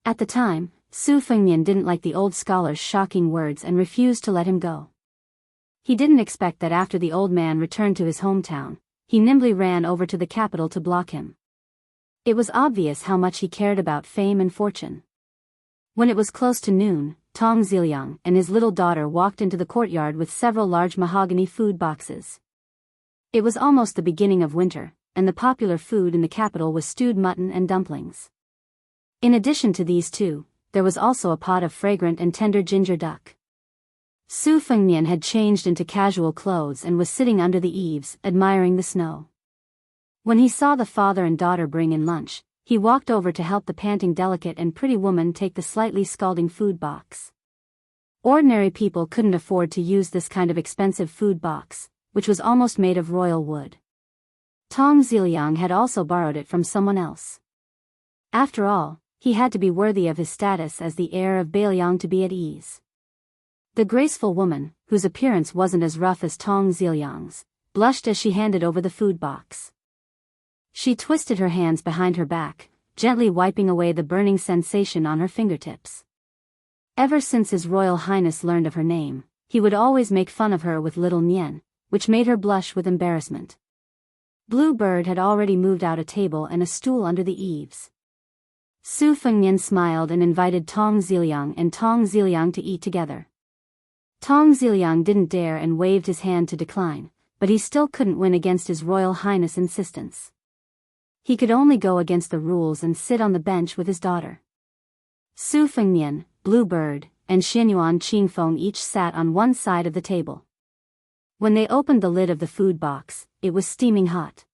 At the time, Su Fengnian didn't like the old scholar's shocking words and refused to let him go. He didn't expect that after the old man returned to his hometown, he nimbly ran over to the capital to block him. It was obvious how much he cared about fame and fortune. When it was close to noon, Tong Ziliang and his little daughter walked into the courtyard with several large mahogany food boxes. It was almost the beginning of winter, and the popular food in the capital was stewed mutton and dumplings. In addition to these two, there was also a pot of fragrant and tender ginger duck. Su Fengnian had changed into casual clothes and was sitting under the eaves, admiring the snow. When he saw the father and daughter bring in lunch, he walked over to help the panting delicate and pretty woman take the slightly scalding food box. Ordinary people couldn't afford to use this kind of expensive food box, which was almost made of royal wood. Tong Ziliang had also borrowed it from someone else. After all, he had to be worthy of his status as the heir of Bailiang to be at ease. The graceful woman, whose appearance wasn't as rough as Tong Ziliang's, blushed as she handed over the food box. She twisted her hands behind her back, gently wiping away the burning sensation on her fingertips. Ever since His Royal Highness learned of her name, he would always make fun of her with little Nian, which made her blush with embarrassment. Blue Bird had already moved out a table and a stool under the eaves. Su Fengnian smiled and invited Tong Ziliang and Tong Ziliang to eat together. Tong Ziliang didn't dare and waved his hand to decline, but he still couldn't win against His Royal Highness' insistence. He could only go against the rules and sit on the bench with his daughter. Su Fengnian, Blue Bird, and Xianyuan Qingfeng each sat on one side of the table. When they opened the lid of the food box, it was steaming hot.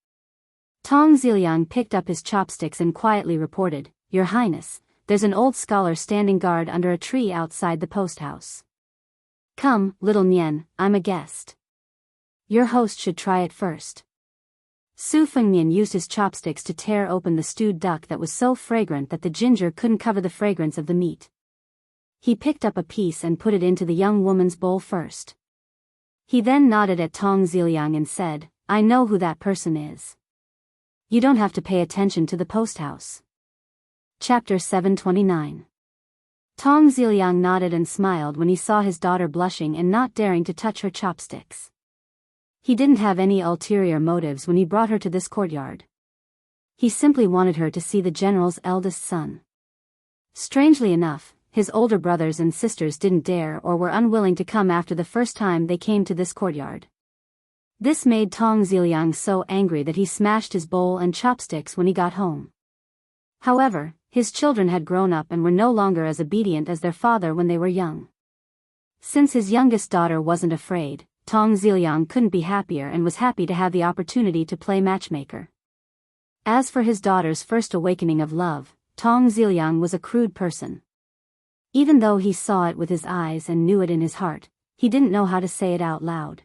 Tong Ziliang picked up his chopsticks and quietly reported, "Your Highness, there's an old scholar standing guard under a tree outside the post house. Come, little Nian, I'm a guest. Your host should try it first." Su Fengnian used his chopsticks to tear open the stewed duck that was so fragrant that the ginger couldn't cover the fragrance of the meat. He picked up a piece and put it into the young woman's bowl first. He then nodded at Tong Ziliang and said, "I know who that person is. You don't have to pay attention to the post house." Chapter 729. Tong Ziliang nodded and smiled when he saw his daughter blushing and not daring to touch her chopsticks. He didn't have any ulterior motives when he brought her to this courtyard. He simply wanted her to see the general's eldest son. Strangely enough, his older brothers and sisters didn't dare or were unwilling to come after the first time they came to this courtyard. This made Tong Ziliang so angry that he smashed his bowl and chopsticks when he got home. However, his children had grown up and were no longer as obedient as their father when they were young. Since his youngest daughter wasn't afraid, Tong Ziliang couldn't be happier and was happy to have the opportunity to play matchmaker. As for his daughter's first awakening of love, Tong Ziliang was a crude person. Even though he saw it with his eyes and knew it in his heart, he didn't know how to say it out loud.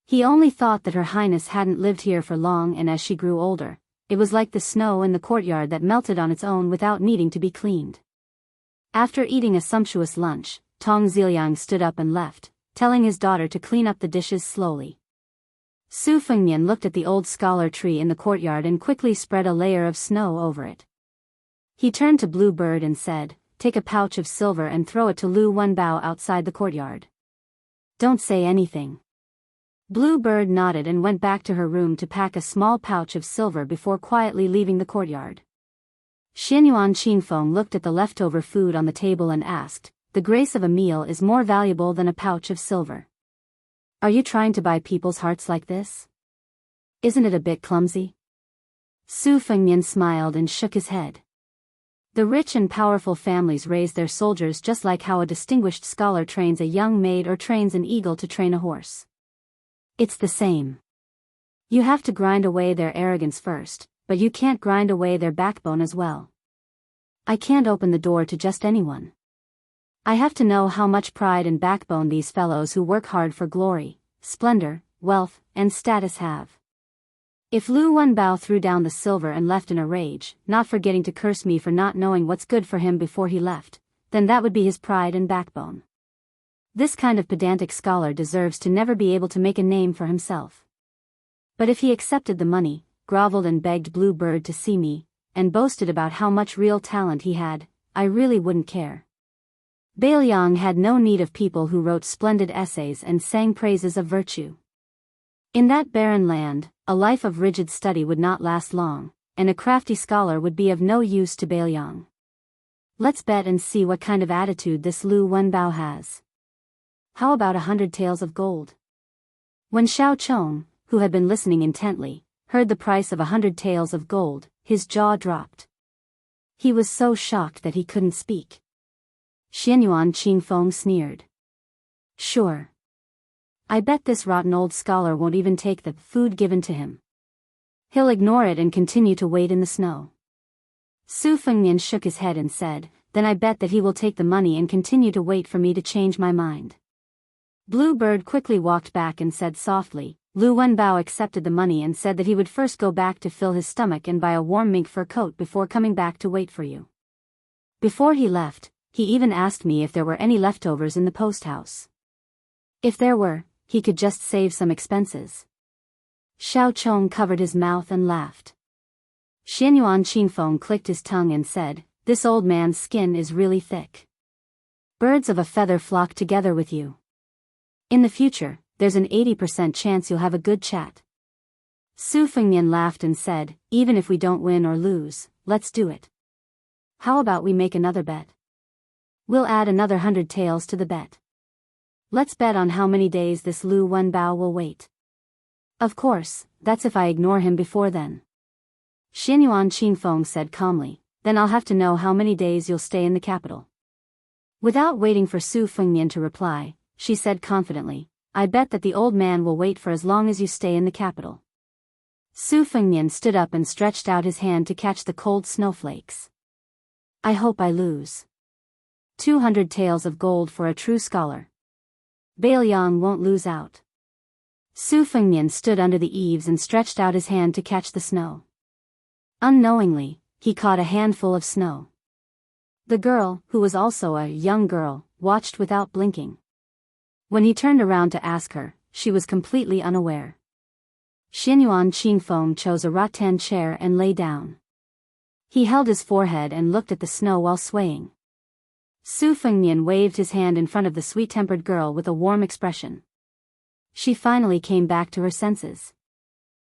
He only thought that Her Highness hadn't lived here for long, and as she grew older, it was like the snow in the courtyard that melted on its own without needing to be cleaned. After eating a sumptuous lunch, Tong Ziliang stood up and left, telling his daughter to clean up the dishes slowly. Su Fengnian looked at the old scholar tree in the courtyard and quickly spread a layer of snow over it. He turned to Blue Bird and said, "Take a pouch of silver and throw it to Lu Wenbao outside the courtyard. Don't say anything." Blue Bird nodded and went back to her room to pack a small pouch of silver before quietly leaving the courtyard. Xianyuan Qingfeng looked at the leftover food on the table and asked, "The grace of a meal is more valuable than a pouch of silver. Are you trying to buy people's hearts like this? Isn't it a bit clumsy?" Su Fengnian smiled and shook his head. The rich and powerful families raise their soldiers just like how a distinguished scholar trains a young maid or trains an eagle to train a horse. It's the same. You have to grind away their arrogance first, but you can't grind away their backbone as well. I can't open the door to just anyone. I have to know how much pride and backbone these fellows who work hard for glory, splendor, wealth, and status have. If Lu Wenbao threw down the silver and left in a rage, not forgetting to curse me for not knowing what's good for him before he left, then that would be his pride and backbone. This kind of pedantic scholar deserves to never be able to make a name for himself. But if he accepted the money, groveled and begged Blue Bird to see me, and boasted about how much real talent he had, I really wouldn't care. Bailiang had no need of people who wrote splendid essays and sang praises of virtue. In that barren land, a life of rigid study would not last long, and a crafty scholar would be of no use to Bailiang. Let's bet and see what kind of attitude this Lu Wenbao has. How about 100 taels of gold? When Xiao Chong, who had been listening intently, heard the price of 100 taels of gold, his jaw dropped. He was so shocked that he couldn't speak. Xianyuan Qingfeng sneered. "Sure. I bet this rotten old scholar won't even take the food given to him. He'll ignore it and continue to wait in the snow." Su Fengnian shook his head and said, then I bet that he will take the money and continue to wait for me to change my mind. Blue Bird quickly walked back and said softly, Lu Wenbao accepted the money and said that he would first go back to fill his stomach and buy a warm mink fur coat before coming back to wait for you. Before he left, he even asked me if there were any leftovers in the post house. If there were, he could just save some expenses. Xiao Chong covered his mouth and laughed. Xianyuan Qingfeng clicked his tongue and said, this old man's skin is really thick. Birds of a feather flock together with you. In the future, there's an 80% chance you'll have a good chat. Su Fengnian laughed and said, even if we don't win or lose, let's do it. How about we make another bet? We'll add another 100 taels to the bet. Let's bet on how many days this Lu Wenbao will wait. Of course, that's if I ignore him before then. Xianyuan Qingfeng said calmly, then I'll have to know how many days you'll stay in the capital. Without waiting for Su Fengnian to reply, she said confidently, I bet that the old man will wait for as long as you stay in the capital. Su Fengnian stood up and stretched out his hand to catch the cold snowflakes. I hope I lose. 200 taels of gold for a true scholar. Bailiang won't lose out. Su Fengnian stood under the eaves and stretched out his hand to catch the snow. Unknowingly, he caught a handful of snow. The girl, who was also a young girl, watched without blinking. When he turned around to ask her, she was completely unaware. Xianyuan Qingfeng chose a rattan chair and lay down. He held his forehead and looked at the snow while swaying. Su Fengnian waved his hand in front of the sweet-tempered girl with a warm expression. She finally came back to her senses.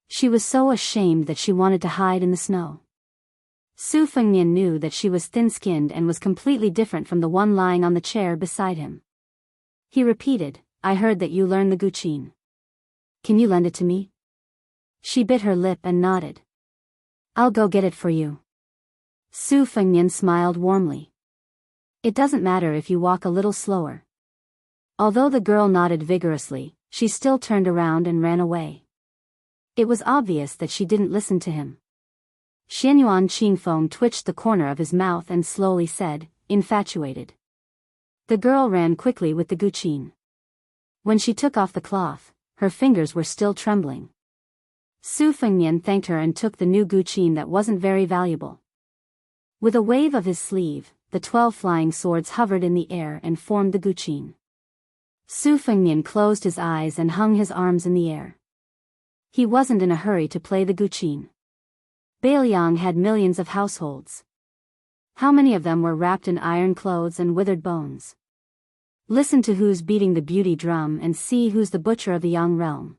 She was so ashamed that she wanted to hide in the snow. Su Fengnian knew that she was thin-skinned and was completely different from the one lying on the chair beside him. He repeated, I heard that you learned the Guqin. Can you lend it to me? She bit her lip and nodded. I'll go get it for you. Su Fengnian smiled warmly. It doesn't matter if you walk a little slower. Although the girl nodded vigorously, she still turned around and ran away. It was obvious that she didn't listen to him. Xianyuan Qingfeng twitched the corner of his mouth and slowly said, infatuated. The girl ran quickly with the Guqin. When she took off the cloth, her fingers were still trembling. Su Fengnian thanked her and took the new Guqin that wasn't very valuable. With a wave of his sleeve, the 12 flying swords hovered in the air and formed the Guqin. Su Fengnian closed his eyes and hung his arms in the air. He wasn't in a hurry to play the Guqin. Bailiang had millions of households. How many of them were wrapped in iron clothes and withered bones? Listen to who's beating the beauty drum and see who's the butcher of the Yang realm.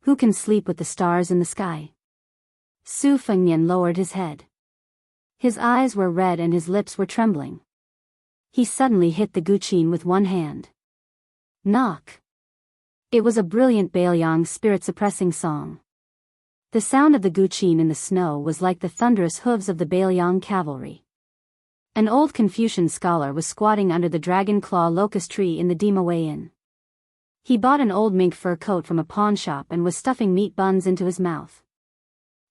Who can sleep with the stars in the sky? Su Fengnian lowered his head. His eyes were red and his lips were trembling. He suddenly hit the Guqin with one hand. Knock! It was a brilliant Bailiang spirit-suppressing song. The sound of the Guqin in the snow was like the thunderous hooves of the Bailiang cavalry. An old Confucian scholar was squatting under the dragon claw locust tree in the Dima Wei Inn. He bought an old mink fur coat from a pawn shop and was stuffing meat buns into his mouth.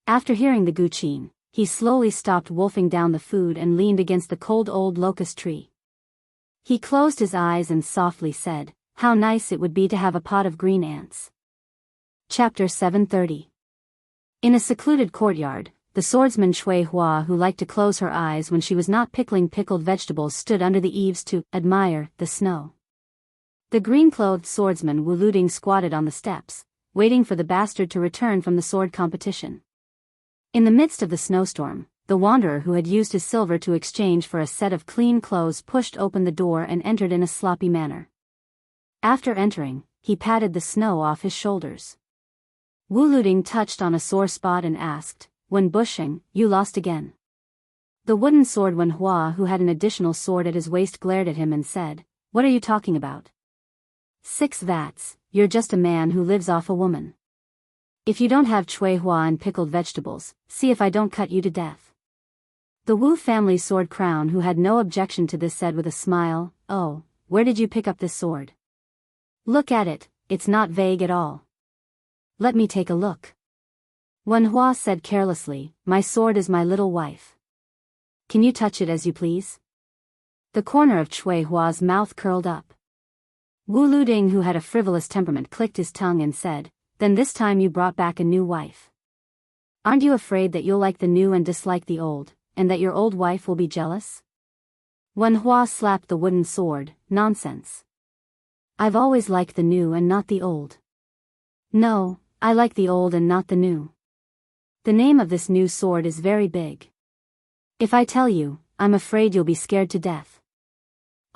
After hearing the Guqin, he slowly stopped wolfing down the food and leaned against the cold old locust tree. He closed his eyes and softly said, how nice it would be to have a pot of green ants. Chapter 730. In a secluded courtyard, the swordsman Shui Hua, who liked to close her eyes when she was not pickling pickled vegetables, stood under the eaves to admire the snow. The green-clothed swordsman Wu Luding squatted on the steps, waiting for the bastard to return from the sword competition. In the midst of the snowstorm, the wanderer who had used his silver to exchange for a set of clean clothes pushed open the door and entered in a sloppy manner. After entering, he patted the snow off his shoulders. Wu Luding touched on a sore spot and asked, when bushing, you lost again. The wooden sword Wen Hua, who had an additional sword at his waist, glared at him and said, what are you talking about? 6 vats, you're just a man who lives off a woman. If you don't have Chui Hua and pickled vegetables, see if I don't cut you to death. The Wu family sword crown, who had no objection to this, said with a smile, oh, where did you pick up this sword? Look at it, it's not vague at all. Let me take a look. Wen Hua said carelessly, my sword is my little wife. Can you touch it as you please? The corner of Chui Hua's mouth curled up. Wu Luding, who had a frivolous temperament, clicked his tongue and said, "Then this time you brought back a new wife. Aren't you afraid that you'll like the new and dislike the old, and that your old wife will be jealous?" Wen Hua slapped the wooden sword. "Nonsense. I've always liked the new and not the old." "No, I like the old and not the new. The name of this new sword is very big. If I tell you, I'm afraid you'll be scared to death.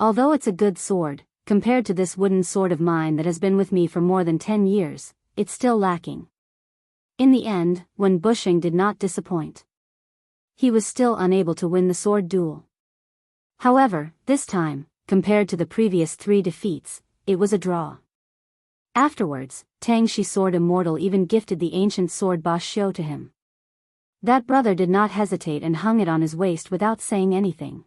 Although it's a good sword, compared to this wooden sword of mine that has been with me for more than 10 years, it's still lacking." In the end, Wen Bushing did not disappoint. He was still unable to win the sword duel. However, this time, compared to the previous 3 defeats, it was a draw. Afterwards, Tang Shi Sword Immortal even gifted the ancient sword Ba Xiu to him. That brother did not hesitate and hung it on his waist without saying anything.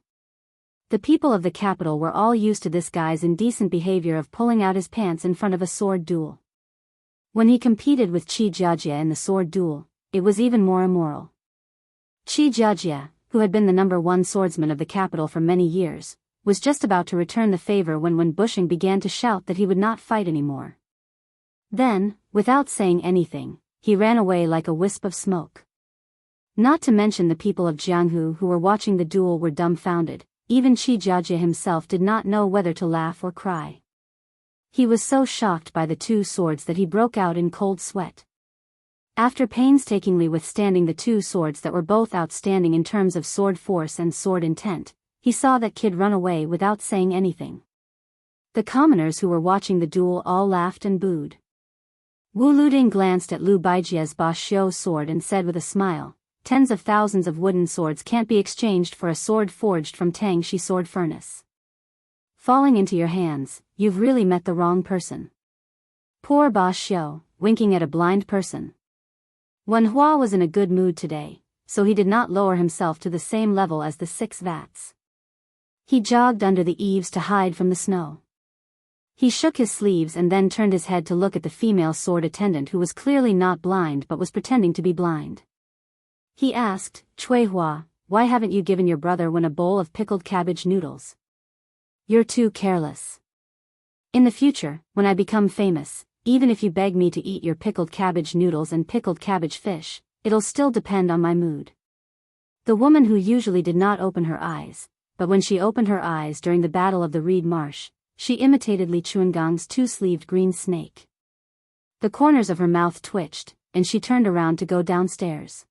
The people of the capital were all used to this guy's indecent behavior of pulling out his pants in front of a sword duel. When he competed with Qi Jiajie in the sword duel, it was even more immoral. Qi Jiajie, who had been the #1 swordsman of the capital for many years, was just about to return the favor when Wen Bushing began to shout that he would not fight anymore. Then, without saying anything, he ran away like a wisp of smoke. Not to mention the people of Jianghu who were watching the duel were dumbfounded. Even Qi Jiajie himself did not know whether to laugh or cry. He was so shocked by the 2 swords that he broke out in cold sweat. After painstakingly withstanding the 2 swords that were both outstanding in terms of sword force and sword intent, he saw that kid run away without saying anything. The commoners who were watching the duel all laughed and booed. Wu Luding glanced at Lu Baijie's Ba Xiu's sword and said with a smile, "Tens of thousands of wooden swords can't be exchanged for a sword forged from Tang Shi sword furnace. Falling into your hands, you've really met the wrong person." Poor Ba Xiu, winking at a blind person. Wen Hua was in a good mood today, so he did not lower himself to the same level as the 6 vats. He jogged under the eaves to hide from the snow. He shook his sleeves and then turned his head to look at the female sword attendant who was clearly not blind but was pretending to be blind. He asked, "Chui Hua, why haven't you given your brother Wen a bowl of pickled cabbage noodles? You're too careless. In the future, when I become famous, even if you beg me to eat your pickled cabbage noodles and pickled cabbage fish, it'll still depend on my mood." The woman who usually did not open her eyes, but when she opened her eyes during the Battle of the Reed Marsh, she imitated Li Chuangang's 2-sleeved green snake. The corners of her mouth twitched, and she turned around to go downstairs.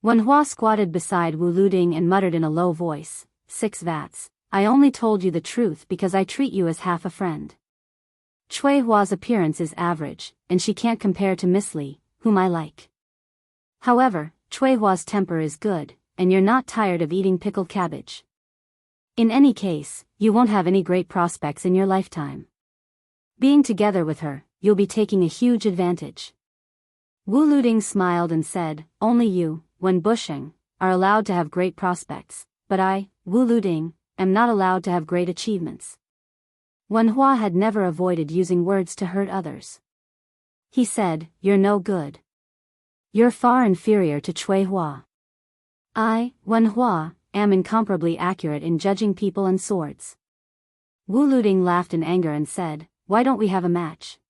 Wen Hua squatted beside Wu Luding and muttered in a low voice, "6 vats, I only told you the truth because I treat you as half a friend. Chui Hua's appearance is average, and she can't compare to Miss Li, whom I like. However, Chui Hua's temper is good, and you're not tired of eating pickled cabbage. In any case, you won't have any great prospects in your lifetime. Being together with her, you'll be taking a huge advantage." Wu Luding smiled and said, "Only you, Wen Bushing, are allowed to have great prospects, but I, Wu Luding, am not allowed to have great achievements." Wen Hua had never avoided using words to hurt others. He said, "You're no good. You're far inferior to Chui Hua. I, Wen Hua, am incomparably accurate in judging people and swords." Wu Luding laughed in anger and said, "Why don't we have a match?"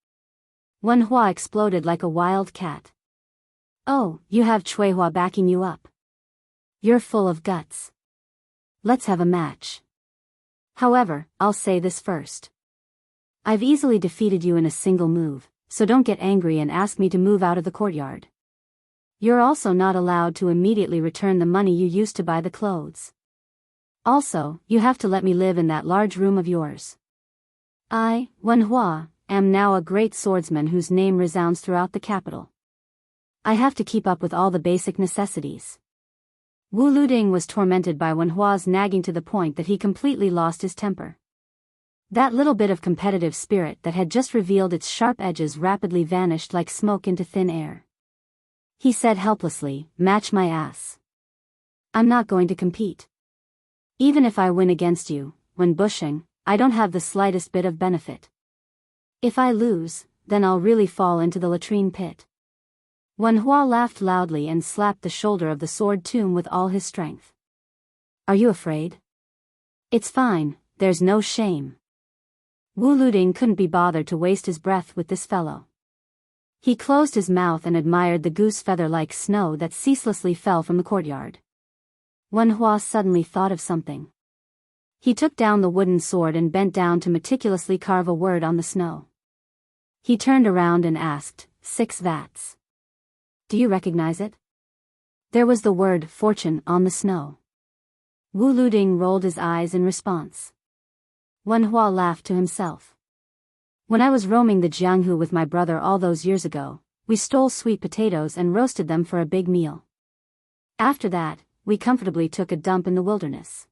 Wen Hua exploded like a wild cat. "Oh, you have Chui Hua backing you up. You're full of guts. Let's have a match. However, I'll say this first. I've easily defeated you in a single move, so don't get angry and ask me to move out of the courtyard. You're also not allowed to immediately return the money you used to buy the clothes. Also, you have to let me live in that large room of yours. I, Wen Hua, am now a great swordsman whose name resounds throughout the capital. I have to keep up with all the basic necessities." Wu Luding was tormented by Wen Hua's nagging to the point that he completely lost his temper. That little bit of competitive spirit that had just revealed its sharp edges rapidly vanished like smoke into thin air. He said helplessly, "Match my ass. I'm not going to compete. Even if I win against you, Wen Bushing, I don't have the slightest bit of benefit. If I lose, then I'll really fall into the latrine pit." Wen Hua laughed loudly and slapped the shoulder of the sword tomb with all his strength. "Are you afraid? It's fine, there's no shame. Wu Luding couldn't be bothered to waste his breath with this fellow. He closed his mouth and admired the goose feather-like snow that ceaselessly fell from the courtyard. Wen Hua suddenly thought of something. He took down the wooden sword and bent down to meticulously carve a word on the snow. He turned around and asked, 6 vats. Do you recognize it? There was the word fortune on the snow. Wu Luding rolled his eyes in response. Wen Hua laughed to himself. When I was roaming the Jianghu with my brother all those years ago, we stole sweet potatoes and roasted them for a big meal. After that, we comfortably took a dump in the wilderness.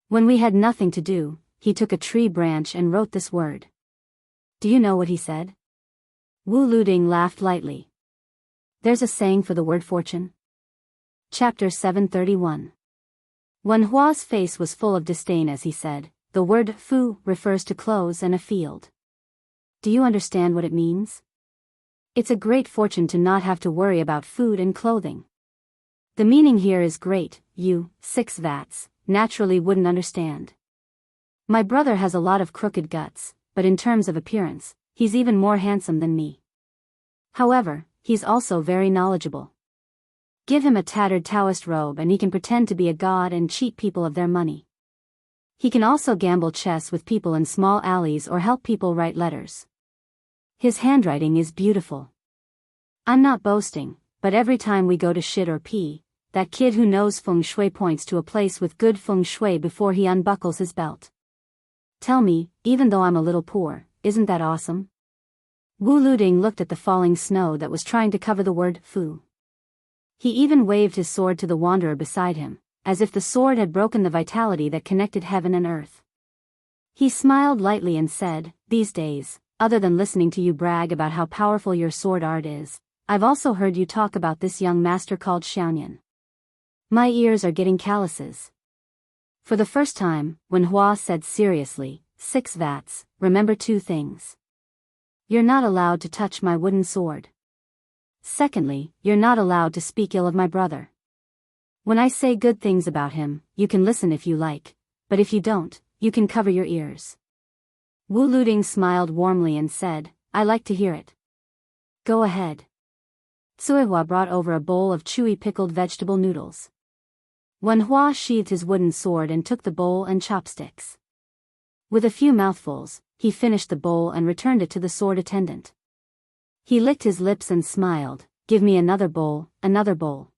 When we had nothing to do, he took a tree branch and wrote this word. Do you know what he said? Wu Luding laughed lightly. There's a saying for the word fortune. Chapter 731. Wen Hua's face was full of disdain as he said, the word fu refers to clothes and a field. Do you understand what it means? It's a great fortune to not have to worry about food and clothing. The meaning here is great. You, 6 vats, naturally wouldn't understand. My brother has a lot of crooked guts, but in terms of appearance, he's even more handsome than me. However, he's also very knowledgeable. Give him a tattered Taoist robe and he can pretend to be a god and cheat people of their money. He can also gamble chess with people in small alleys or help people write letters. His handwriting is beautiful. I'm not boasting, but every time we go to shit or pee, that kid who knows feng shui points to a place with good feng shui before he unbuckles his belt. Tell me, even though I'm a little poor, isn't that awesome? Wu Luding looked at the falling snow that was trying to cover the word fu. He even waved his sword to the wanderer beside him, as if the sword had broken the vitality that connected heaven and earth. He smiled lightly and said, these days, other than listening to you brag about how powerful your sword art is, I've also heard you talk about this young master called Xiaoyan. My ears are getting calluses. For the first time, Wen Hua said seriously, 6 vats, remember 2 things. You're not allowed to touch my wooden sword. Secondly, you're not allowed to speak ill of my brother. When I say good things about him, you can listen if you like, but if you don't, you can cover your ears. Wu Luding smiled warmly and said, I like to hear it. Go ahead. Cuihua brought over a bowl of chewy pickled vegetable noodles. Wen Hua sheathed his wooden sword and took the bowl and chopsticks. With a few mouthfuls, he finished the bowl and returned it to the sword attendant. He licked his lips and smiled, give me another bowl, another bowl.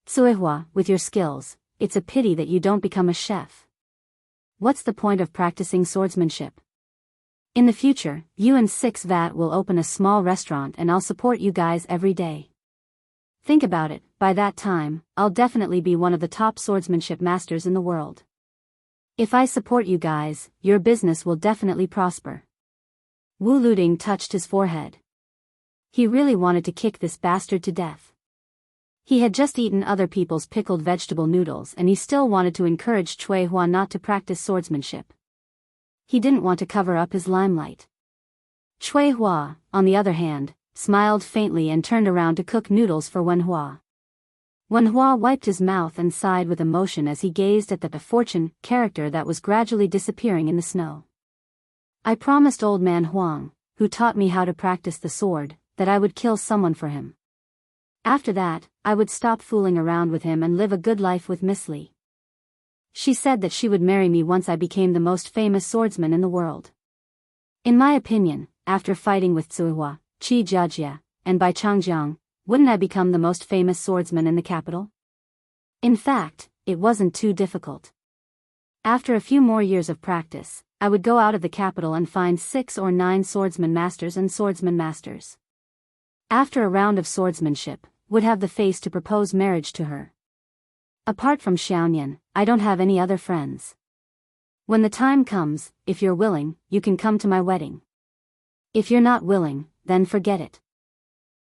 Cuihua, with your skills, it's a pity that you don't become a chef. What's the point of practicing swordsmanship? In the future, you and 6 vat will open a small restaurant and I'll support you guys every day. Think about it, by that time, I'll definitely be one of the top swordsmanship masters in the world. If I support you guys, your business will definitely prosper. Wu Luding touched his forehead. He really wanted to kick this bastard to death. He had just eaten other people's pickled vegetable noodles and he still wanted to encourage Cui Hua not to practice swordsmanship. He didn't want to cover up his limelight. Cui Hua, on the other hand, smiled faintly and turned around to cook noodles for Wen Hua. Wen Hua wiped his mouth and sighed with emotion as he gazed at the fortune character that was gradually disappearing in the snow. I promised old man Huang, who taught me how to practice the sword, that I would kill someone for him. After that, I would stop fooling around with him and live a good life with Miss Li. She said that she would marry me once I became the most famous swordsman in the world. In my opinion, after fighting with Cuihua, Qi Jiajia, and Bai Changjiang, wouldn't I become the most famous swordsman in the capital? In fact, it wasn't too difficult. After a few more years of practice, I would go out of the capital and find 6 or 9 swordsman masters and swordsman masters. After a round of swordsmanship, would have the face to propose marriage to her. Apart from Xiaoyan, I don't have any other friends. When the time comes, if you're willing, you can come to my wedding. If you're not willing, then forget it.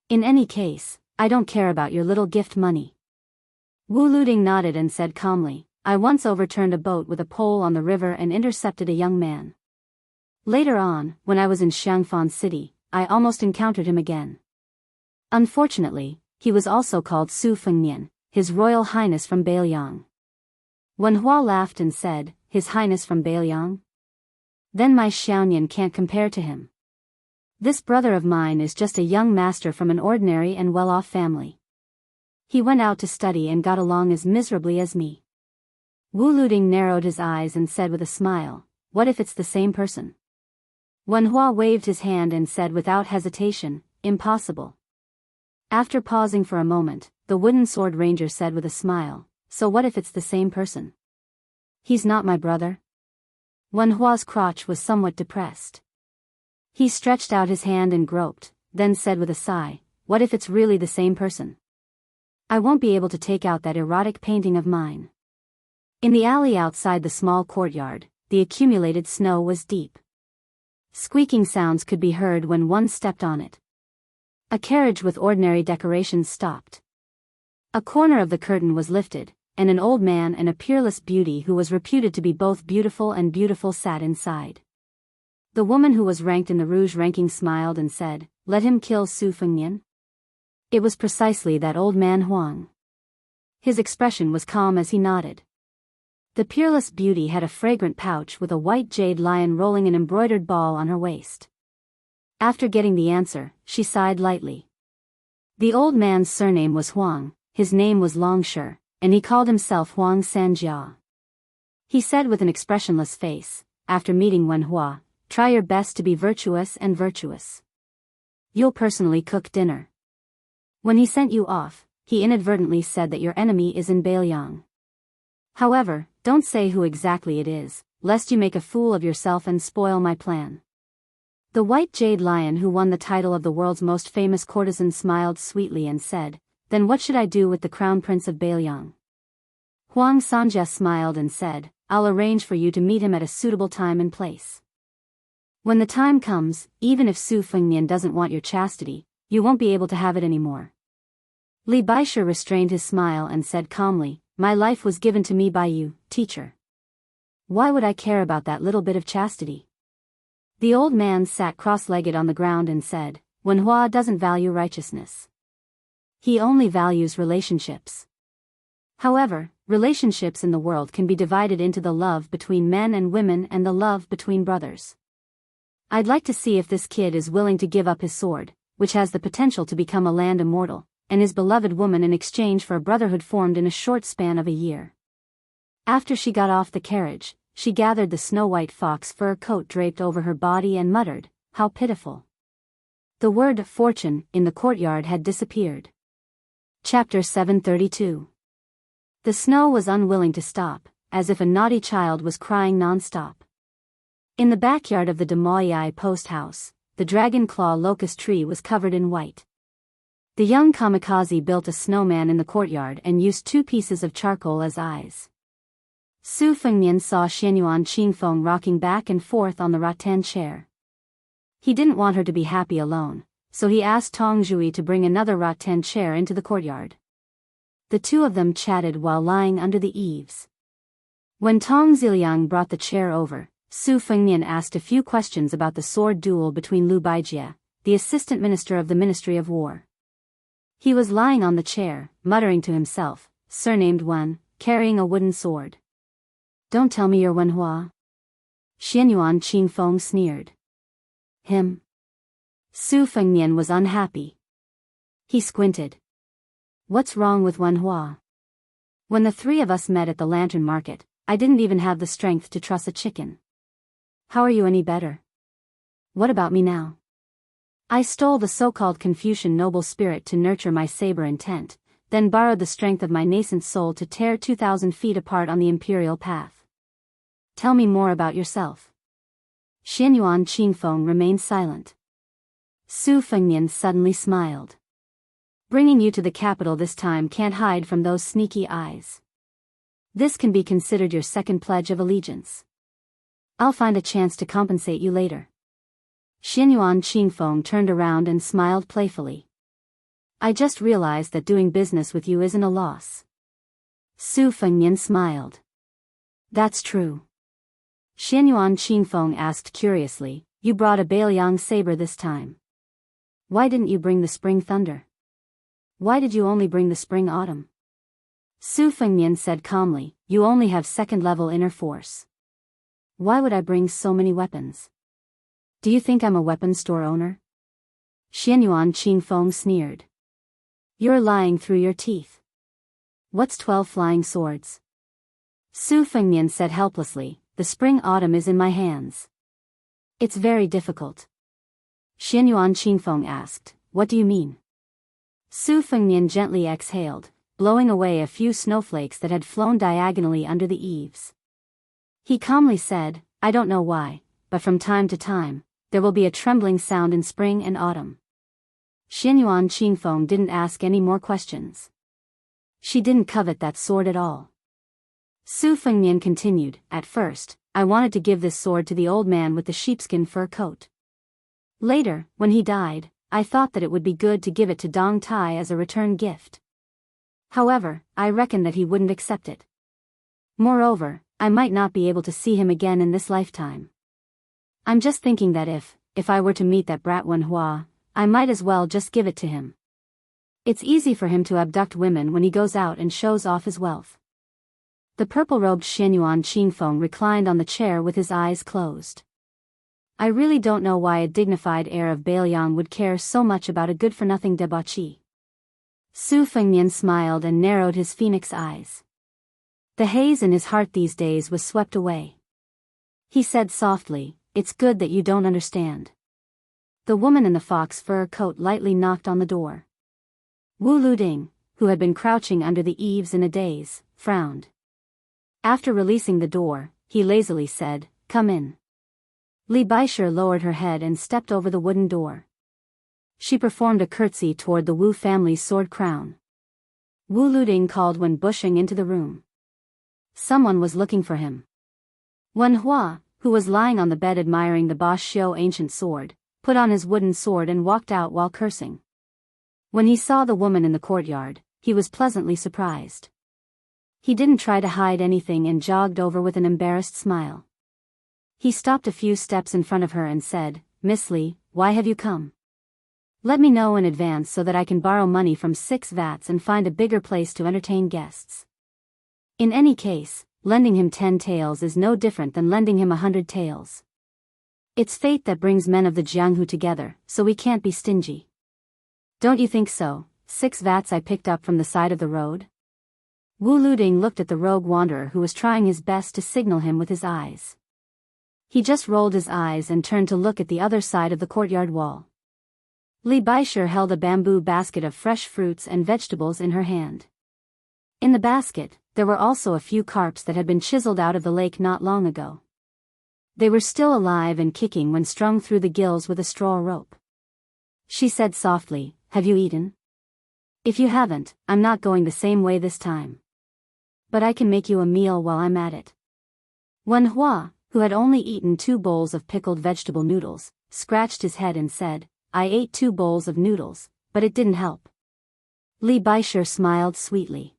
In any case, I don't care about your little gift money. Wu Luding nodded and said calmly, I once overturned a boat with a pole on the river and intercepted a young man. Later on, when I was in Xiangfan City, I almost encountered him again. Unfortunately, he was also called Su Fengnian, His Royal Highness from Beiliang. Wen Hua laughed and said, His Highness from Bailiang? Then my Xiaonian can't compare to him. This brother of mine is just a young master from an ordinary and well-off family. He went out to study and got along as miserably as me." Wu Luding narrowed his eyes and said with a smile, "What if it's the same person?" Wen Hua waved his hand and said without hesitation, "Impossible." After pausing for a moment, the wooden sword ranger said with a smile, "So what if it's the same person?" "He's not my brother." Wen Hua's crotch was somewhat depressed. He stretched out his hand and groped, then said with a sigh, "What if it's really the same person? I won't be able to take out that erotic painting of mine." In the alley outside the small courtyard, the accumulated snow was deep. Squeaking sounds could be heard when one stepped on it. A carriage with ordinary decorations stopped. A corner of the curtain was lifted, and an old man and a peerless beauty who was reputed to be both beautiful and beautiful sat inside. The woman who was ranked in the Rouge ranking smiled and said, "Let him kill Su Fengnian." It was precisely that old man Huang. His expression was calm as he nodded. The peerless beauty had a fragrant pouch with a white jade lion rolling an embroidered ball on her waist. After getting the answer, she sighed lightly. The old man's surname was Huang, his name was Longshi, and he called himself Huang Sanjia. He said with an expressionless face, after meeting Wen Hua, "Try your best to be virtuous and virtuous. You'll personally cook dinner." When he sent you off, he inadvertently said that your enemy is in Bailiang. However, don't say who exactly it is, lest you make a fool of yourself and spoil my plan. The white jade lion who won the title of the world's most famous courtesan smiled sweetly and said, "Then what should I do with the crown prince of Bailiang?" Huang Sanjia smiled and said, "I'll arrange for you to meet him at a suitable time and place. When the time comes, even if Su Fengnian doesn't want your chastity, you won't be able to have it anymore." Li Baisha restrained his smile and said calmly, "My life was given to me by you, teacher. Why would I care about that little bit of chastity?" The old man sat cross-legged on the ground and said, "Wen Hua doesn't value righteousness. He only values relationships. However, relationships in the world can be divided into the love between men and women and the love between brothers. I'd like to see if this kid is willing to give up his sword, which has the potential to become a land immortal, and his beloved woman in exchange for a brotherhood formed in a short span of a year." After she got off the carriage, she gathered the snow-white fox fur coat draped over her body and muttered, "How pitiful." The word "fortune" in the courtyard had disappeared. Chapter 732. The snow was unwilling to stop, as if a naughty child was crying non-stop. In the backyard of the Demoyai post house, the dragon claw locust tree was covered in white. The young kamikaze built a snowman in the courtyard and used 2 pieces of charcoal as eyes. Su Fengnian saw Xianyuan Qingfeng rocking back and forth on the rattan chair. He didn't want her to be happy alone, so he asked Tong Zhui to bring another rattan chair into the courtyard. The two of them chatted while lying under the eaves. When Tong Ziliang brought the chair over, Su Fengnian asked a few questions about the sword duel between Lu Baijie, the assistant minister of the Ministry of War. He was lying on the chair, muttering to himself, surnamed Wen, carrying a wooden sword. "Don't tell me you're Wen Hua." Xianyuan Qingfeng sneered. "Him?" Su Fengnian was unhappy. He squinted. "What's wrong with Wen Hua? When the 3 of us met at the lantern market, I didn't even have the strength to truss a chicken. How are you any better? What about me now? I stole the so-called Confucian noble spirit to nurture my saber intent, then borrowed the strength of my nascent soul to tear 2,000 feet apart on the imperial path. Tell me more about yourself." Xianyuan Qingfeng remained silent. Su Fengnian suddenly smiled. "Bringing you to the capital this time can't hide from those sneaky eyes. This can be considered your second pledge of allegiance. I'll find a chance to compensate you later." Xianyuan Qingfeng turned around and smiled playfully. "I just realized that doing business with you isn't a loss." Su Fengnian smiled. "That's true." Xianyuan Qingfeng asked curiously, "You brought a Bailiang saber this time. Why didn't you bring the spring thunder? Why did you only bring the spring autumn?" Su Fengnian said calmly, "You only have second-level inner force. Why would I bring so many weapons? Do you think I'm a weapons store owner? Xianyuan Qingfeng sneered. You're lying through your teeth. What's 12 flying swords? Su Fengnian said helplessly, the spring-autumn is in my hands. It's very difficult. Xianyuan Qingfeng asked, what do you mean? Su Fengnian gently exhaled, blowing away a few snowflakes that had flown diagonally under the eaves. He calmly said, I don't know why, but from time to time, there will be a trembling sound in spring and autumn. Xianyuan Qingfeng didn't ask any more questions. She didn't covet that sword at all. Su Fengnian continued, at first, I wanted to give this sword to the old man with the sheepskin fur coat. Later, when he died, I thought that it would be good to give it to Dong Tai as a return gift. However, I reckoned that he wouldn't accept it. Moreover, I might not be able to see him again in this lifetime. I'm just thinking that if I were to meet that brat Wenhua, I might as well just give it to him. It's easy for him to abduct women when he goes out and shows off his wealth. The purple-robed Xianyuan Qingfeng reclined on the chair with his eyes closed. I really don't know why a dignified heir of Bailiang would care so much about a good-for-nothing debauchee. Su Fengnian smiled and narrowed his phoenix eyes. The haze in his heart these days was swept away. He said softly, it's good that you don't understand. The woman in the fox fur coat lightly knocked on the door. Wu Luding, who had been crouching under the eaves in a daze, frowned. After releasing the door, he lazily said, come in. Li Baisher lowered her head and stepped over the wooden door. She performed a curtsy toward the Wu family's sword crown. Wu Luding called when pushing into the room. Someone was looking for him. Wenhua, who was lying on the bed admiring the Ba Xiu ancient sword, put on his wooden sword and walked out while cursing. When he saw the woman in the courtyard, he was pleasantly surprised. He didn't try to hide anything and jogged over with an embarrassed smile. He stopped a few steps in front of her and said, Miss Li, why have you come? Let me know in advance so that I can borrow money from 6 vats and find a bigger place to entertain guests. In any case, lending him 10 taels is no different than lending him 100 taels. It's fate that brings men of the Jianghu together, so we can't be stingy. Don't you think so? 6 vats I picked up from the side of the road? Wu Luding looked at the rogue wanderer who was trying his best to signal him with his eyes. He just rolled his eyes and turned to look at the other side of the courtyard wall. Li Baisher held a bamboo basket of fresh fruits and vegetables in her hand. In the basket, there were also a few carps that had been chiseled out of the lake not long ago. They were still alive and kicking when strung through the gills with a straw rope. She said softly, have you eaten? If you haven't, I'm not going the same way this time. But I can make you a meal while I'm at it. Wenhua, who had only eaten 2 bowls of pickled vegetable noodles, scratched his head and said, I ate 2 bowls of noodles, but it didn't help. Li Baisher smiled sweetly.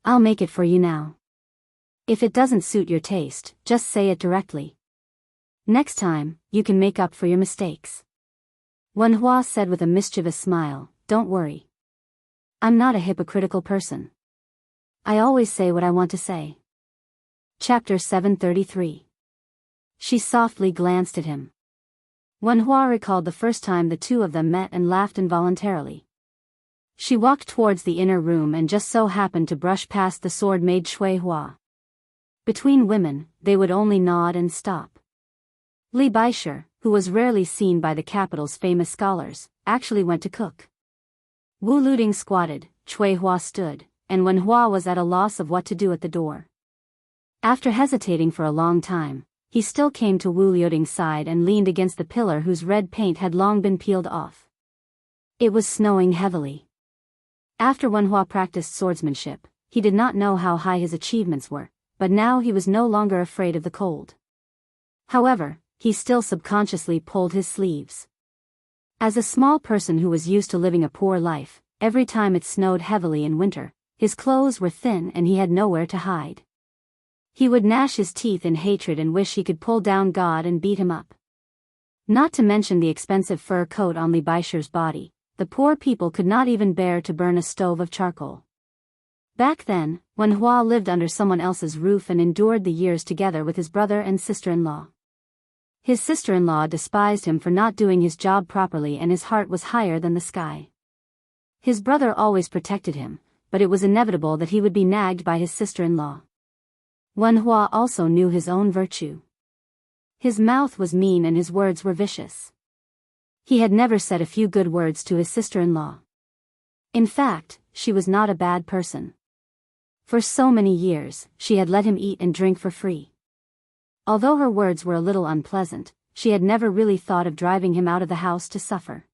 I'll make it for you now. If it doesn't suit your taste, just say it directly. Next time, you can make up for your mistakes. Wenhua said with a mischievous smile, don't worry. I'm not a hypocritical person. I always say what I want to say. Chapter 733. She softly glanced at him. Wenhua recalled the first time the two of them met and laughed involuntarily. She walked towards the inner room and just so happened to brush past the sword-made Shui Hua. Between women, they would only nod and stop. Li Baisher, who was rarely seen by the capital's famous scholars, actually went to cook. Wu Luding squatted, Shui Hua stood, and Wenhua was at a loss of what to do at the door. After hesitating for a long time, he still came to Wu Liuding's side and leaned against the pillar whose red paint had long been peeled off. It was snowing heavily. After Wenhua practiced swordsmanship, he did not know how high his achievements were, but now he was no longer afraid of the cold. However, he still subconsciously pulled his sleeves. As a small person who was used to living a poor life, every time it snowed heavily in winter, his clothes were thin and he had nowhere to hide. He would gnash his teeth in hatred and wish he could pull down God and beat him up. Not to mention the expensive fur coat on Li Baisher's body, the poor people could not even bear to burn a stove of charcoal. Back then, Wen Hua lived under someone else's roof and endured the years together with his brother and sister-in-law. His sister-in-law despised him for not doing his job properly, and his heart was higher than the sky. His brother always protected him, but it was inevitable that he would be nagged by his sister-in-law. Wen Hua also knew his own virtue. His mouth was mean and his words were vicious. He had never said a few good words to his sister-in-law. In fact, she was not a bad person. For so many years, she had let him eat and drink for free. Although her words were a little unpleasant, she had never really thought of driving him out of the house to suffer.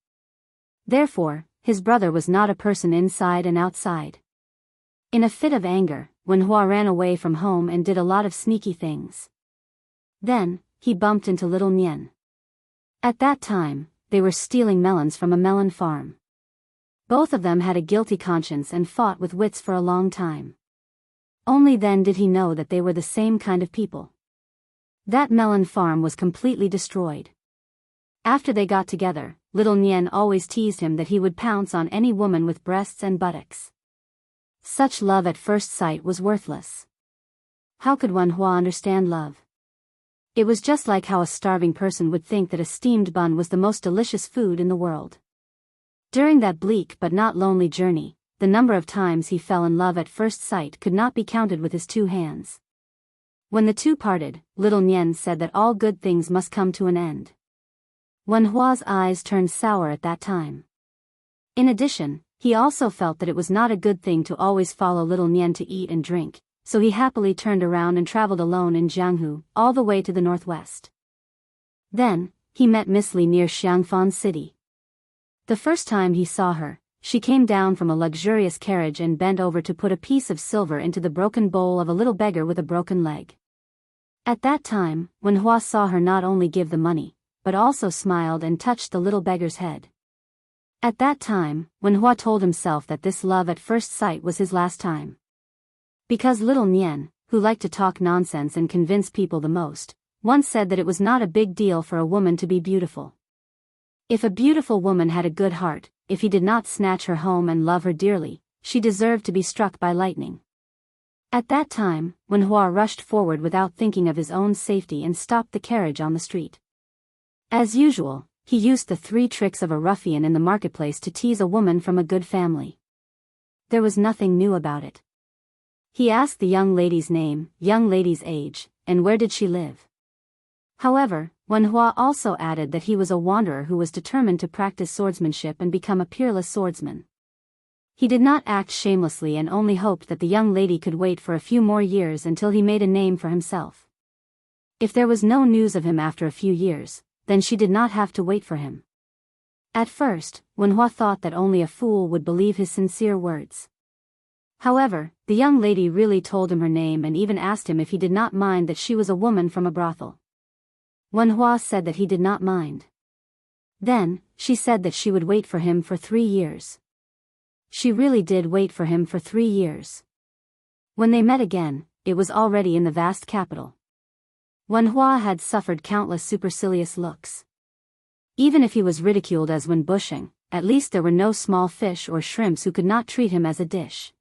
Therefore, his brother was not a person inside and outside. In a fit of anger, Wen Hua ran away from home and did a lot of sneaky things. Then, he bumped into little Nian. At that time, they were stealing melons from a melon farm. Both of them had a guilty conscience and fought with wits for a long time. Only then did he know that they were the same kind of people. That melon farm was completely destroyed. After they got together, little Nian always teased him that he would pounce on any woman with breasts and buttocks. Such love at first sight was worthless. How could Wen Hua understand love? It was just like how a starving person would think that a steamed bun was the most delicious food in the world. During that bleak but not lonely journey, the number of times he fell in love at first sight could not be counted with his 2 hands. When the two parted, little Nian said that all good things must come to an end. Wen Hua's eyes turned sour at that time. In addition, he also felt that it was not a good thing to always follow little Nian to eat and drink, so he happily turned around and traveled alone in Jianghu, all the way to the northwest. Then, he met Miss Li near Xiangfan City. The first time he saw her, she came down from a luxurious carriage and bent over to put a piece of silver into the broken bowl of a little beggar with a broken leg. At that time, Wen Hua saw her not only give the money, but also smiled and touched the little beggar's head. At that time, Wen Hua told himself that this love at first sight was his last time. Because little Nian, who liked to talk nonsense and convince people the most, once said that it was not a big deal for a woman to be beautiful. If a beautiful woman had a good heart, if he did not snatch her home and love her dearly, she deserved to be struck by lightning. At that time, Wen Hua rushed forward without thinking of his own safety and stopped the carriage on the street. As usual, he used the 3 tricks of a ruffian in the marketplace to tease a woman from a good family. There was nothing new about it. He asked the young lady's name, young lady's age, and where did she live. However, Wen Hua also added that he was a wanderer who was determined to practice swordsmanship and become a peerless swordsman. He did not act shamelessly and only hoped that the young lady could wait for a few more years until he made a name for himself. If there was no news of him after a few years, then she did not have to wait for him. At first, Wen Hua thought that only a fool would believe his sincere words. However, the young lady really told him her name and even asked him if he did not mind that she was a woman from a brothel. Wen Hua said that he did not mind. Then, she said that she would wait for him for 3 years. She really did wait for him for 3 years. When they met again, it was already in the vast capital. Wen Hua had suffered countless supercilious looks. Even if he was ridiculed as when bushing, at least there were no small fish or shrimps who could not treat him as a dish.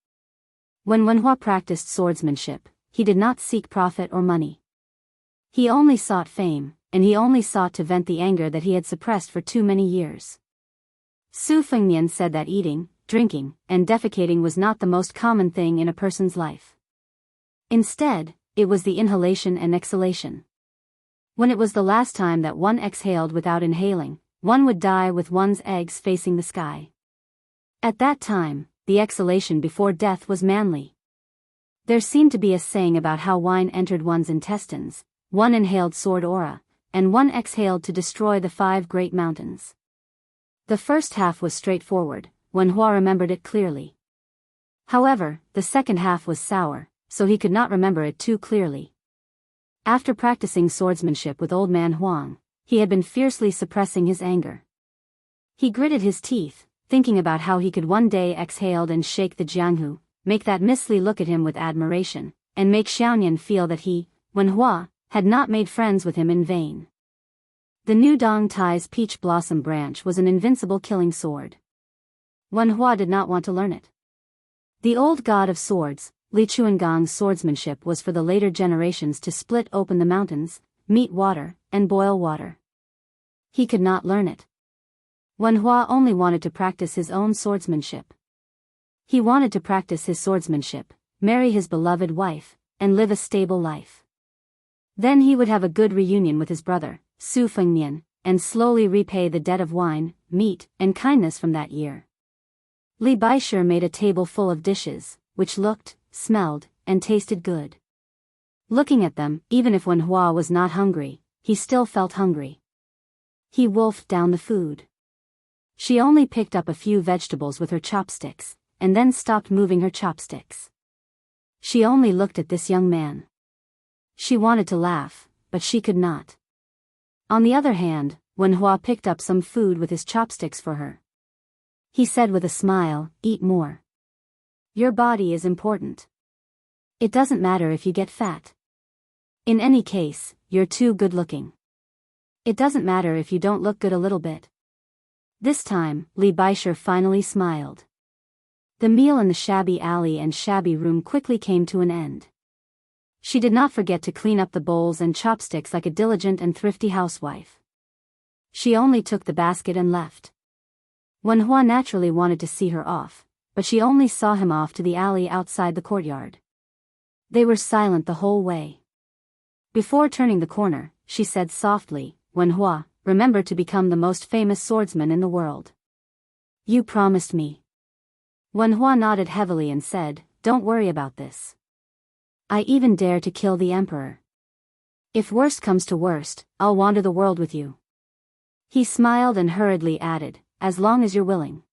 When Wen Hua practiced swordsmanship, he did not seek profit or money. He only sought fame, and he only sought to vent the anger that he had suppressed for too many years. Su Fengnian said that eating, drinking, and defecating was not the most common thing in a person's life. Instead, it was the inhalation and exhalation. When it was the last time that one exhaled without inhaling, one would die with one's eggs facing the sky. At that time, the exhalation before death was manly. There seemed to be a saying about how wine entered one's intestines, one inhaled sword aura, and one exhaled to destroy the 5 great mountains. The first half was straightforward, Wen Hua remembered it clearly. However, the second half was sour, so he could not remember it too clearly. After practicing swordsmanship with old man Huang, he had been fiercely suppressing his anger. He gritted his teeth, thinking about how he could one day exhale and shake the Jianghu, make that Miss Li look at him with admiration, and make Xiaonian feel that he, Wen Hua, had not made friends with him in vain. The new Dong Tai's peach blossom branch was an invincible killing sword. Wen Hua did not want to learn it. The old god of swords, Li Chuangong's swordsmanship was for the later generations to split open the mountains, meet water, and boil water. He could not learn it. Wen Hua only wanted to practice his own swordsmanship. He wanted to practice his swordsmanship, marry his beloved wife, and live a stable life. Then he would have a good reunion with his brother, Su Fengmian, and slowly repay the debt of wine, meat, and kindness from that year. Li Baisher made a table full of dishes, which looked, smelled, and tasted good. Looking at them, even if Wen Hua was not hungry, he still felt hungry. He wolfed down the food. She only picked up a few vegetables with her chopsticks, and then stopped moving her chopsticks. She only looked at this young man. She wanted to laugh, but she could not. On the other hand, Wen Hua picked up some food with his chopsticks for her. He said with a smile, "Eat more. Your body is important. It doesn't matter if you get fat. In any case, you're too good looking. It doesn't matter if you don't look good a little bit." This time, Li Baisher finally smiled. The meal in the shabby alley and shabby room quickly came to an end. She did not forget to clean up the bowls and chopsticks like a diligent and thrifty housewife. She only took the basket and left. Wen Hua naturally wanted to see her off, but she only saw him off to the alley outside the courtyard. They were silent the whole way. Before turning the corner, she said softly, "Wen Hua, remember to become the most famous swordsman in the world. You promised me." Wen Hua nodded heavily and said, "Don't worry about this. I even dare to kill the emperor. If worst comes to worst, I'll wander the world with you." He smiled and hurriedly added, "As long as you're willing."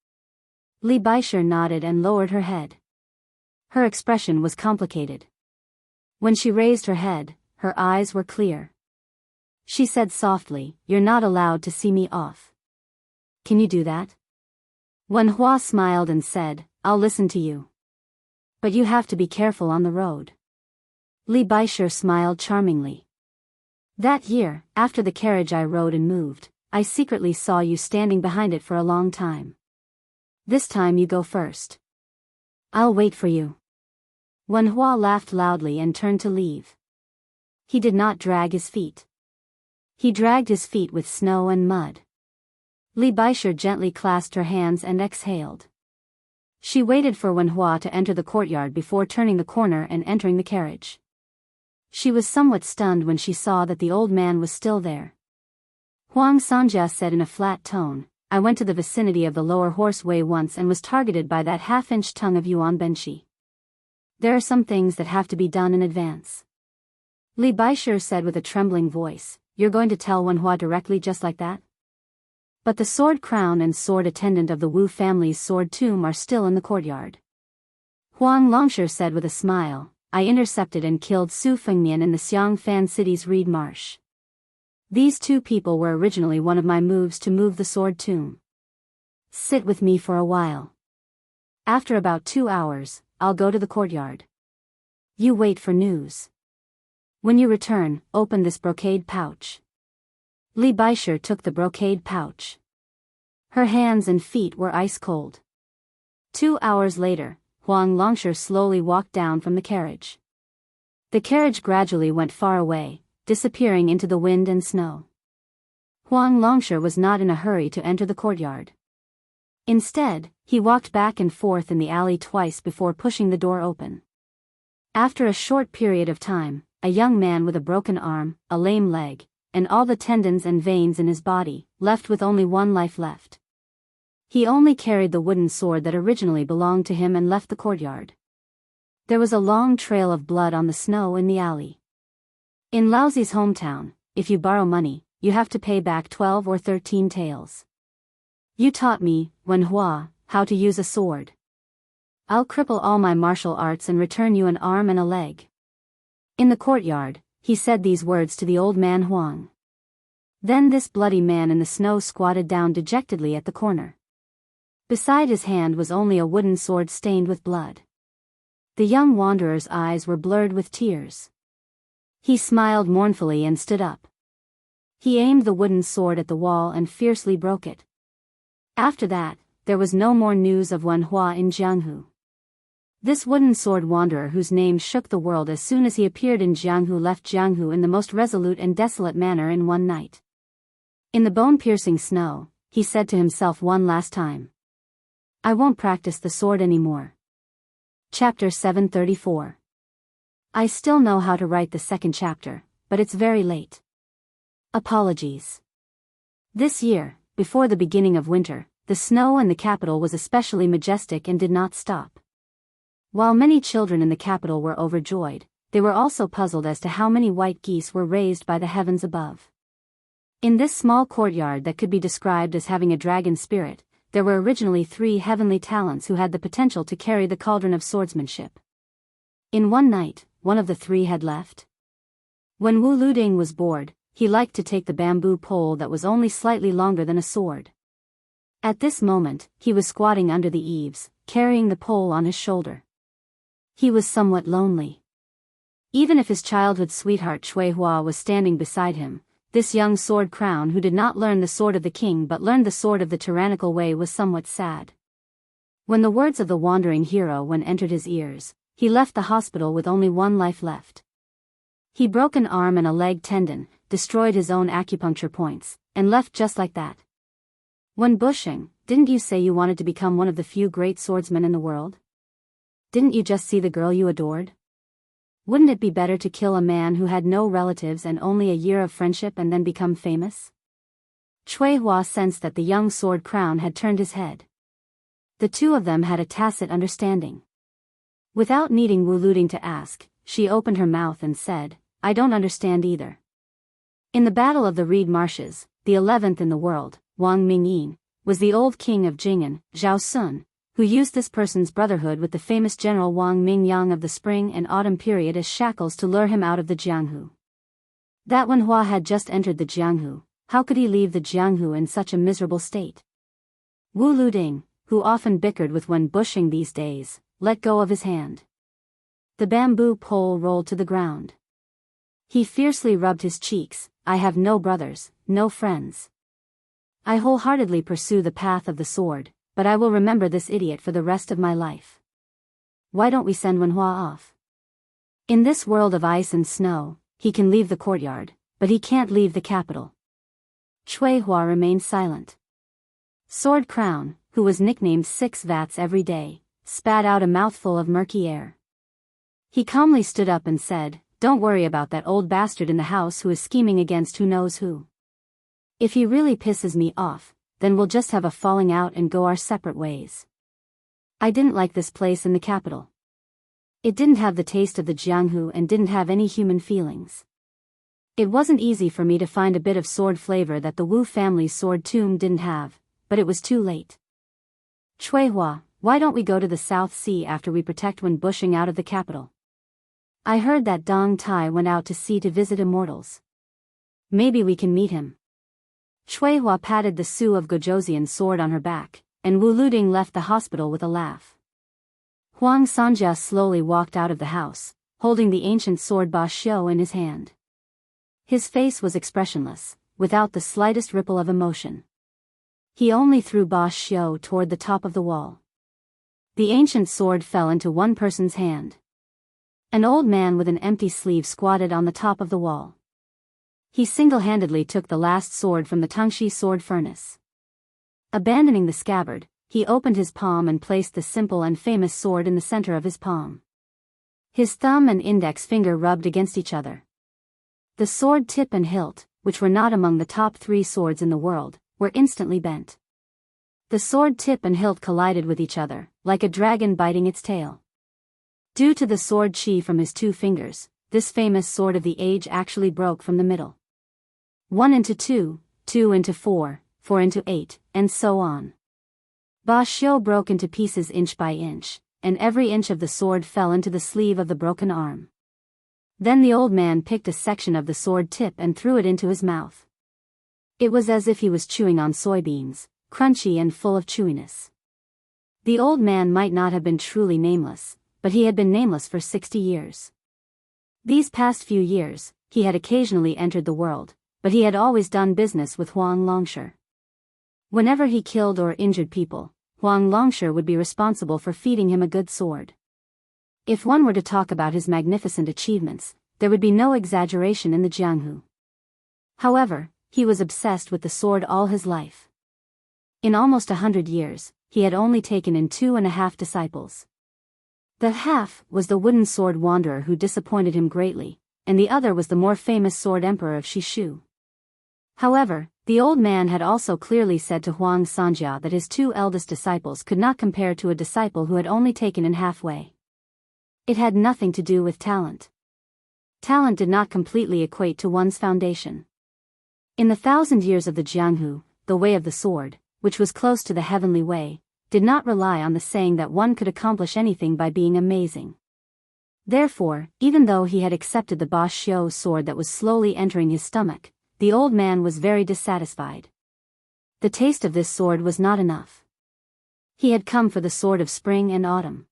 Li Baisher nodded and lowered her head. Her expression was complicated. When she raised her head, her eyes were clear. She said softly, "You're not allowed to see me off. Can you do that?" Wen Hua smiled and said, "I'll listen to you. But you have to be careful on the road." Li Baisher smiled charmingly. "That year, after the carriage I rode and moved, I secretly saw you standing behind it for a long time. This time you go first. I'll wait for you." Wen Hua laughed loudly and turned to leave. He did not drag his feet. He dragged his feet with snow and mud. Li Baisher gently clasped her hands and exhaled. She waited for Wen Hua to enter the courtyard before turning the corner and entering the carriage. She was somewhat stunned when she saw that the old man was still there. Huang Sanjia said in a flat tone, "I went to the vicinity of the lower horseway once and was targeted by that half-inch tongue of Yuan Benshi. There are some things that have to be done in advance." Li Baisher said with a trembling voice, "You're going to tell Wen Hua directly just like that?" But the sword crown and sword attendant of the Wu family's sword tomb are still in the courtyard. Huang Longsher said with a smile, "I intercepted and killed Su Fengmian in the Xiangfan city's reed marsh. These two people were originally one of my moves to move the sword tomb. Sit with me for a while. After about 2 hours, I'll go to the courtyard. You wait for news. When you return, open this brocade pouch." Li Baisher took the brocade pouch. Her hands and feet were ice cold. 2 hours later, Huang Longsher slowly walked down from the carriage. The carriage gradually went far away, disappearing into the wind and snow. Huang Longsher was not in a hurry to enter the courtyard. Instead, he walked back and forth in the alley twice before pushing the door open. After a short period of time, a young man with a broken arm, a lame leg, and all the tendons and veins in his body, left with only one life left. He only carried the wooden sword that originally belonged to him and left the courtyard. There was a long trail of blood on the snow in the alley. In Laozi's hometown, if you borrow money, you have to pay back 12 or 13 taels. You taught me, Wen Hua, how to use a sword. I'll cripple all my martial arts and return you an arm and a leg. In the courtyard, he said these words to the old man Huang. Then this bloody man in the snow squatted down dejectedly at the corner. Beside his hand was only a wooden sword stained with blood. The young wanderer's eyes were blurred with tears. He smiled mournfully and stood up. He aimed the wooden sword at the wall and fiercely broke it. After that, there was no more news of Wen Hua in Jianghu. This wooden sword wanderer whose name shook the world as soon as he appeared in Jianghu left Jianghu in the most resolute and desolate manner in one night. In the bone-piercing snow, he said to himself one last time, "I won't practice the sword anymore." Chapter 734. I still know how to write the second chapter, but it's very late. Apologies. This year, before the beginning of winter, the snow in the capital was especially majestic and did not stop. While many children in the capital were overjoyed, they were also puzzled as to how many white geese were raised by the heavens above. In this small courtyard that could be described as having a dragon spirit, there were originally 3 heavenly talents who had the potential to carry the cauldron of swordsmanship. In one night, one of the 3 had left. When Wu Luding was bored, he liked to take the bamboo pole that was only slightly longer than a sword. At this moment, he was squatting under the eaves, carrying the pole on his shoulder. He was somewhat lonely. Even if his childhood sweetheart Cui Hua was standing beside him, this young sword crown who did not learn the sword of the king but learned the sword of the tyrannical way was somewhat sad. When the words of the wandering hero entered his ears, he left the hospital with only one life left. He broke an arm and a leg tendon, destroyed his own acupuncture points, and left just like that. When bushing, didn't you say you wanted to become one of the few great swordsmen in the world? Didn't you just see the girl you adored? Wouldn't it be better to kill a man who had no relatives and only a year of friendship and then become famous? Cui Hua sensed that the young sword crown had turned his head. The two of them had a tacit understanding. Without needing Wu Luding to ask, she opened her mouth and said, "I don't understand either." In the Battle of the Reed Marshes, the 11th in the world, Wang Mingyin was the old king of Jing'an, Zhao Sun, who used this person's brotherhood with the famous general Wang Mingyang of the spring and autumn period as shackles to lure him out of the Jianghu. That when Hua had just entered the Jianghu, how could he leave the Jianghu in such a miserable state? Wu Luding, who often bickered with Wen Bushing these days, let go of his hand. The bamboo pole rolled to the ground. He fiercely rubbed his cheeks. "I have no brothers, no friends. I wholeheartedly pursue the path of the sword, but I will remember this idiot for the rest of my life. Why don't we send Wen Hua off? In this world of ice and snow, he can leave the courtyard, but he can't leave the capital." Cui Hua remained silent. Sword Crown, who was nicknamed 6 Vats every day, spat out a mouthful of murky air. He calmly stood up and said, "Don't worry about that old bastard in the house who is scheming against who knows who. If he really pisses me off, then we'll just have a falling out and go our separate ways. I didn't like this place in the capital. It didn't have the taste of the Jianghu and didn't have any human feelings. It wasn't easy for me to find a bit of sword flavor that the Wu family's sword tomb didn't have, but it was too late. Cui Hua, why don't we go to the South Sea after we protect Wen Bushing out of the capital? I heard that Dong Tai went out to sea to visit immortals. Maybe we can meet him." Cui Hua patted the Su of Gojoseon's sword on her back, and Wu Luding left the hospital with a laugh. Huang Sanjia slowly walked out of the house, holding the ancient sword Ba Xiu in his hand. His face was expressionless, without the slightest ripple of emotion. He only threw Ba Xiu toward the top of the wall. The ancient sword fell into one person's hand. An old man with an empty sleeve squatted on the top of the wall. He single-handedly took the last sword from the Tangxi sword furnace. Abandoning the scabbard, he opened his palm and placed the simple and famous sword in the center of his palm. His thumb and index finger rubbed against each other. The sword tip and hilt, which were not among the top 3 swords in the world, were instantly bent. The sword tip and hilt collided with each other, like a dragon biting its tail. Due to the sword chi from his 2 fingers, this famous sword of the age actually broke from the middle. 1 into 2, 2 into 4, 4 into 8, and so on. Ba Xiu broke into pieces inch by inch, and every inch of the sword fell into the sleeve of the broken arm. Then the old man picked a section of the sword tip and threw it into his mouth. It was as if he was chewing on soybeans, crunchy and full of chewiness. The old man might not have been truly nameless, but he had been nameless for 60 years. These past few years, he had occasionally entered the world, but he had always done business with Huang Longshi. Whenever he killed or injured people, Huang Longshi would be responsible for feeding him a good sword. If one were to talk about his magnificent achievements, there would be no exaggeration in the Jianghu. However, he was obsessed with the sword all his life. In almost 100 years, he had only taken in 2.5 disciples. The half was the wooden sword wanderer who disappointed him greatly, and the other was the more famous sword emperor of Shishu. However, the old man had also clearly said to Huang Sanjia that his 2 eldest disciples could not compare to a disciple who had only taken in halfway. It had nothing to do with talent. Talent did not completely equate to one's foundation. In the 1,000 years of the Jianghu, the way of the sword, which was close to the heavenly way, did not rely on the saying that one could accomplish anything by being amazing. Therefore, even though he had accepted the Ba Xiu sword that was slowly entering his stomach, the old man was very dissatisfied. The taste of this sword was not enough. He had come for the sword of spring and autumn.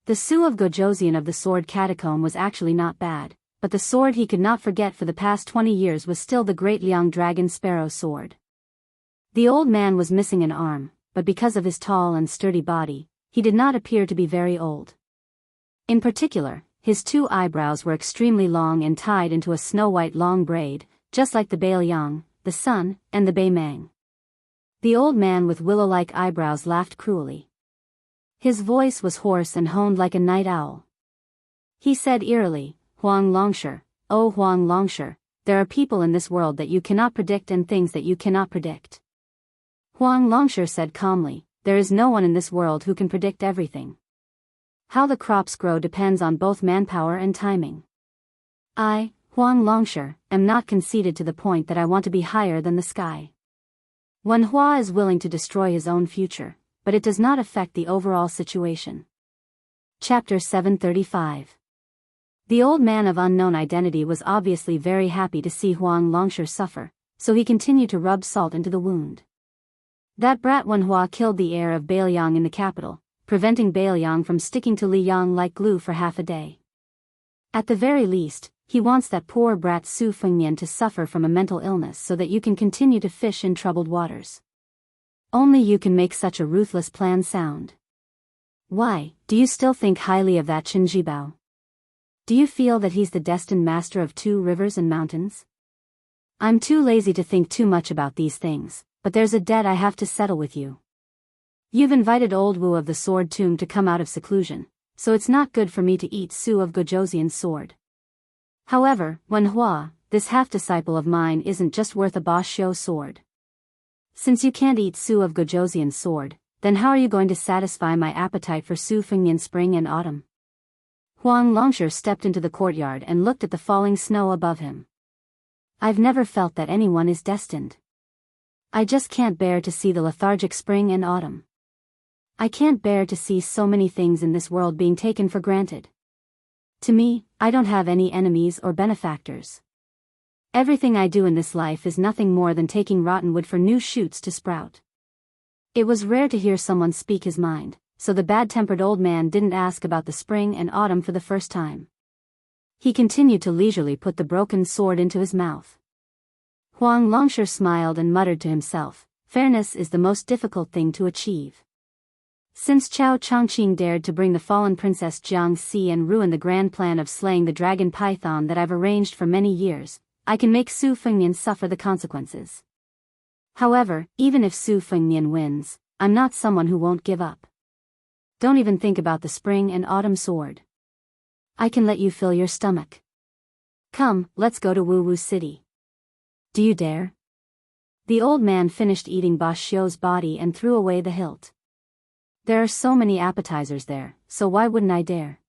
The Su of Gojosian of the sword catacomb was actually not bad, but the sword he could not forget for the past 20 years was still the great Liang Dragon Sparrow sword. The old man was missing an arm, but because of his tall and sturdy body, he did not appear to be very old. In particular, his 2 eyebrows were extremely long and tied into a snow-white long braid, just like the Beiliang, the sun, and the Beimang. The old man with willow-like eyebrows laughed cruelly. His voice was hoarse and honed like a night owl. He said eerily, "Huang Longsher, oh Huang Longsher, there are people in this world that you cannot predict and things that you cannot predict." Huang Longsher said calmly, "There is no one in this world who can predict everything. How the crops grow depends on both manpower and timing. I, Huang Longsher, am not conceited to the point that I want to be higher than the sky. Wen Hua is willing to destroy his own future, but it does not affect the overall situation." Chapter 735. The old man of unknown identity was obviously very happy to see Huang Longsher suffer, so he continued to rub salt into the wound. That brat Wen Hua killed the heir of Beiliang in the capital, preventing Beiliang from sticking to Liyang like glue for half a day. At the very least, he wants that poor brat Su Fengnian to suffer from a mental illness so that you can continue to fish in troubled waters. Only you can make such a ruthless plan sound. Why, do you still think highly of that Chen Jibao? Do you feel that he's the destined master of 2 rivers and mountains? I'm too lazy to think too much about these things, but there's a debt I have to settle with you. You've invited old Wu of the sword tomb to come out of seclusion, so it's not good for me to eat Su of Gojosian's sword. However, Wen Hua, this half-disciple of mine isn't just worth a Ba Xiu sword. Since you can't eat Su of Gojosian's sword, then how are you going to satisfy my appetite for Su Fengnian spring and autumn? Huang Longsher stepped into the courtyard and looked at the falling snow above him. I've never felt that anyone is destined. I just can't bear to see the lethargic spring and autumn. I can't bear to see so many things in this world being taken for granted. To me, I don't have any enemies or benefactors. Everything I do in this life is nothing more than taking rotten wood for new shoots to sprout. It was rare to hear someone speak his mind, so the bad-tempered old man didn't ask about the spring and autumn for the first time. He continued to leisurely put the broken sword into his mouth. Huang Longsher smiled and muttered to himself, "Fairness is the most difficult thing to achieve. Since Chao Chongqing dared to bring the fallen Princess Jiang Si and ruin the grand plan of slaying the dragon python that I've arranged for many years, I can make Su Fengnian suffer the consequences. However, even if Su Fengnian wins, I'm not someone who won't give up. Don't even think about the spring and autumn sword. I can let you fill your stomach. Come, let's go to Wu Wu City. Do you dare?" The old man finished eating Ba Xiu's body and threw away the hilt. "There are so many appetizers there, so why wouldn't I dare?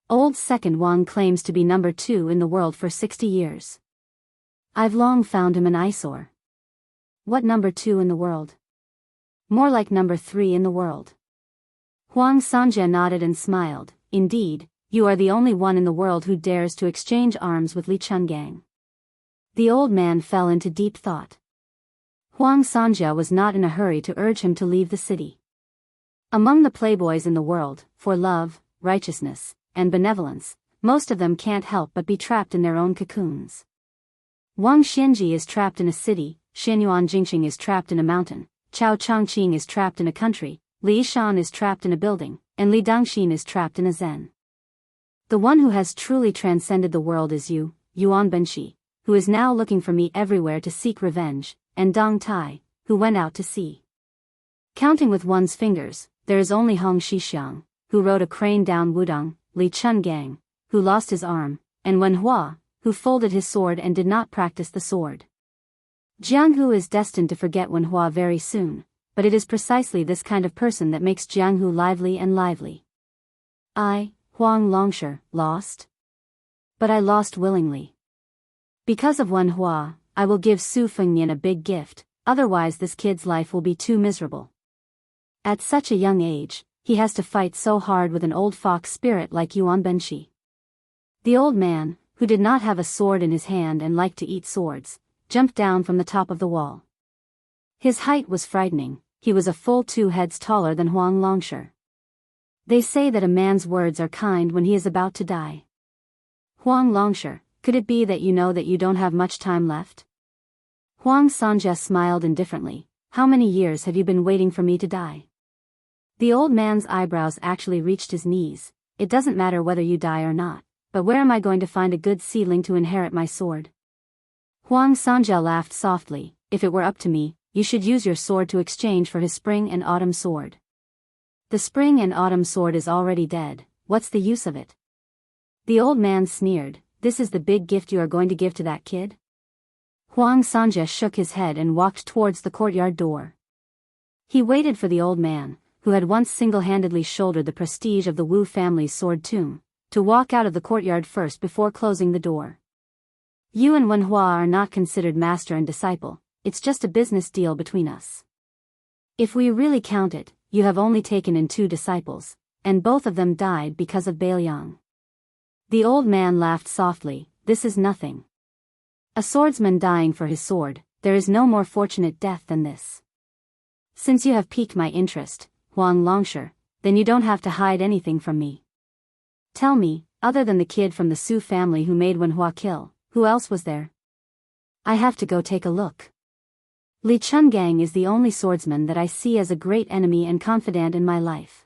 Old Second Wang claims to be number 2 in the world for 60 years. I've long found him an eyesore. What number 2 in the world? More like number 3 in the world." Huang Sanjia nodded and smiled. "Indeed, you are the only one in the world who dares to exchange arms with Li Chungang." The old man fell into deep thought. Huang Sanjia was not in a hurry to urge him to leave the city. Among the playboys in the world, for love, righteousness, and benevolence, most of them can't help but be trapped in their own cocoons. Wang Xianji is trapped in a city, Xianyuan Jingxing is trapped in a mountain, Chao Chongqing is trapped in a country, Li Shan is trapped in a building, and Li Dangxin is trapped in a zen. The one who has truly transcended the world is you, Yuan Benshi, who is now looking for me everywhere to seek revenge, and Dong Tai, who went out to sea. Counting with one's fingers, there is only Hong Shixiang, who rode a crane down Wudong, Li Chungang, who lost his arm, and Wen Hua, who folded his sword and did not practice the sword. Jiang Hu is destined to forget Wen Hua very soon, but it is precisely this kind of person that makes Jiang Hu lively and lively. I, Huang Longshi, lost? But I lost willingly. Because of Wen Hua, I will give Su Fengnian a big gift, otherwise this kid's life will be too miserable. At such a young age, he has to fight so hard with an old fox spirit like Yuan Benshi. The old man, who did not have a sword in his hand and liked to eat swords, jumped down from the top of the wall. His height was frightening, he was a full 2 heads taller than Huang Longshi. They say that a man's words are kind when he is about to die. Huang Longshi, could it be that you know that you don't have much time left? Huang Sanja smiled indifferently. How many years have you been waiting for me to die? The old man's eyebrows actually reached his knees. It doesn't matter whether you die or not, but where am I going to find a good seedling to inherit my sword? Huang Sanja laughed softly. If it were up to me, you should use your sword to exchange for his spring and autumn sword. The spring and autumn sword is already dead, what's the use of it? The old man sneered. This is the big gift you are going to give to that kid? Huang Sanja shook his head and walked towards the courtyard door. He waited for the old man, who had once single-handedly shouldered the prestige of the Wu family's sword tomb, to walk out of the courtyard first before closing the door. You and Wen Hua are not considered master and disciple, it's just a business deal between us. If we really count it, you have only taken in 2 disciples, and both of them died because of Bailiang. The old man laughed softly. This is nothing. A swordsman dying for his sword, there is no more fortunate death than this. Since you have piqued my interest, Huang Longshi, then you don't have to hide anything from me. Tell me, other than the kid from the Su family who made Wen Hua kill, who else was there? I have to go take a look. Li Chungang is the only swordsman that I see as a great enemy and confidant in my life.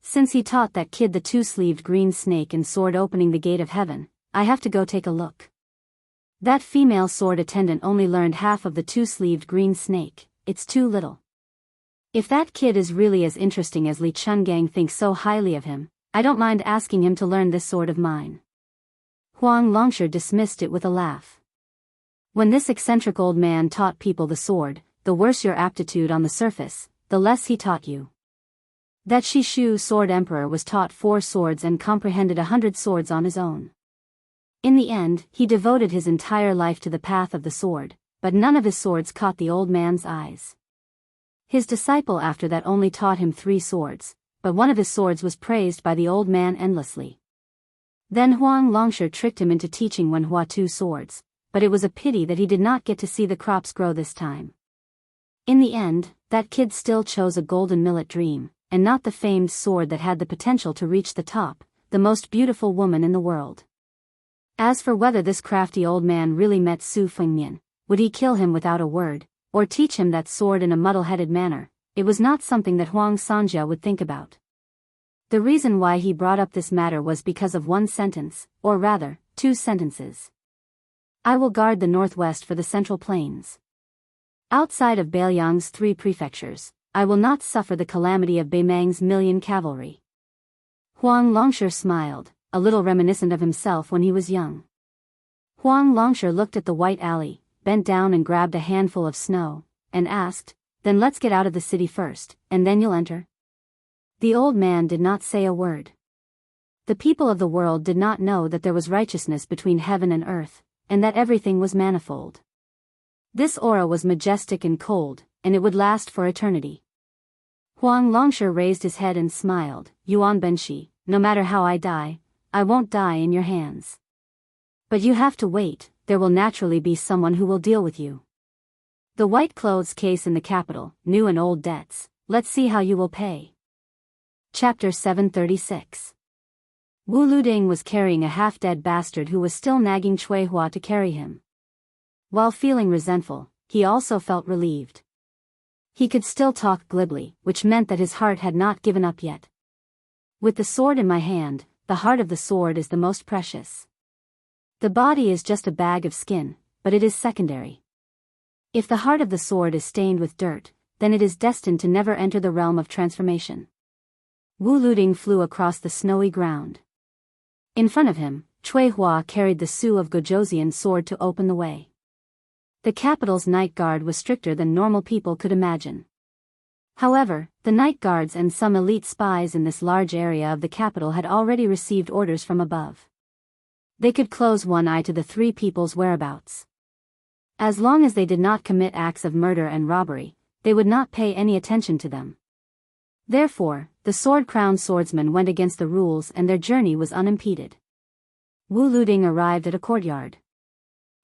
Since he taught that kid the 2-sleeved green snake and sword opening the gate of heaven, I have to go take a look. That female sword attendant only learned half of the 2-sleeved green snake, it's too little. If that kid is really as interesting as Li Chungang thinks so highly of him, I don't mind asking him to learn this sword of mine. Huang Longshi dismissed it with a laugh. When this eccentric old man taught people the sword, the worse your aptitude on the surface, the less he taught you. That Shishu sword emperor was taught 4 swords and comprehended 100 swords on his own. In the end, he devoted his entire life to the path of the sword, but none of his swords caught the old man's eyes. His disciple after that only taught him 3 swords, but one of his swords was praised by the old man endlessly. Then Huang Longshi tricked him into teaching Wen Hua 2 swords, but it was a pity that he did not get to see the crops grow this time. In the end, that kid still chose a golden millet dream, and not the famed sword that had the potential to reach the top, the most beautiful woman in the world. As for whether this crafty old man really met Su Fengnian, would he kill him without a word, or teach him that sword in a muddle-headed manner, it was not something that Huang Sanja would think about. The reason why he brought up this matter was because of one sentence, or rather, 2 sentences. I will guard the northwest for the central plains. Outside of Bailiang's 3 prefectures, I will not suffer the calamity of Beimang's 1,000,000 cavalry. Huang Longshi smiled, a little reminiscent of himself when he was young. Huang Longshi looked at the white alley, bent down and grabbed a handful of snow, and asked, then let's get out of the city first, and then you'll enter? The old man did not say a word. The people of the world did not know that there was righteousness between heaven and earth, and that everything was manifold. This aura was majestic and cold, and it would last for eternity. Huang Longshi raised his head and smiled. Yuan Benshi, no matter how I die, I won't die in your hands. But you have to wait, there will naturally be someone who will deal with you. The white clothes case in the capital, new and old debts, let's see how you will pay. Chapter 736. Wu Luding was carrying a half-dead bastard who was still nagging Cui Hua to carry him. While feeling resentful, he also felt relieved. He could still talk glibly, which meant that his heart had not given up yet. With the sword in my hand, the heart of the sword is the most precious. The body is just a bag of skin, but it is secondary. If the heart of the sword is stained with dirt, then it is destined to never enter the realm of transformation. Wu Luding flew across the snowy ground. In front of him, Cui Hua carried the Su of Gojoseon sword to open the way. The capital's night guard was stricter than normal people could imagine. However, the night guards and some elite spies in this large area of the capital had already received orders from above. They could close one eye to the three people's whereabouts. As long as they did not commit acts of murder and robbery, they would not pay any attention to them. Therefore, the sword-crowned swordsmen went against the rules and their journey was unimpeded. Wu Luding arrived at a courtyard.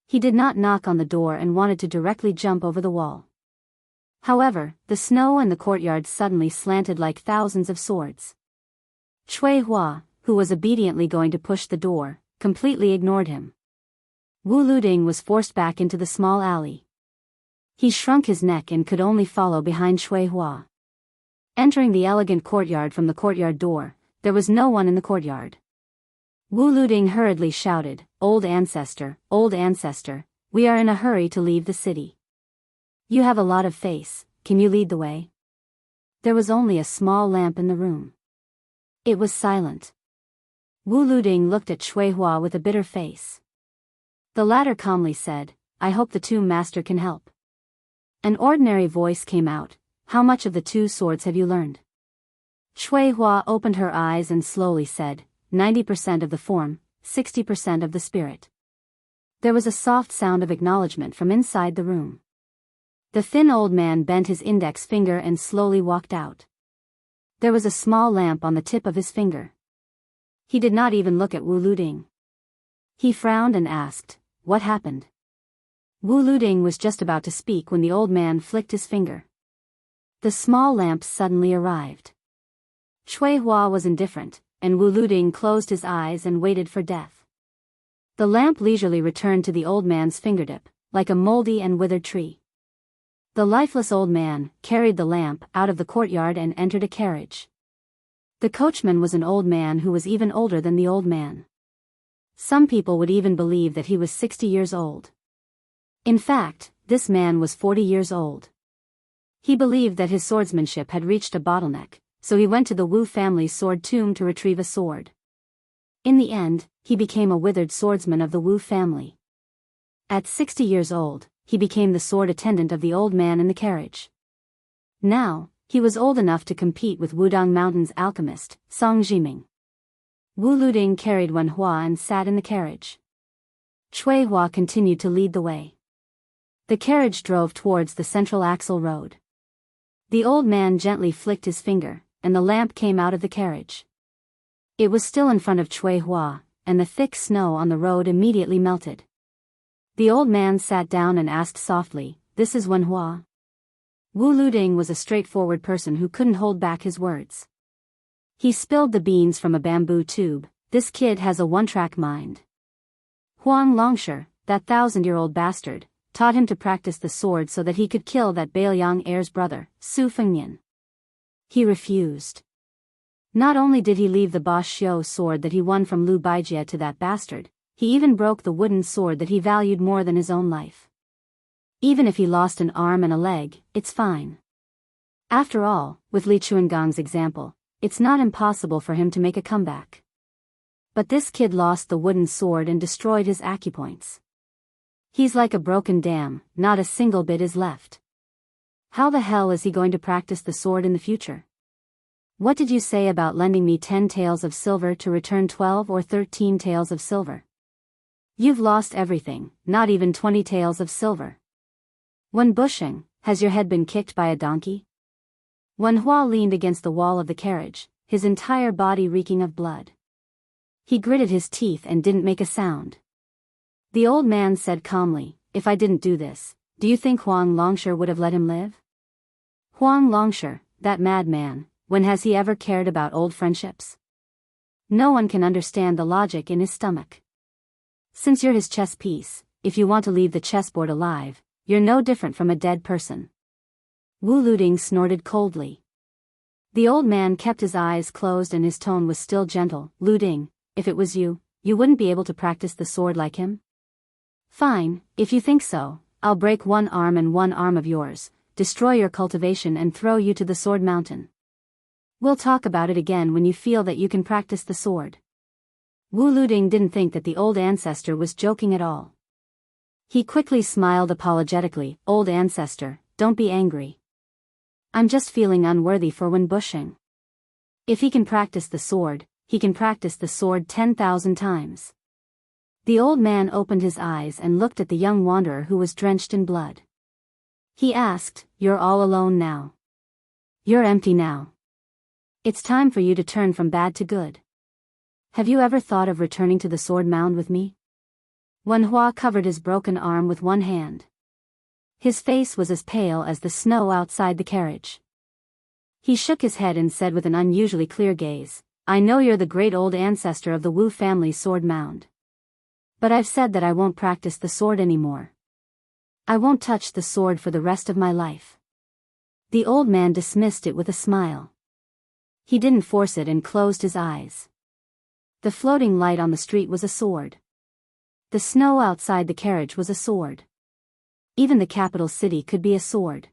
He did not knock on the door and wanted to directly jump over the wall. However, the snow in the courtyard suddenly slanted like thousands of swords. Cui Hua, who was obediently going to push the door, completely ignored him. Wu Luding was forced back into the small alley. He shrunk his neck and could only follow behind Cui Hua. Entering the elegant courtyard from the courtyard door, there was no one in the courtyard. Wu Luding hurriedly shouted, old ancestor, we are in a hurry to leave the city. You have a lot of face, can you lead the way?" There was only a small lamp in the room. It was silent. Wu Luding looked at Cui Hua with a bitter face. The latter calmly said, "I hope the tomb master can help." An ordinary voice came out, "How much of the two swords have you learned?" Cui Hua opened her eyes and slowly said, 90% of the form, 60% of the spirit." There was a soft sound of acknowledgement from inside the room. The thin old man bent his index finger and slowly walked out. There was a small lamp on the tip of his finger. He did not even look at Wu Luding. He frowned and asked, "What happened?" Wu Luding was just about to speak when the old man flicked his finger. The small lamp suddenly arrived. Cui Hua was indifferent, and Wu Luding closed his eyes and waited for death. The lamp leisurely returned to the old man's fingertip, like a moldy and withered tree. The lifeless old man carried the lamp out of the courtyard and entered a carriage. The coachman was an old man who was even older than the old man. Some people would even believe that he was 60 years old. In fact, this man was 40 years old. He believed that his swordsmanship had reached a bottleneck, so he went to the Wu family's sword tomb to retrieve a sword. In the end, he became a withered swordsman of the Wu family. At 60 years old, he became the sword attendant of the old man in the carriage. Now, he was old enough to compete with Wudang Mountain's alchemist, Song Jiming. Wu Luding carried Wen Hua and sat in the carriage. Cui Hua continued to lead the way. The carriage drove towards the central axle road. The old man gently flicked his finger, and the lamp came out of the carriage. It was still in front of Cui Hua, and the thick snow on the road immediately melted. The old man sat down and asked softly, "This is Wen Hua?" Wu Luding was a straightforward person who couldn't hold back his words. He spilled the beans from a bamboo tube. "This kid has a one-track mind. Huang Longshi, that 1,000-year-old bastard, taught him to practice the sword so that he could kill that Bailiang heir's brother, Su Fengnian. He refused. Not only did he leave the Ba Xiu sword that he won from Lu Baijie to that bastard, he even broke the wooden sword that he valued more than his own life. Even if he lost an arm and a leg, it's fine. After all, with Li Chuangong's example, it's not impossible for him to make a comeback. But this kid lost the wooden sword and destroyed his acupoints. He's like a broken dam, not a single bit is left. How the hell is he going to practice the sword in the future? What did you say about lending me 10 taels of silver to return 12 or 13 taels of silver? You've lost everything, not even 20 taels of silver. Wen Busheng, has your head been kicked by a donkey? Wen Hua leaned against the wall of the carriage, his entire body reeking of blood. He gritted his teeth and didn't make a sound. The old man said calmly, "If I didn't do this, do you think Huang Longshi would have let him live? Huang Longshi, that madman, when has he ever cared about old friendships? No one can understand the logic in his stomach. Since you're his chess piece, if you want to leave the chessboard alive, you're no different from a dead person." Wu Luding snorted coldly. The old man kept his eyes closed and his tone was still gentle. Lu Ding, if it was you, you wouldn't be able to practice the sword like him? Fine, if you think so, I'll break one arm and one arm of yours, destroy your cultivation and throw you to the sword mountain. We'll talk about it again when you feel that you can practice the sword. Wu Luding didn't think that the old ancestor was joking at all. He quickly smiled apologetically. Old ancestor, don't be angry. I'm just feeling unworthy for Wen Bushing. If he can practice the sword, he can practice the sword 10,000 times. The old man opened his eyes and looked at the young wanderer who was drenched in blood. He asked, "You're all alone now. You're empty now. It's time for you to turn from bad to good. Have you ever thought of returning to the sword mound with me?" Wen Hua covered his broken arm with one hand. His face was as pale as the snow outside the carriage. He shook his head and said with an unusually clear gaze, "I know you're the great old ancestor of the Wu family's sword mound. But I've said that I won't practice the sword anymore. I won't touch the sword for the rest of my life." The old man dismissed it with a smile. He didn't force it and closed his eyes. The floating light on the street was a sword. The snow outside the carriage was a sword. Even the capital city could be a sword.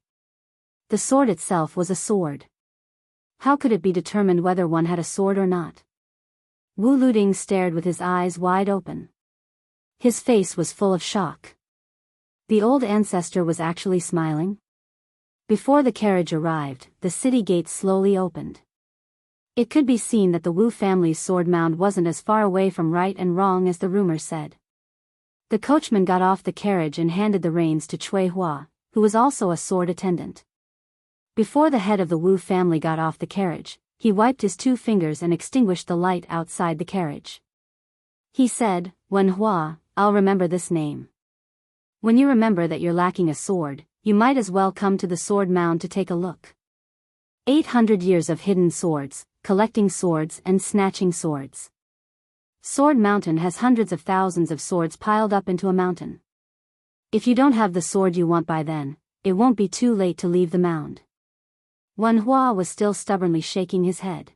The sword itself was a sword. How could it be determined whether one had a sword or not? Wu Luding stared with his eyes wide open. His face was full of shock. The old ancestor was actually smiling. Before the carriage arrived, the city gates slowly opened. It could be seen that the Wu family's sword mound wasn't as far away from right and wrong as the rumor said. The coachman got off the carriage and handed the reins to Cui Hua, who was also a sword attendant. Before the head of the Wu family got off the carriage, he wiped his 2 fingers and extinguished the light outside the carriage. He said, "Wen Hua, I'll remember this name. When you remember that you're lacking a sword, you might as well come to the sword mound to take a look. 800 years of hidden swords, collecting swords and snatching swords. Sword Mountain has hundreds of thousands of swords piled up into a mountain. If you don't have the sword you want by then, it won't be too late to leave the mound." Wen Hua was still stubbornly shaking his head.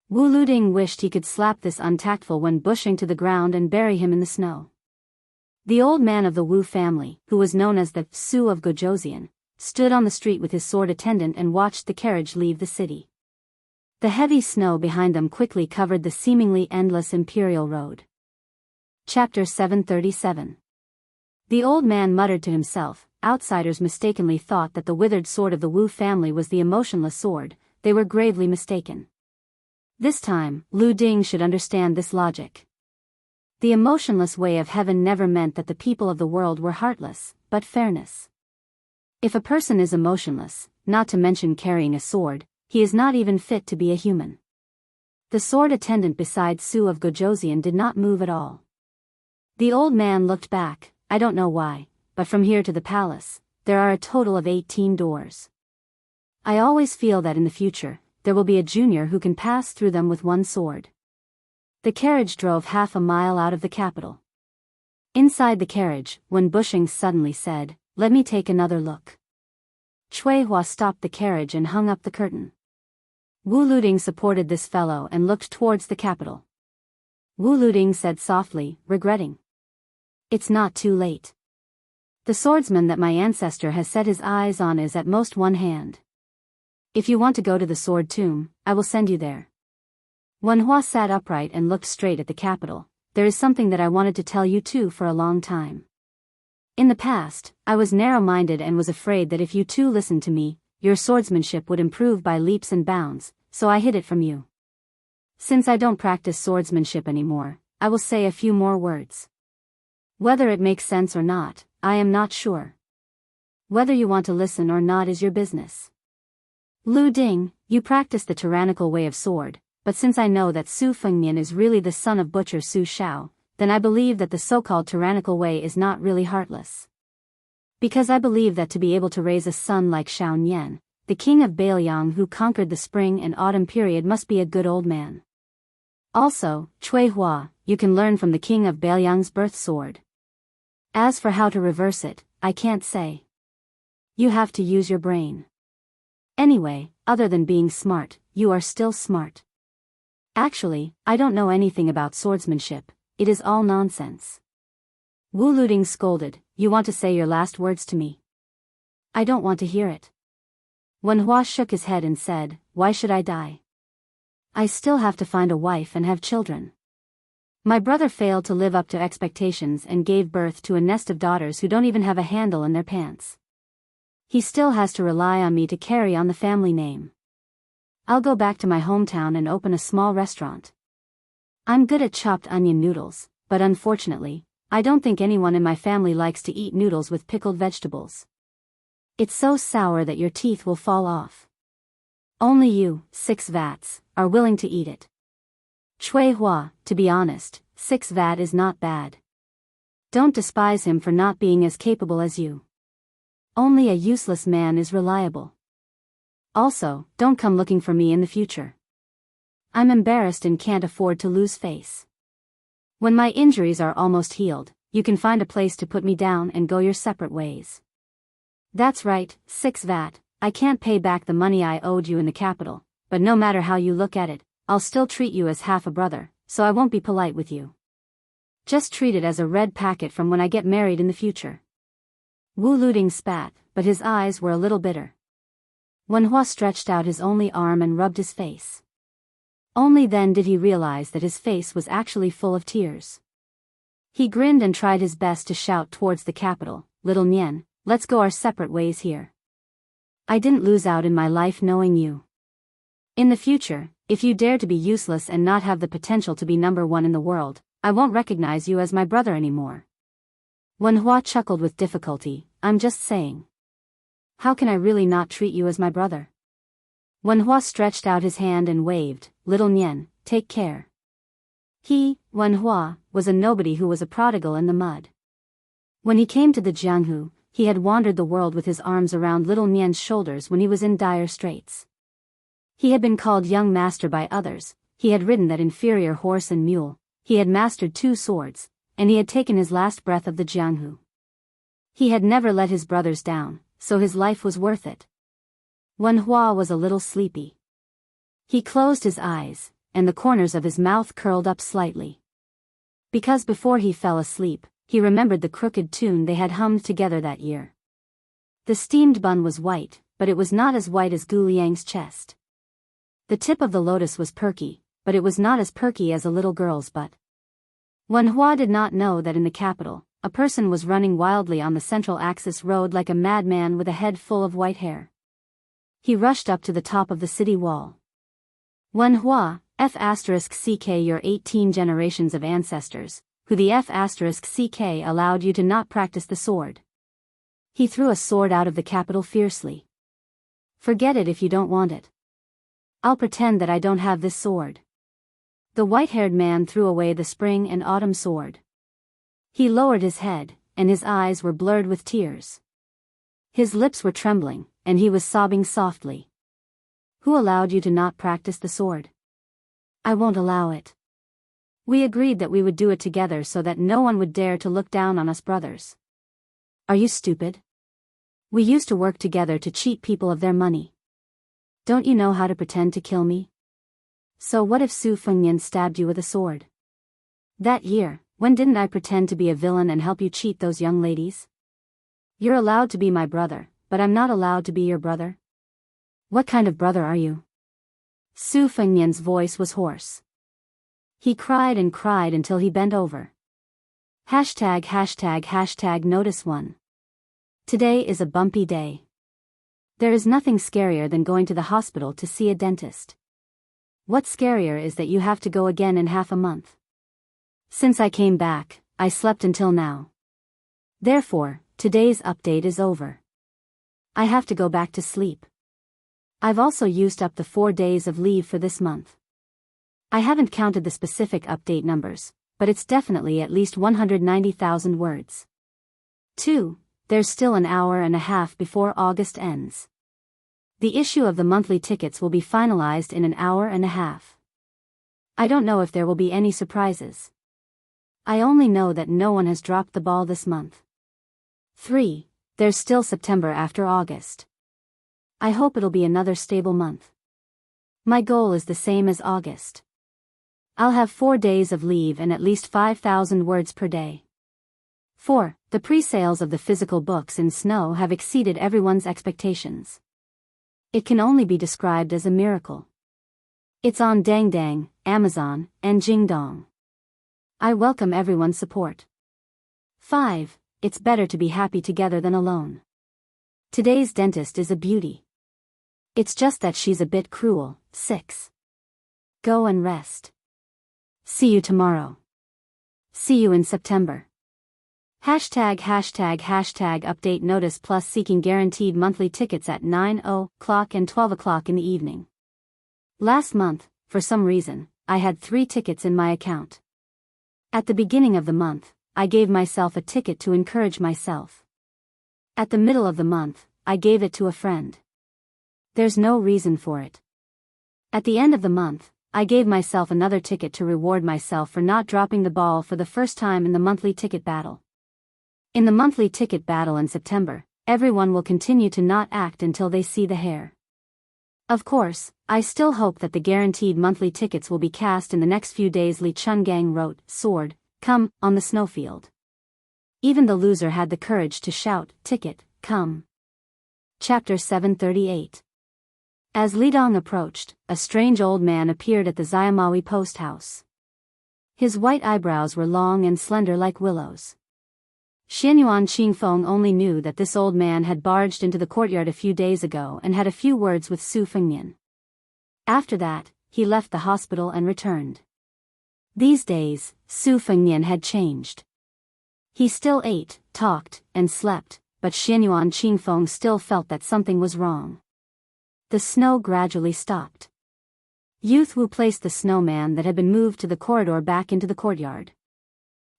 Wu Luding wished he could slap this untactful Wen Bushing to the ground and bury him in the snow. The old man of the Wu family, who was known as the Su of Gojoseon, stood on the street with his sword attendant and watched the carriage leave the city. The heavy snow behind them quickly covered the seemingly endless imperial road. Chapter 737. The old man muttered to himself. Outsiders mistakenly thought that the withered sword of the Wu family was the emotionless sword. They were gravely mistaken. This time, Lu Ding should understand this logic. The emotionless way of heaven never meant that the people of the world were heartless, but fairness. If a person is emotionless, not to mention carrying a sword, he is not even fit to be a human. The sword attendant beside Su of Gojoseon did not move at all. The old man looked back. "I don't know why, but from here to the palace, there are a total of 18 doors. I always feel that in the future, there will be a junior who can pass through them with one sword." The carriage drove half a mile out of the capital. Inside the carriage, Wen Bushing suddenly said, "Let me take another look." Cui Hua stopped the carriage and hung up the curtain. Wu Luding supported this fellow and looked towards the capital. Wu Luding said softly, regretting. "It's not too late. The swordsman that my ancestor has set his eyes on is at most one hand. If you want to go to the sword tomb, I will send you there." Wen Hua sat upright and looked straight at the capital. "There is something that I wanted to tell you too for a long time. In the past, I was narrow-minded and was afraid that if you two listened to me, your swordsmanship would improve by leaps and bounds, so I hid it from you. Since I don't practice swordsmanship anymore, I will say a few more words. Whether it makes sense or not, I am not sure. Whether you want to listen or not is your business. Lu Ding, you practice the tyrannical way of sword, but since I know that Su Fengmian is really the son of Butcher Su Shao, then I believe that the so-called tyrannical way is not really heartless. Because I believe that to be able to raise a son like Shao Nian, the king of Bailiang who conquered the spring and autumn period, must be a good old man. Also, Cui Hua, you can learn from the king of Bailiang's birth sword. As for how to reverse it, I can't say. You have to use your brain. Anyway, other than being smart, you are still smart. Actually, I don't know anything about swordsmanship, it is all nonsense. Wu Luding scolded, you want to say your last words to me? I don't want to hear it. Wen Hua shook his head and said, why should I die? I still have to find a wife and have children. My brother failed to live up to expectations and gave birth to a nest of daughters who don't even have a handle in their pants. He still has to rely on me to carry on the family name. I'll go back to my hometown and open a small restaurant. I'm good at chopped onion noodles, but unfortunately, I don't think anyone in my family likes to eat noodles with pickled vegetables. It's so sour that your teeth will fall off. Only you, 6 vats, are willing to eat it. Chui Hua, to be honest, 6 vat is not bad. Don't despise him for not being as capable as you. Only a useless man is reliable. Also, don't come looking for me in the future. I'm embarrassed and can't afford to lose face. When my injuries are almost healed, you can find a place to put me down and go your separate ways. That's right, 6 vat, I can't pay back the money I owed you in the capital, but no matter how you look at it, I'll still treat you as half a brother, so I won't be polite with you. Just treat it as a red packet from when I get married in the future. Wu Luding spat, but his eyes were a little bitter. Wen Hua stretched out his only arm and rubbed his face. Only then did he realize that his face was actually full of tears. He grinned and tried his best to shout towards the capital, Little Nian, let's go our separate ways here. I didn't lose out in my life knowing you. In the future, if you dare to be useless and not have the potential to be number 1 in the world, I won't recognize you as my brother anymore. Wen Hua chuckled with difficulty, I'm just saying. How can I really not treat you as my brother? Wen Hua stretched out his hand and waved, Little Nian, take care. He, Wen Hua, was a nobody who was a prodigal in the mud. When he came to the Jianghu, he had wandered the world with his arms around Little Nian's shoulders when he was in dire straits. He had been called young master by others, he had ridden that inferior horse and mule, he had mastered 2 swords, and he had taken his last breath of the Jianghu. He had never let his brothers down, so his life was worth it. Wen Hua was a little sleepy. He closed his eyes, and the corners of his mouth curled up slightly. Because before he fell asleep, he remembered the crooked tune they had hummed together that year. The steamed bun was white, but it was not as white as Gu Liang's chest. The tip of the lotus was perky, but it was not as perky as a little girl's butt. Wen Hua did not know that in the capital, a person was running wildly on the Central Axis Road like a madman with a head full of white hair. He rushed up to the top of the city wall. Wen Hua, F*ck your 18 generations of ancestors, who the F*ck allowed you to not practice the sword. He threw a sword out of the capital fiercely. Forget it if you don't want it. I'll pretend that I don't have this sword. The white-haired man threw away the spring and autumn sword. He lowered his head, and his eyes were blurred with tears. His lips were trembling, and he was sobbing softly. Who allowed you to not practice the sword? I won't allow it. We agreed that we would do it together so that no one would dare to look down on us brothers. Are you stupid? We used to work together to cheat people of their money. Don't you know how to pretend to kill me? So what if Su Fengnian stabbed you with a sword? That year, when didn't I pretend to be a villain and help you cheat those young ladies? You're allowed to be my brother, but I'm not allowed to be your brother. What kind of brother are you? Su Fengnian's voice was hoarse. He cried and cried until he bent over. Notice one. Today is a bumpy day. There is nothing scarier than going to the hospital to see a dentist. What's scarier is that you have to go again in half a month. Since I came back, I slept until now. Therefore, today's update is over. I have to go back to sleep. I've also used up the 4 days of leave for this month. I haven't counted the specific update numbers, but it's definitely at least 190,000 words. 2. There's still an hour and a half before August ends. The issue of the monthly tickets will be finalized in an hour and a half. I don't know if there will be any surprises. I only know that no one has dropped the ball this month. 3. There's still September after August. I hope it'll be another stable month. My goal is the same as August. I'll have 4 days of leave and at least 5,000 words per day. 4. The pre-sales of the physical books in Snow have exceeded everyone's expectations. It can only be described as a miracle. It's on Dang Dang, Amazon, and Jingdong. I welcome everyone's support. 5. It's better to be happy together than alone. Today's dentist is a beauty. It's just that she's a bit cruel. 6. Go and rest. See you tomorrow. See you in September. #update notice plus seeking guaranteed monthly tickets at 9:00 and 12:00 in the evening. Last month, for some reason, I had 3 tickets in my account. At the beginning of the month, I gave myself a ticket to encourage myself. At the middle of the month, I gave it to a friend. There's no reason for it. At the end of the month, I gave myself another ticket to reward myself for not dropping the ball for the first time in the monthly ticket battle. In the monthly ticket battle in September, everyone will continue to not act until they see the hair. Of course, I still hope that the guaranteed monthly tickets will be cast in the next few days. Li Chungang wrote, "Sword, come," on the snowfield. Even the loser had the courage to shout, "Ticket, come." Chapter 738. As Li Dong approached, a strange old man appeared at the Xiamawi post house. His white eyebrows were long and slender like willows. Xianyuan Qingfeng only knew that this old man had barged into the courtyard a few days ago and had a few words with Su Fengnian. After that, he left the hospital and returned. These days, Su Fengnian had changed. He still ate, talked, and slept, but Xianyuan Qingfeng still felt that something was wrong. The snow gradually stopped. Youth Wu placed the snowman that had been moved to the corridor back into the courtyard.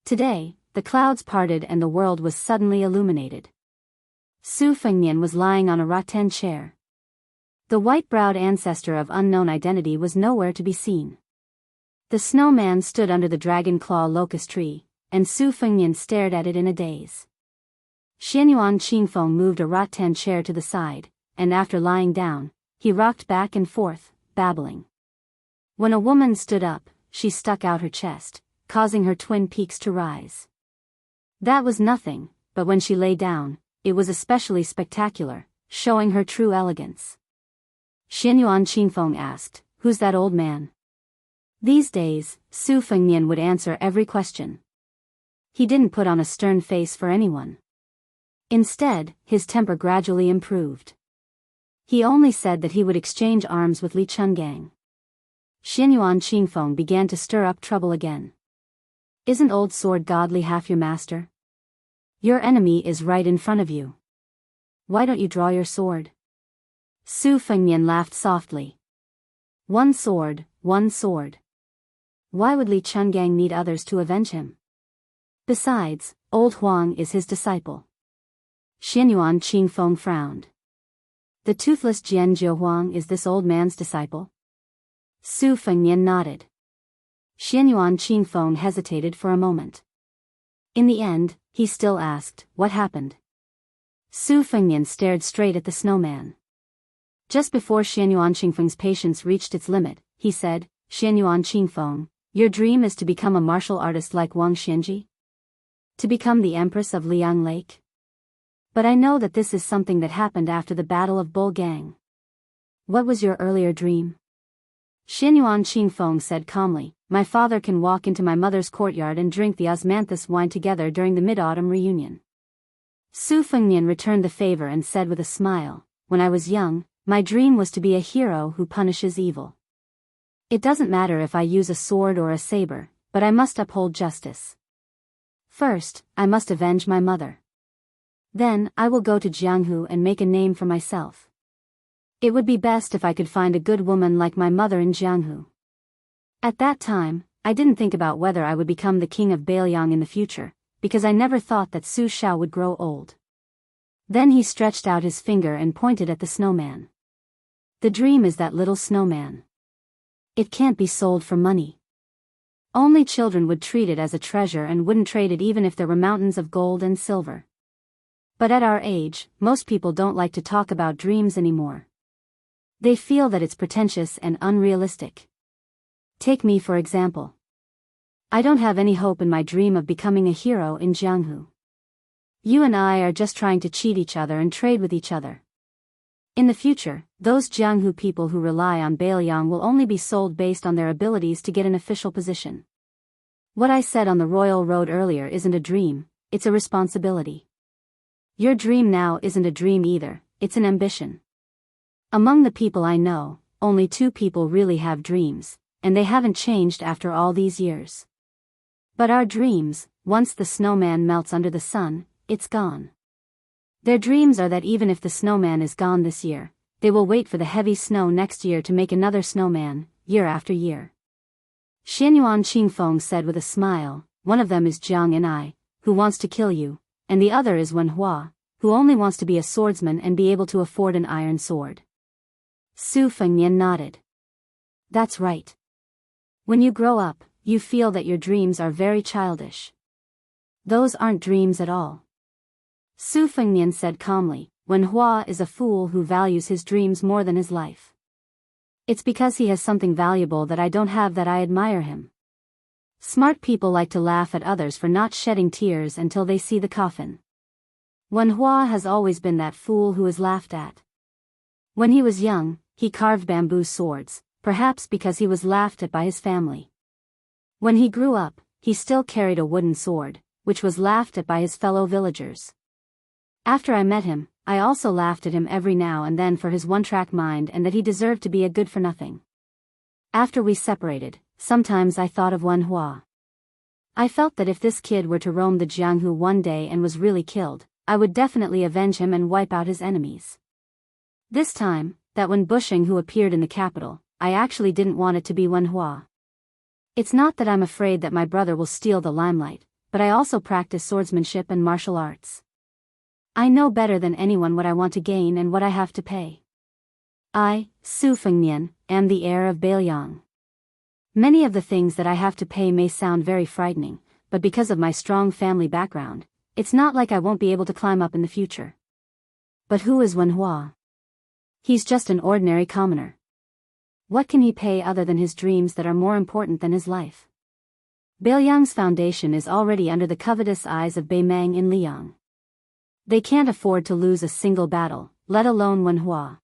Today, the clouds parted and the world was suddenly illuminated. Su Fengnian was lying on a rattan chair. The white-browed ancestor of unknown identity was nowhere to be seen. The snowman stood under the dragon claw locust tree, and Su Fengnian stared at it in a daze. Xianyuan Qingfeng moved a rattan chair to the side, and after lying down, he rocked back and forth, babbling. When a woman stood up, she stuck out her chest, causing her twin peaks to rise. That was nothing, but when she lay down, it was especially spectacular, showing her true elegance. Xianyuan Qingfeng asked, "Who's that old man?" These days, Su Fengnian would answer every question. He didn't put on a stern face for anyone. Instead, his temper gradually improved. He only said that he would exchange arms with Li Chungang. Xianyuan Qingfeng began to stir up trouble again. "Isn't Old Sword Godly half your master? Your enemy is right in front of you. Why don't you draw your sword?" Su Fengnian laughed softly. "One sword, one sword. Why would Li Chungang need others to avenge him? Besides, Old Huang is his disciple." Xianyuan Qingfeng frowned. "The toothless Jian Huang is this old man's disciple?" Su Fengnian nodded. Xianyuan Qingfeng hesitated for a moment. In the end, he still asked, "What happened?" Su Fengnian stared straight at the snowman. Just before Xianyuan Qingfeng's patience reached its limit, he said, "Xianyuan Qingfeng, your dream is to become a martial artist like Wang Xianji? To become the Empress of Liang Lake? But I know that this is something that happened after the Battle of Bulgang. What was your earlier dream?" Xianyuan Qingfeng said calmly, "My father can walk into my mother's courtyard and drink the osmanthus wine together during the mid-autumn reunion." Su Fengnian returned the favor and said with a smile, "When I was young, my dream was to be a hero who punishes evil. It doesn't matter if I use a sword or a saber, but I must uphold justice. First, I must avenge my mother. Then, I will go to Jianghu and make a name for myself. It would be best if I could find a good woman like my mother in Jianghu. At that time, I didn't think about whether I would become the king of Bailiang in the future, because I never thought that Su Xiao would grow old." Then he stretched out his finger and pointed at the snowman. "The dream is that little snowman. It can't be sold for money. Only children would treat it as a treasure and wouldn't trade it even if there were mountains of gold and silver. But at our age, most people don't like to talk about dreams anymore, They feel that it's pretentious and unrealistic. Take me for example. I don't have any hope in my dream of becoming a hero in Jianghu. You and I are just trying to cheat each other and trade with each other. In the future, those Jianghu people who rely on Bailiang will only be sold based on their abilities to get an official position. What I said on the Royal Road earlier isn't a dream, it's a responsibility. Your dream now isn't a dream either, it's an ambition. Among the people I know, only 2 people really have dreams, and they haven't changed after all these years. But our dreams, once the snowman melts under the sun, it's gone. Their dreams are that even if the snowman is gone this year, they will wait for the heavy snow next year to make another snowman, year after year. Xianyuan Qingfeng said with a smile, one of them is Jiang and I, who wants to kill you, and the other is Wenhua, who only wants to be a swordsman and be able to afford an iron sword. Su Fengnian nodded. That's right. When you grow up, you feel that your dreams are very childish. Those aren't dreams at all. Su Fengnian said calmly, Wenhua is a fool who values his dreams more than his life. It's because he has something valuable that I don't have that I admire him. Smart people like to laugh at others for not shedding tears until they see the coffin. Wenhua has always been that fool who is laughed at. When he was young, he carved bamboo swords, perhaps because he was laughed at by his family. When he grew up, he still carried a wooden sword, which was laughed at by his fellow villagers. After I met him, I also laughed at him every now and then for his one-track mind and that he deserved to be a good-for-nothing. After we separated, sometimes I thought of Wenhua. I felt that if this kid were to roam the Jianghu one day and was really killed, I would definitely avenge him and wipe out his enemies. This time, that when Bushing who appeared in the capital, I actually didn't want it to be Wenhua. It's not that I'm afraid that my brother will steal the limelight, but I also practice swordsmanship and martial arts. I know better than anyone what I want to gain and what I have to pay. I, Su Fengnian, am the heir of Bailiang. Many of the things that I have to pay may sound very frightening, but because of my strong family background, it's not like I won't be able to climb up in the future. But who is Wenhua? He's just an ordinary commoner. What can he pay other than his dreams that are more important than his life? Bailiang's foundation is already under the covetous eyes of Beimeng in Liang. They can't afford to lose a single battle, let alone Wenhua.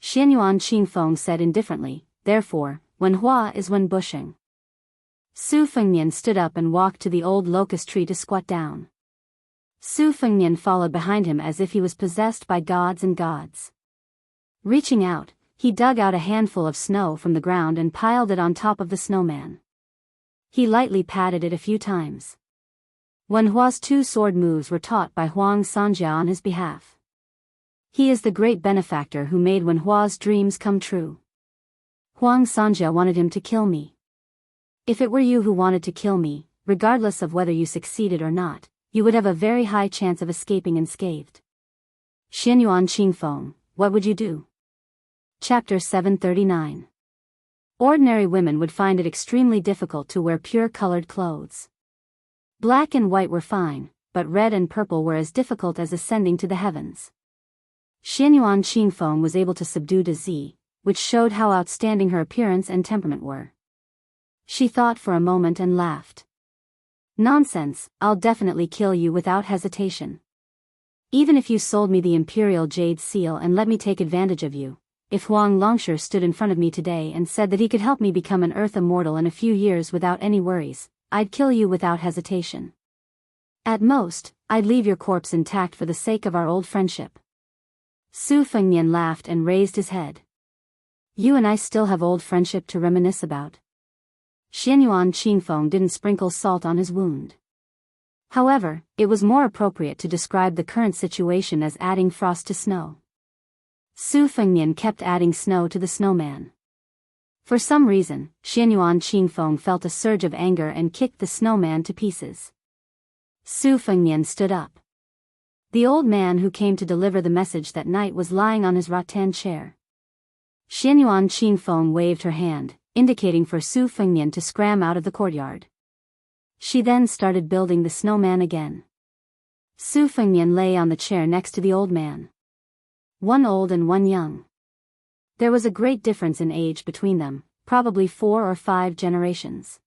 Xianyuan Qingfeng said indifferently, therefore, Wenhua is Wen Bushing. Su Fengnian stood up and walked to the old locust tree to squat down. Su Fengnian followed behind him as if he was possessed by gods and gods. Reaching out, he dug out a handful of snow from the ground and piled it on top of the snowman. He lightly patted it a few times. Wenhua's 2 sword moves were taught by Huang Sanjia on his behalf. He is the great benefactor who made Wenhua's dreams come true. Huang Sanjia wanted him to kill me. If it were you who wanted to kill me, regardless of whether you succeeded or not, you would have a very high chance of escaping unscathed. Xianyuan Qingfeng, what would you do? Chapter 739. Ordinary women would find it extremely difficult to wear pure-colored clothes. Black and white were fine, but red and purple were as difficult as ascending to the heavens. Xianyuan Qingfeng was able to subdue disease, which showed how outstanding her appearance and temperament were. She thought for a moment and laughed. Nonsense, I'll definitely kill you without hesitation. Even if you sold me the Imperial Jade Seal and let me take advantage of you, if Huang Longsher stood in front of me today and said that he could help me become an Earth Immortal in a few years without any worries, I'd kill you without hesitation. At most, I'd leave your corpse intact for the sake of our old friendship. Su Fengnian laughed and raised his head. You and I still have old friendship to reminisce about. Xianyuan Qingfeng didn't sprinkle salt on his wound. However, it was more appropriate to describe the current situation as adding frost to snow. Su Fengnian kept adding snow to the snowman. For some reason, Xianyuan Qingfeng felt a surge of anger and kicked the snowman to pieces. Su Fengnian stood up. The old man who came to deliver the message that night was lying on his rattan chair. Xianyuan Qingfeng waved her hand, indicating for Su Fengnian to scram out of the courtyard. She then started building the snowman again. Su Fengnian lay on the chair next to the old man. One old and one young. There was a great difference in age between them, probably 4 or 5 generations.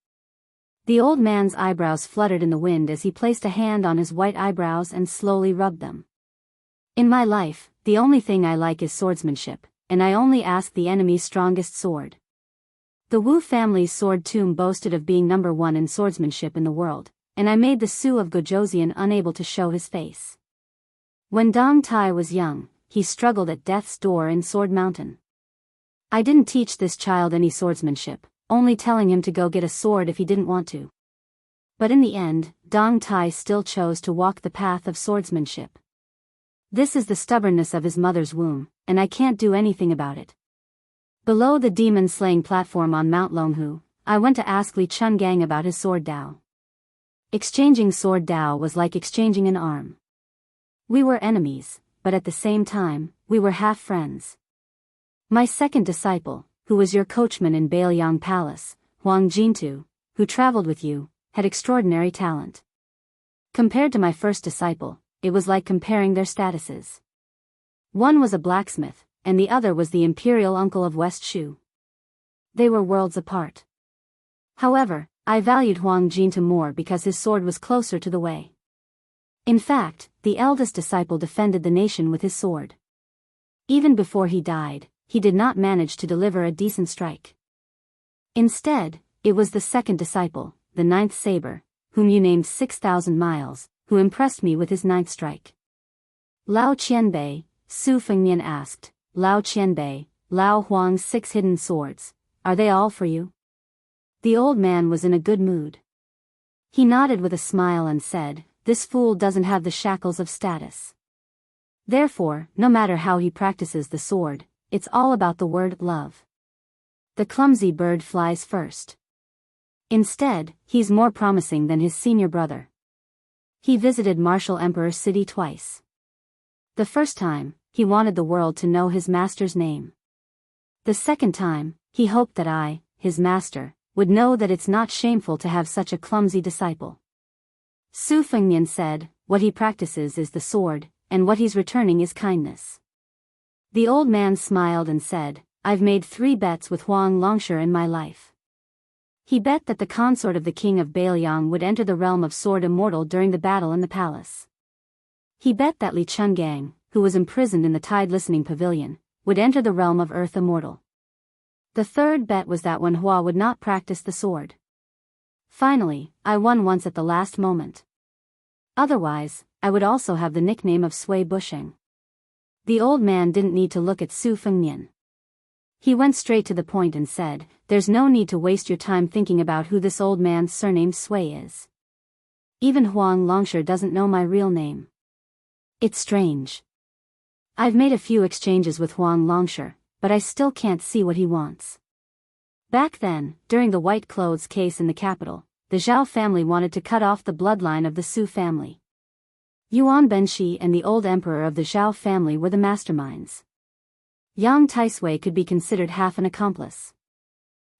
The old man's eyebrows fluttered in the wind as he placed a hand on his white eyebrows and slowly rubbed them. In my life, the only thing I like is swordsmanship, and I only ask the enemy's strongest sword. The Wu family's sword tomb boasted of being number 1 in swordsmanship in the world, and I made the Su of Gojoseon unable to show his face. When Dong Tai was young, he struggled at death's door in Sword Mountain. I didn't teach this child any swordsmanship, only telling him to go get a sword if he didn't want to. But in the end, Dong Tai still chose to walk the path of swordsmanship. This is the stubbornness of his mother's womb, and I can't do anything about it. Below the demon-slaying platform on Mount Longhu, I went to ask Li Chungang about his sword Dao. Exchanging sword Dao was like exchanging an arm. We were enemies, but at the same time, we were half friends. My second disciple, who was your coachman in Bailiang Palace, Huang Jintu, who traveled with you, had extraordinary talent. Compared to my first disciple, it was like comparing their statuses. One was a blacksmith, and the other was the imperial uncle of West Shu. They were worlds apart. However, I valued Huang Jintu more because his sword was closer to the way. In fact, the eldest disciple defended the nation with his sword. Even before he died, he did not manage to deliver a decent strike. Instead, it was the second disciple, the 9th saber, whom you named 6,000 miles, who impressed me with his 9th strike. Lao Qianbei, Su Fengnian asked, Lao Qianbei, Lao Huang's 6 hidden swords, are they all for you? The old man was in a good mood. He nodded with a smile and said, this fool doesn't have the shackles of status. Therefore, no matter how he practices the sword, it's all about the word love. The clumsy bird flies first. Instead, he's more promising than his senior brother. He visited Martial Emperor City twice. The first time, he wanted the world to know his master's name. The second time, he hoped that I, his master, would know that it's not shameful to have such a clumsy disciple. Su Fengnian said, what he practices is the sword, and what he's returning is kindness. The old man smiled and said, I've made 3 bets with Huang Longsher in my life. He bet that the consort of the king of Bailiang would enter the realm of sword immortal during the battle in the palace. He bet that Li Chungang, who was imprisoned in the Tide Listening Pavilion, would enter the realm of earth immortal. The third bet was that Wen Hua would not practice the sword. Finally, I won once at the last moment. Otherwise, I would also have the nickname of Sui Busheng. The old man didn't need to look at Su Fengnian. He went straight to the point and said, there's no need to waste your time thinking about who this old man's surname Sui is. Even Huang Longsher doesn't know my real name. It's strange. I've made a few exchanges with Huang Longsher, but I still can't see what he wants. Back then, during the white clothes case in the capital, the Zhao family wanted to cut off the bloodline of the Su family. Yuan Benshi and the old emperor of the Zhao family were the masterminds. Yang Taisui could be considered half an accomplice.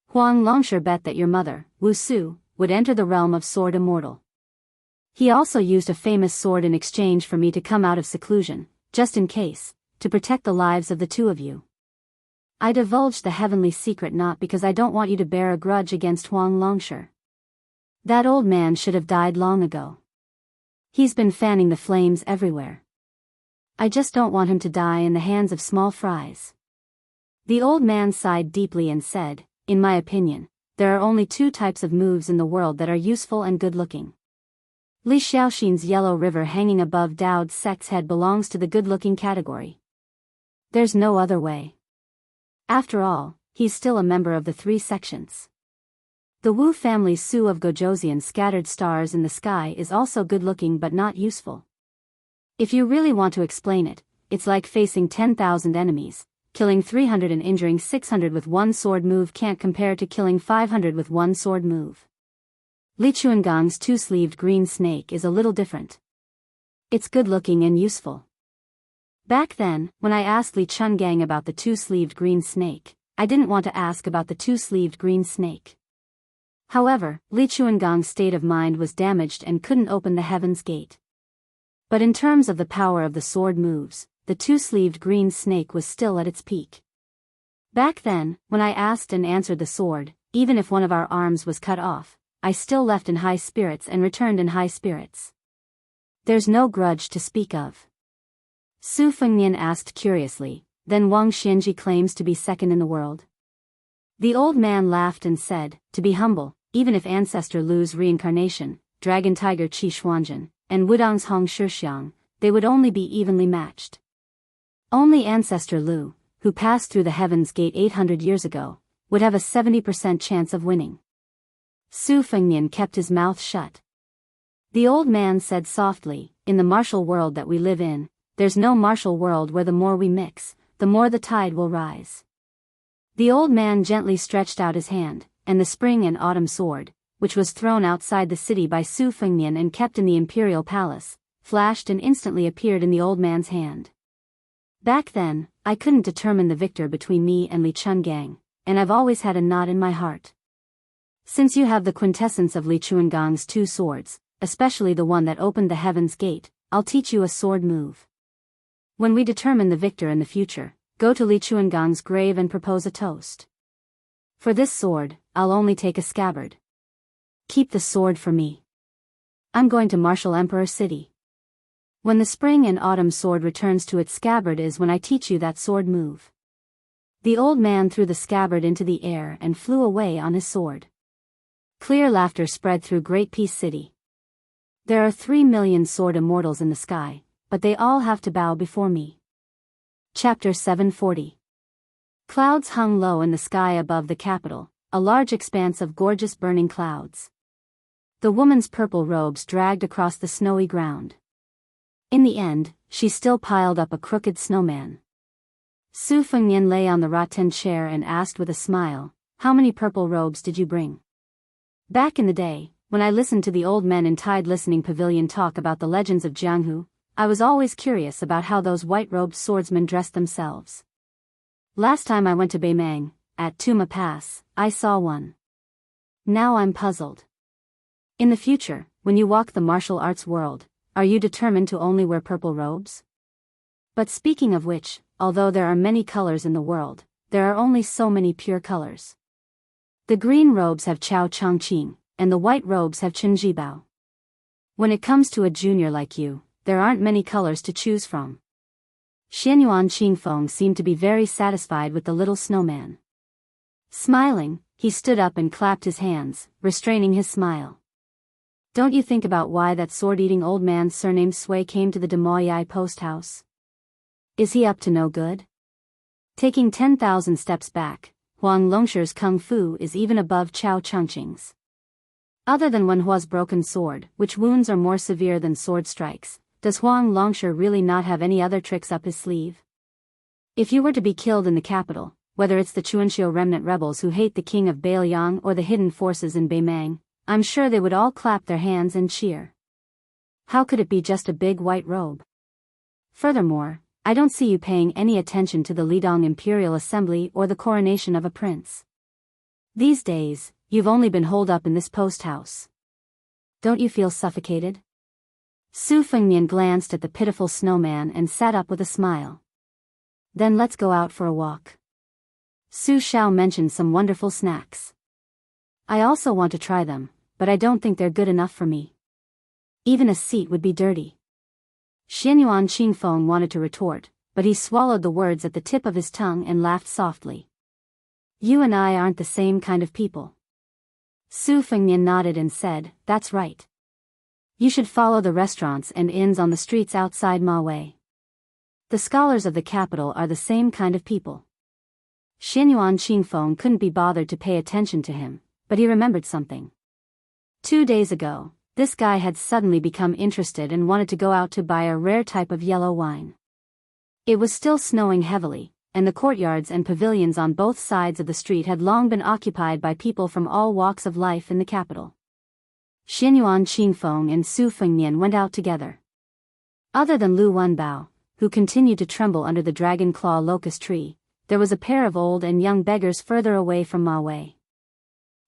Huang Longsher bet that your mother, Wu Su, would enter the realm of sword immortal. He also used a famous sword in exchange for me to come out of seclusion, just in case, to protect the lives of the 2 of you. I divulged the heavenly secret not because I don't want you to bear a grudge against Huang Longsher. That old man should have died long ago. He's been fanning the flames everywhere. I just don't want him to die in the hands of small fries. The old man sighed deeply and said, in my opinion, there are only 2 types of moves in the world that are useful and good-looking. Li Xiaoxin's yellow river hanging above Dao Sec's head belongs to the good-looking category. There's no other way. After all, he's still a member of the 3 sections. The Wu family's Su of Gojoseon scattered stars in the sky is also good-looking but not useful. If you really want to explain it, it's like facing 10,000 enemies. Killing 300 and injuring 600 with one sword move can't compare to killing 500 with one sword move. Li Chuangang's 2-sleeved green snake is a little different. It's good-looking and useful. Back then, when I asked Li Chungang about the 2-sleeved green snake, I didn't want to ask about the 2-sleeved green snake. However, Li Chuangang's state of mind was damaged and couldn't open the heaven's gate. But in terms of the power of the sword moves, the 2-sleeved green snake was still at its peak. Back then, when I asked and answered the sword, even if one of our arms was cut off, I still left in high spirits and returned in high spirits. There's no grudge to speak of. Su Fengnian asked curiously, then Wang Xianji claims to be second in the world? The old man laughed and said, to be humble, even if Ancestor Lu's reincarnation, Dragon Tiger Qi Xuanjun, and Wudong's Hong Shixiang, they would only be evenly matched. Only Ancestor Lu, who passed through the Heaven's Gate 800 years ago, would have a 70% chance of winning. Su Fengnian kept his mouth shut. The old man said softly, in the martial world that we live in, there's no martial world where the more we mix, the more the tide will rise. The old man gently stretched out his hand, and the spring and autumn sword, which was thrown outside the city by Su Fengnian and kept in the imperial palace, flashed and instantly appeared in the old man's hand. Back then, I couldn't determine the victor between me and Li Chungang, and I've always had a knot in my heart. Since you have the quintessence of Li Chungang's two swords, especially the one that opened the Heaven's Gate, I'll teach you a sword move. When we determine the victor in the future, go to Li Chungang's grave and propose a toast. For this sword, I'll only take a scabbard. Keep the sword for me. I'm going to marshal Emperor City. When the spring and autumn sword returns to its scabbard is when I teach you that sword move. The old man threw the scabbard into the air and flew away on his sword. Clear laughter spread through Great Peace City. There are 3 million sword immortals in the sky, but they all have to bow before me. Chapter 740. Clouds hung low in the sky above the capital, a large expanse of gorgeous burning clouds. The woman's purple robes dragged across the snowy ground. In the end, she still piled up a crooked snowman. Su Fengnian lay on the rattan chair and asked with a smile, how many purple robes did you bring? Back in the day, when I listened to the old men in Tide Listening Pavilion talk about the legends of Jianghu, I was always curious about how those white-robed swordsmen dressed themselves. Last time I went to Beimang, at Tuma Pass, I saw one. Now I'm puzzled. In the future, when you walk the martial arts world, are you determined to only wear purple robes? But speaking of which, although there are many colors in the world, there are only so many pure colors. The green robes have Chao Chongqing, and the white robes have Chen Jibao. When it comes to a junior like you, there aren't many colors to choose from. Xianyuan Qingfeng seemed to be very satisfied with the little snowman. Smiling, he stood up and clapped his hands, restraining his smile. Don't you think about why that sword-eating old man surnamed Sui came to the Demoyai post house? Is he up to no good? Taking 10,000 steps back, Huang Longshi's kung fu is even above Chao Chongqing's. Other than Wen Hua's broken sword, which wounds are more severe than sword strikes, does Huang Longshi really not have any other tricks up his sleeve? If you were to be killed in the capital, whether it's the Chuanxiu remnant rebels who hate the king of Bailiang or the hidden forces in Beimang, I'm sure they would all clap their hands and cheer. How could it be just a big white robe? Furthermore, I don't see you paying any attention to the Lidong Imperial Assembly or the coronation of a prince. These days, you've only been holed up in this post house. Don't you feel suffocated? Su Fengnian glanced at the pitiful snowman and sat up with a smile. Then let's go out for a walk. Su Xiao mentioned some wonderful snacks. I also want to try them, but I don't think they're good enough for me. Even a seat would be dirty. Xianyuan Qingfeng wanted to retort, but he swallowed the words at the tip of his tongue and laughed softly. You and I aren't the same kind of people. Su Fengnian nodded and said, that's right. You should follow the restaurants and inns on the streets outside Ma Wei. The scholars of the capital are the same kind of people. Xianyuan Qingfeng couldn't be bothered to pay attention to him, but he remembered something. 2 days ago, this guy had suddenly become interested and wanted to go out to buy a rare type of yellow wine. It was still snowing heavily, and the courtyards and pavilions on both sides of the street had long been occupied by people from all walks of life in the capital. Xianyuan Qingfeng and Su Fengnian went out together. Other than Lu Wenbao, who continued to tremble under the dragon claw locust tree, there was a pair of old and young beggars further away from Ma Wei.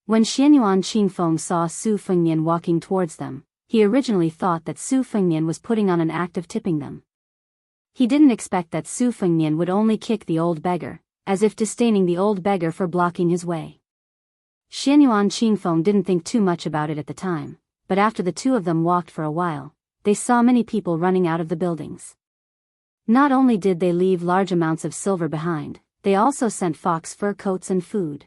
When Xianyuan Qingfeng saw Su Fengnian walking towards them, he originally thought that Su Fengnian was putting on an act of tipping them. He didn't expect that Su Fengnian would only kick the old beggar, as if disdaining the old beggar for blocking his way. Xianyuan Qingfeng didn't think too much about it at the time, but after the two of them walked for a while, they saw many people running out of the buildings. Not only did they leave large amounts of silver behind, they also sent fox fur coats and food.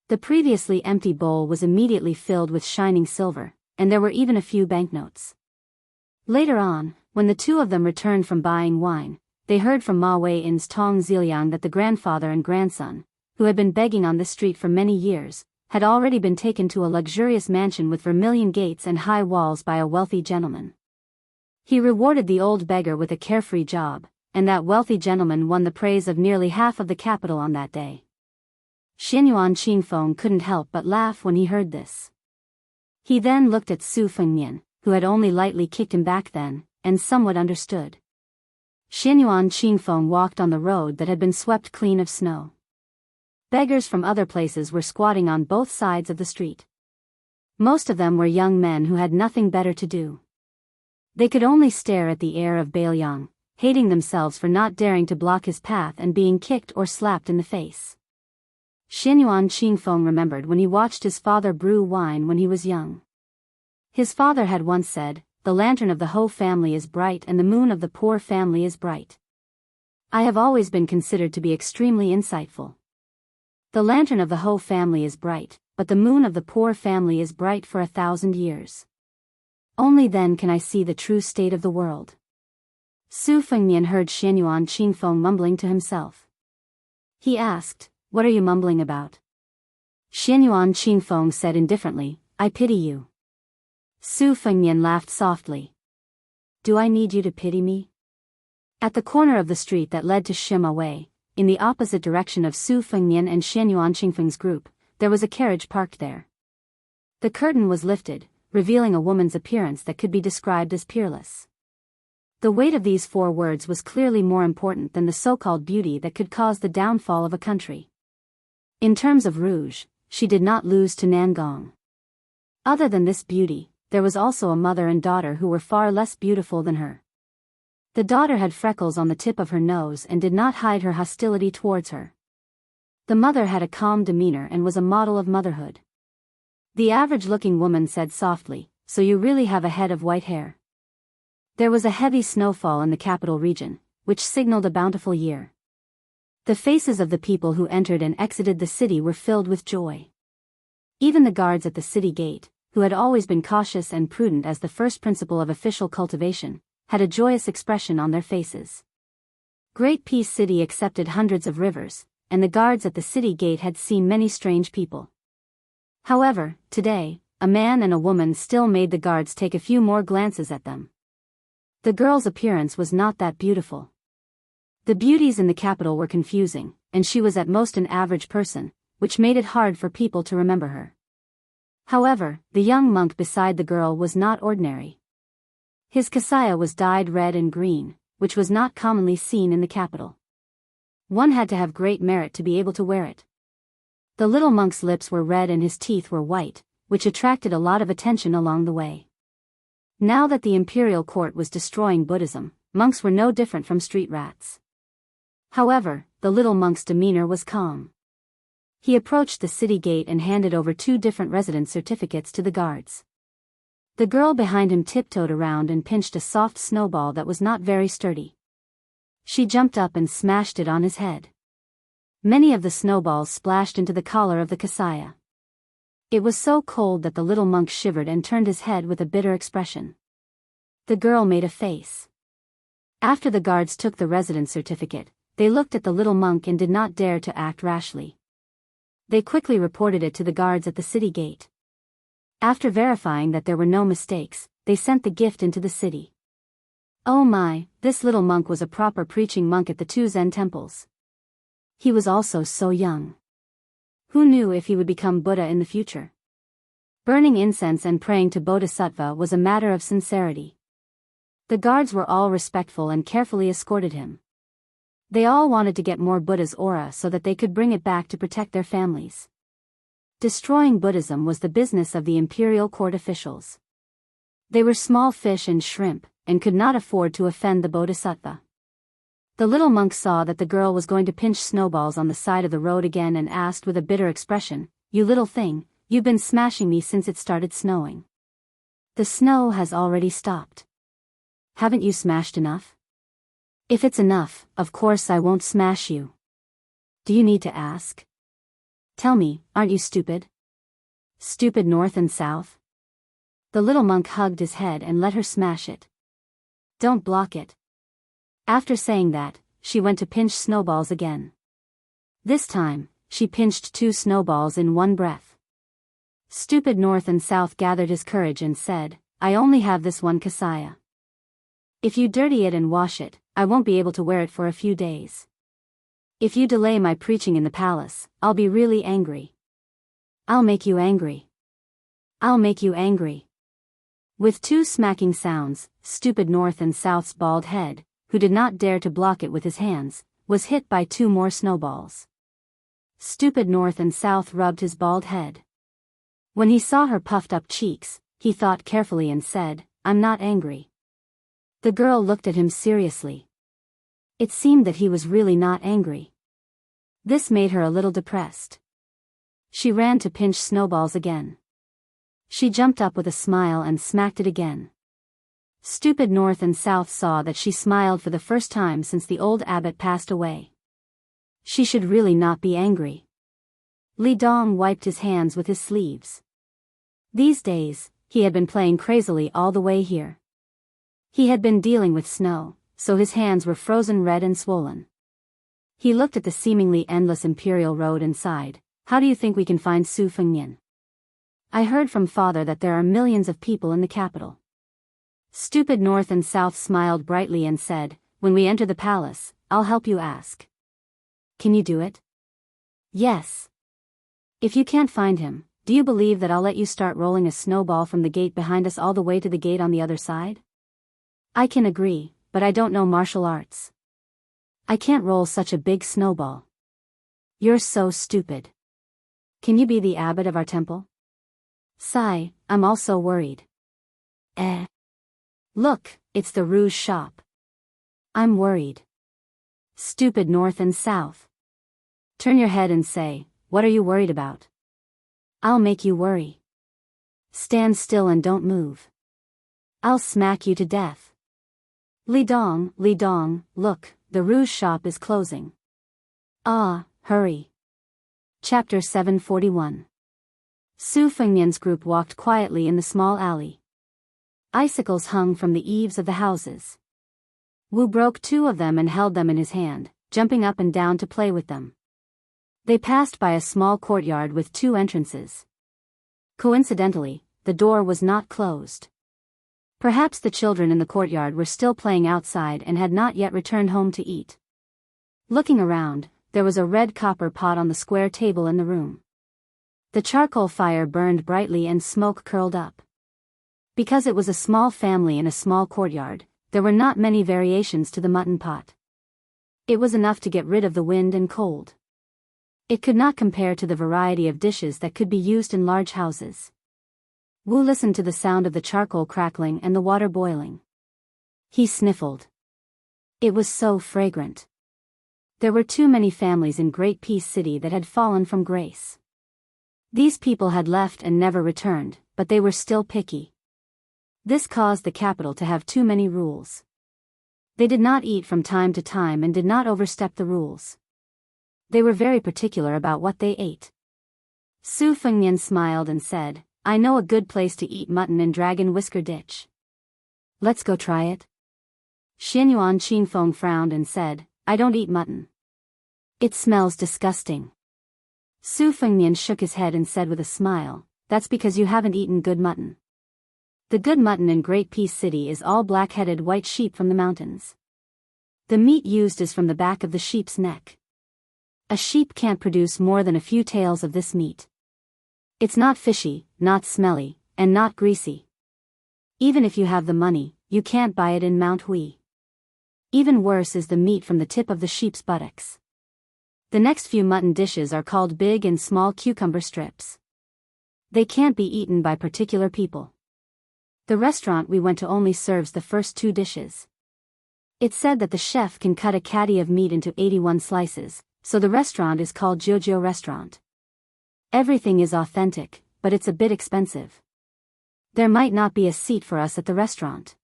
The previously empty bowl was immediately filled with shining silver, and there were even a few banknotes. Later on, when the two of them returned from buying wine, they heard from Ma Wei-in's Tong Ziliang that the grandfather and grandson, who had been begging on the street for many years, had already been taken to a luxurious mansion with vermilion gates and high walls by a wealthy gentleman. He rewarded the old beggar with a carefree job, and that wealthy gentleman won the praise of nearly half of the capital on that day. Xianyuan Qingfeng couldn't help but laugh when he heard this. He then looked at Su Fengnian, who had only lightly kicked him back then, and somewhat understood. Xianyuan Qingfeng walked on the road that had been swept clean of snow. Beggars from other places were squatting on both sides of the street. Most of them were young men who had nothing better to do. They could only stare at the heir of Bailiang, hating themselves for not daring to block his path and being kicked or slapped in the face. Xianyuan Qingfeng remembered when he watched his father brew wine when he was young. His father had once said, "The lantern of the Ho family is bright and the moon of the poor family is bright." I have always been considered to be extremely insightful. The lantern of the Ho family is bright, but the moon of the poor family is bright for 1,000 years. Only then can I see the true state of the world. Su Fengnian heard Xianyuan Qingfeng mumbling to himself. He asked, "What are you mumbling about?" Xianyuan Qingfeng said indifferently, "I pity you." Su Fengnian laughed softly. "Do I need you to pity me?" At the corner of the street that led to Shima Wei, in the opposite direction of Su Fengnian and Xianyuan Qingfeng's group, there was a carriage parked there. The curtain was lifted, revealing a woman's appearance that could be described as peerless. The weight of these 4 words was clearly more important than the so-called beauty that could cause the downfall of a country. In terms of rouge, she did not lose to Nangong. Other than this beauty, there was also a mother and daughter who were far less beautiful than her. The daughter had freckles on the tip of her nose and did not hide her hostility towards her. The mother had a calm demeanor and was a model of motherhood. The average-looking woman said softly, "So you really have a head of white hair." There was a heavy snowfall in the capital region, which signaled a bountiful year. The faces of the people who entered and exited the city were filled with joy. Even the guards at the city gate, who had always been cautious and prudent as the first principle of official cultivation, had a joyous expression on their faces. Great Peace City accepted hundreds of rivers, and the guards at the city gate had seen many strange people. However, today, a man and a woman still made the guards take a few more glances at them. The girl's appearance was not that beautiful. The beauties in the capital were confusing, and she was at most an average person, which made it hard for people to remember her. However, the young monk beside the girl was not ordinary. His kasaya was dyed red and green, which was not commonly seen in the capital. One had to have great merit to be able to wear it. The little monk's lips were red and his teeth were white, which attracted a lot of attention along the way. Now that the imperial court was destroying Buddhism, monks were no different from street rats. However, the little monk's demeanor was calm. He approached the city gate and handed over 2 different residence certificates to the guards. The girl behind him tiptoed around and pinched a soft snowball that was not very sturdy. She jumped up and smashed it on his head. Many of the snowballs splashed into the collar of the kasaya. It was so cold that the little monk shivered and turned his head with a bitter expression. The girl made a face. After the guards took the residence certificate, they looked at the little monk and did not dare to act rashly. They quickly reported it to the guards at the city gate. After verifying that there were no mistakes, they sent the gift into the city. Oh my, this little monk was a proper preaching monk at the 2 Zen temples. He was also so young. Who knew if he would become Buddha in the future? Burning incense and praying to Bodhisattva was a matter of sincerity. The guards were all respectful and carefully escorted him. They all wanted to get more Buddha's aura so that they could bring it back to protect their families. Destroying Buddhism was the business of the imperial court officials. They were small fish and shrimp, and could not afford to offend the Bodhisattva. The little monk saw that the girl was going to pinch snowballs on the side of the road again and asked with a bitter expression, "You little thing, you've been smashing me since it started snowing. The snow has already stopped. Haven't you smashed enough? If it's enough, of course I won't smash you. Do you need to ask? Tell me, aren't you stupid? Stupid north and south?" The little monk hugged his head and let her smash it. "Don't block it." After saying that, she went to pinch snowballs again. This time, she pinched 2 snowballs in one breath. Stupid north and south gathered his courage and said, "I only have this one kasaya. If you dirty it and wash it, I won't be able to wear it for a few days. If you delay my preaching in the palace, I'll be really angry. I'll make you angry. I'll make you angry." With 2 smacking sounds, stupid north and south's bald head, who did not dare to block it with his hands, was hit by 2 more snowballs. Stupid north and south rubbed his bald head. When he saw her puffed up cheeks, he thought carefully and said, "I'm not angry." The girl looked at him seriously. It seemed that he was really not angry. This made her a little depressed. She ran to pinch snowballs again. She jumped up with a smile and smacked it again. Stupid north and south saw that she smiled for the first time since the old abbot passed away. She should really not be angry. Li Dong wiped his hands with his sleeves. These days, he had been playing crazily all the way here. He had been dealing with snow, so his hands were frozen red and swollen. He looked at the seemingly endless imperial road and sighed. "How do you think we can find Su Fengnian? I heard from father that there are millions of people in the capital." Stupid north and south smiled brightly and said, "When we enter the palace, I'll help you ask." "Can you do it?" "Yes." "If you can't find him, do you believe that I'll let you start rolling a snowball from the gate behind us all the way to the gate on the other side?" "I can agree, but I don't know martial arts. I can't roll such a big snowball." "You're so stupid. Can you be the abbot of our temple?" "Sigh, I'm also worried." "Look, it's the rouge shop." "I'm worried." Stupid north and south. Turn your head and say, "What are you worried about?" "I'll make you worry." "Stand still and don't move." "I'll smack you to death." Li Dong, look, the rouge shop is closing." "Ah, hurry." Chapter 741. Su Fengnian's group walked quietly in the small alley. Icicles hung from the eaves of the houses. Wu broke 2 of them and held them in his hand, jumping up and down to play with them. They passed by a small courtyard with 2 entrances. Coincidentally, the door was not closed. Perhaps the children in the courtyard were still playing outside and had not yet returned home to eat. Looking around, there was a red copper pot on the square table in the room. The charcoal fire burned brightly and smoke curled up. Because it was a small family in a small courtyard, there were not many variations to the mutton pot. It was enough to get rid of the wind and cold. It could not compare to the variety of dishes that could be used in large houses. Wu listened to the sound of the charcoal crackling and the water boiling. He sniffled. It was so fragrant. There were too many families in Great Peace City that had fallen from grace. These people had left and never returned, but they were still picky. This caused the capital to have too many rules. They did not eat from time to time and did not overstep the rules. They were very particular about what they ate. Su Fengnian smiled and said, "I know a good place to eat mutton in Dragon Whisker Ditch. Let's go try it." Xianyuan Qingfeng frowned and said, "I don't eat mutton. It smells disgusting." Su Fengnian shook his head and said with a smile, "That's because you haven't eaten good mutton. The good mutton in Great Peace City is all black-headed white sheep from the mountains. The meat used is from the back of the sheep's neck. A sheep can't produce more than a few tails of this meat. It's not fishy, not smelly, and not greasy. Even if you have the money, you can't buy it in Mount Hui. Even worse is the meat from the tip of the sheep's buttocks. The next few mutton dishes are called big and small cucumber strips. They can't be eaten by particular people. The restaurant we went to only serves the first 2 dishes. It said that the chef can cut a caddy of meat into 81 slices, so the restaurant is called Jojo Restaurant. Everything is authentic, but it's a bit expensive. There might not be a seat for us at the restaurant.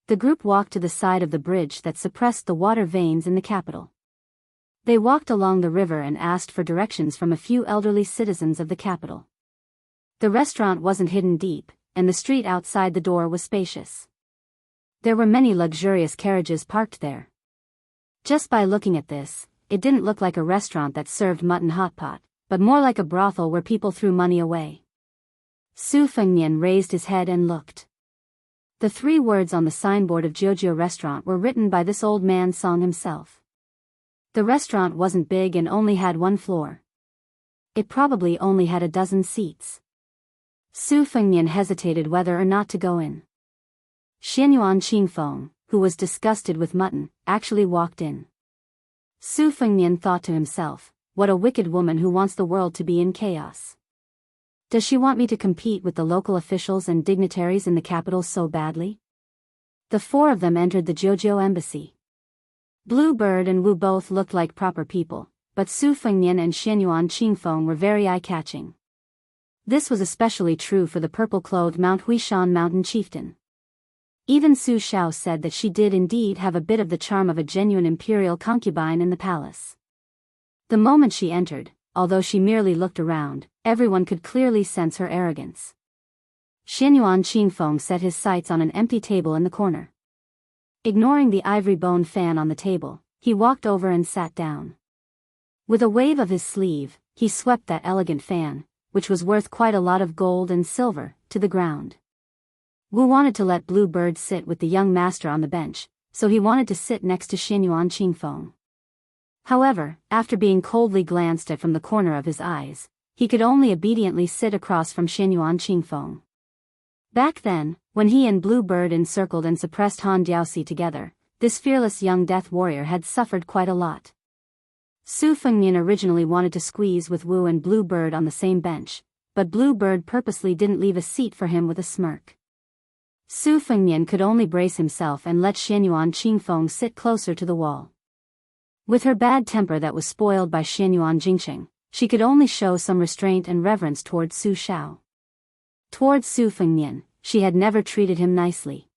The group walked to the side of the bridge that suppressed the water veins in the capital. They walked along the river and asked for directions from a few elderly citizens of the capital. The restaurant wasn't hidden deep, and the street outside the door was spacious. There were many luxurious carriages parked there. Just by looking at this, it didn't look like a restaurant that served mutton hot pot, but more like a brothel where people threw money away. Su Fengnian raised his head and looked. The 3 words on the signboard of Jojo Restaurant were written by this old man Song himself. The restaurant wasn't big and only had 1 floor. It probably only had a dozen seats. Su Fengnian hesitated whether or not to go in. Xianyuan Qingfeng, who was disgusted with mutton, actually walked in. Su Fengnian thought to himself, what a wicked woman who wants the world to be in chaos. Does she want me to compete with the local officials and dignitaries in the capital so badly? The 4 of them entered the Jojo embassy. Bluebird and Wu both looked like proper people, but Su Fengnian and Xianyuan Qingfeng were very eye-catching. This was especially true for the purple-clothed Mount Huishan mountain chieftain. Even Su Xiao said that she did indeed have a bit of the charm of a genuine imperial concubine in the palace. The moment she entered, although she merely looked around, everyone could clearly sense her arrogance. Xianyuan Qingfeng set his sights on an empty table in the corner. Ignoring the ivory bone fan on the table, he walked over and sat down. With a wave of his sleeve, he swept that elegant fan, which was worth quite a lot of gold and silver, to the ground. Wu wanted to let Bluebird sit with the young master on the bench, so he wanted to sit next to Xianyuan Qingfeng. However, after being coldly glanced at from the corner of his eyes, he could only obediently sit across from Xianyuan Qingfeng. Back then, when he and Bluebird encircled and suppressed Han Diaoxi together, this fearless young death warrior had suffered quite a lot. Su Fengnian originally wanted to squeeze with Wu and Bluebird on the same bench, but Bluebird purposely didn't leave a seat for him with a smirk. Su Fengnian could only brace himself and let Xianyuan Qingfeng sit closer to the wall. With her bad temper that was spoiled by Xianyuan Jingsheng, she could only show some restraint and reverence towards Su Xiao. Towards Su Fengnian, she had never treated him nicely.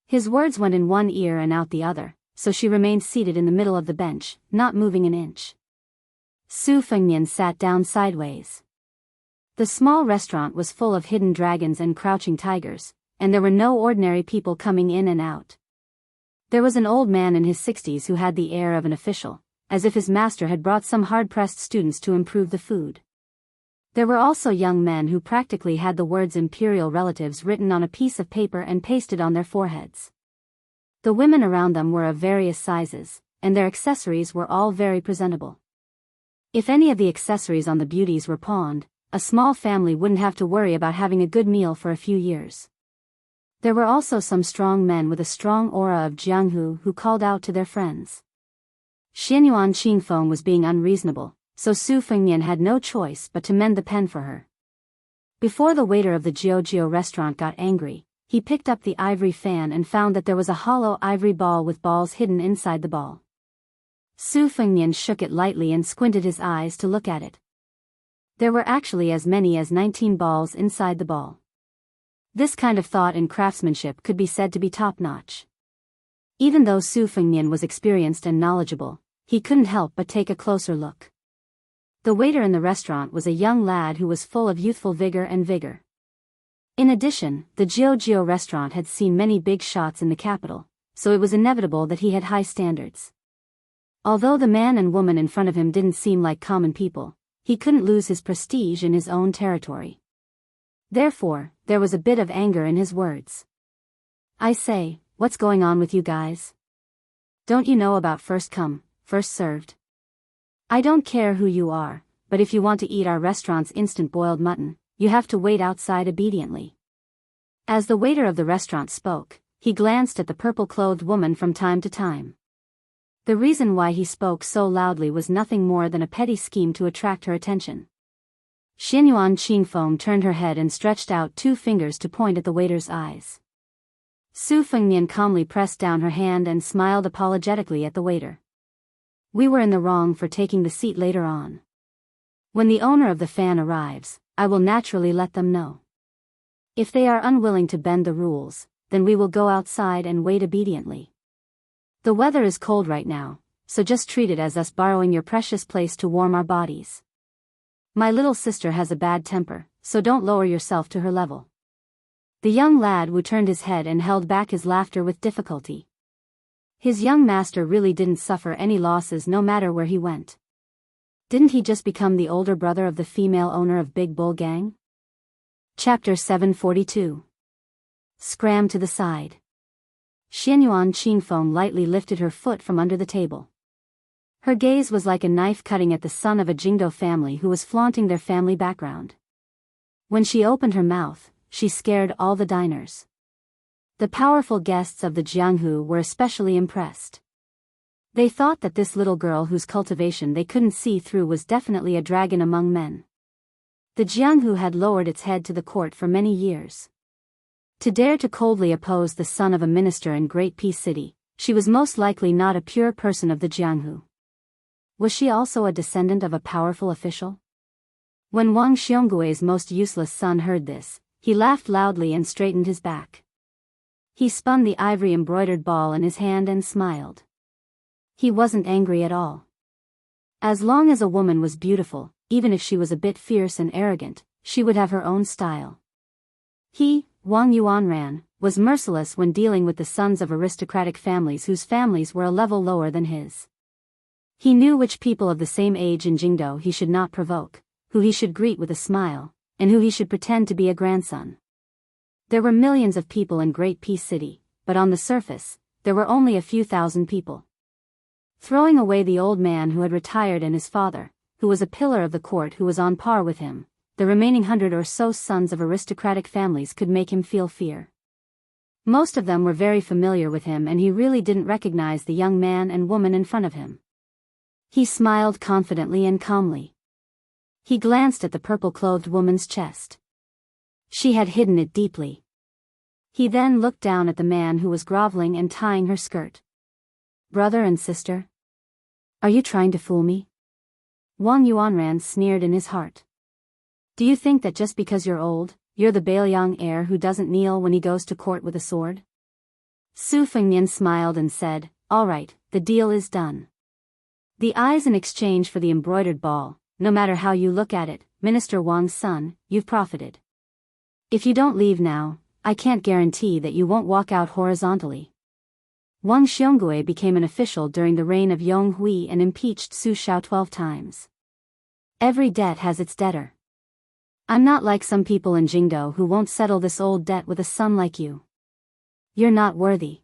His words went in one ear and out the other, so she remained seated in the middle of the bench, not moving an inch. Su Fengnian sat down sideways. The small restaurant was full of hidden dragons and crouching tigers, and there were no ordinary people coming in and out. There was an old man in his 60s who had the air of an official, as if his master had brought some hard-pressed students to improve the food. There were also young men who practically had the words imperial relatives written on a piece of paper and pasted on their foreheads. The women around them were of various sizes, and their accessories were all very presentable. If any of the accessories on the beauties were pawned, a small family wouldn't have to worry about having a good meal for a few years. There were also some strong men with a strong aura of Jianghu who called out to their friends. Xianyuan Qingfeng was being unreasonable, so Su Fengnian had no choice but to mend the pen for her. Before the waiter of the Jiu restaurant got angry, he picked up the ivory fan and found that there was a hollow ivory ball with balls hidden inside the ball. Su Fengnian shook it lightly and squinted his eyes to look at it. There were actually as many as 19 balls inside the ball. This kind of thought and craftsmanship could be said to be top-notch. Even though Su Fengnian was experienced and knowledgeable, he couldn't help but take a closer look. The waiter in the restaurant was a young lad who was full of youthful vigor. In addition, the Jiu restaurant had seen many big shots in the capital, so it was inevitable that he had high standards. Although the man and woman in front of him didn't seem like common people, he couldn't lose his prestige in his own territory. Therefore, there was a bit of anger in his words. "I say, what's going on with you guys? Don't you know about first come, first served? I don't care who you are, but if you want to eat our restaurant's instant boiled mutton, you have to wait outside obediently." As the waiter of the restaurant spoke, he glanced at the purple-clothed woman from time to time. The reason why he spoke so loudly was nothing more than a petty scheme to attract her attention. Xianyuan Qingfeng turned her head and stretched out 2 fingers to point at the waiter's eyes. Su Fengnian calmly pressed down her hand and smiled apologetically at the waiter. We were in the wrong for taking the seat later on. When the owner of the fan arrives, I will naturally let them know. If they are unwilling to bend the rules, then we will go outside and wait obediently. The weather is cold right now, so just treat it as us borrowing your precious place to warm our bodies. My little sister has a bad temper, so don't lower yourself to her level. The young lad Wu turned his head and held back his laughter with difficulty. His young master really didn't suffer any losses no matter where he went. Didn't he just become the older brother of the female owner of Big Bull Gang? Chapter 742. Scram to the side. Xianyuan Qingfeng lightly lifted her foot from under the table. Her gaze was like a knife cutting at the son of a Jingdo family who was flaunting their family background. When she opened her mouth, she scared all the diners. The powerful guests of the Jianghu were especially impressed. They thought that this little girl whose cultivation they couldn't see through was definitely a dragon among men. The Jianghu had lowered its head to the court for many years. To dare to coldly oppose the son of a minister in Great Peace City, she was most likely not a pure person of the Jianghu. Was she also a descendant of a powerful official? When Wang Xionggui's most useless son heard this, he laughed loudly and straightened his back. He spun the ivory-embroidered ball in his hand and smiled. He wasn't angry at all. As long as a woman was beautiful, even if she was a bit fierce and arrogant, she would have her own style. He, Wang Yuanran, was merciless when dealing with the sons of aristocratic families whose families were a level lower than his. He knew which people of the same age in Jingdo he should not provoke, who he should greet with a smile, and who he should pretend to be a grandson. There were millions of people in Great Peace City, but on the surface, there were only a few thousand people. Throwing away the old man who had retired and his father, who was a pillar of the court who was on par with him, the remaining 100 or so sons of aristocratic families could make him feel fear. Most of them were very familiar with him and he really didn't recognize the young man and woman in front of him. He smiled confidently and calmly. He glanced at the purple-clothed woman's chest. She had hidden it deeply. He then looked down at the man who was groveling and tying her skirt. Brother and sister? Are you trying to fool me? Wang Yuanran sneered in his heart. Do you think that just because you're old, you're the Bailiang heir who doesn't kneel when he goes to court with a sword? Su Fengnian smiled and said, all right, the deal is done. The eyes in exchange for the embroidered ball, no matter how you look at it, Minister Wang's son, you've profited. If you don't leave now, I can't guarantee that you won't walk out horizontally. Wang Xiongui became an official during the reign of Yong Hui and impeached Su Shao 12 times. Every debt has its debtor. I'm not like some people in Jingdo who won't settle this old debt with a son like you. You're not worthy.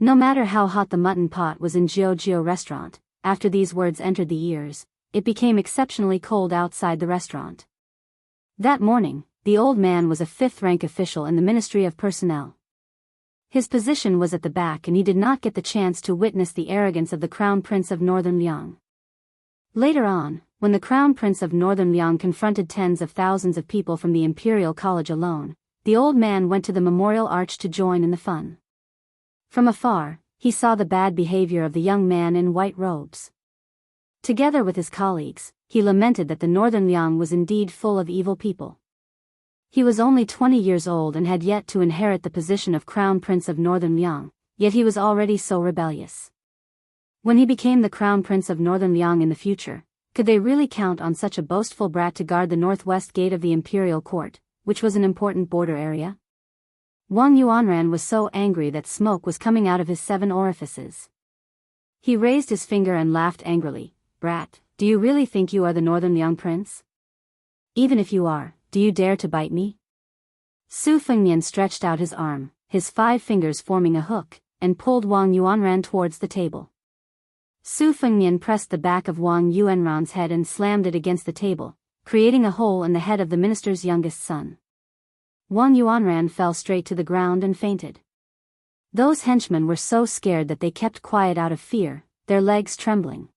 No matter how hot the mutton pot was in Jiu restaurant, after these words entered the ears, it became exceptionally cold outside the restaurant. That morning, the old man was a fifth-rank official in the Ministry of Personnel. His position was at the back and he did not get the chance to witness the arrogance of the Crown Prince of Northern Liang. Later on, when the Crown Prince of Northern Liang confronted tens of thousands of people from the Imperial College alone, the old man went to the memorial arch to join in the fun. From afar, he saw the bad behavior of the young man in white robes. Together with his colleagues, he lamented that the Northern Liang was indeed full of evil people. He was only 20 years old and had yet to inherit the position of Crown Prince of Northern Liang, yet he was already so rebellious. When he became the Crown Prince of Northern Liang in the future, could they really count on such a boastful brat to guard the northwest gate of the imperial court, which was an important border area? Wang Yuanran was so angry that smoke was coming out of his 7 orifices. He raised his finger and laughed angrily. Brat, do you really think you are the Northern Liang Prince? Even if you are, do you dare to bite me? Su Fengnian stretched out his arm, his 5 fingers forming a hook, and pulled Wang Yuanran towards the table. Su Fengnian pressed the back of Wang Yuanran's head and slammed it against the table, creating a hole in the head of the minister's youngest son. Wang Yuanran fell straight to the ground and fainted. Those henchmen were so scared that they kept quiet out of fear, their legs trembling.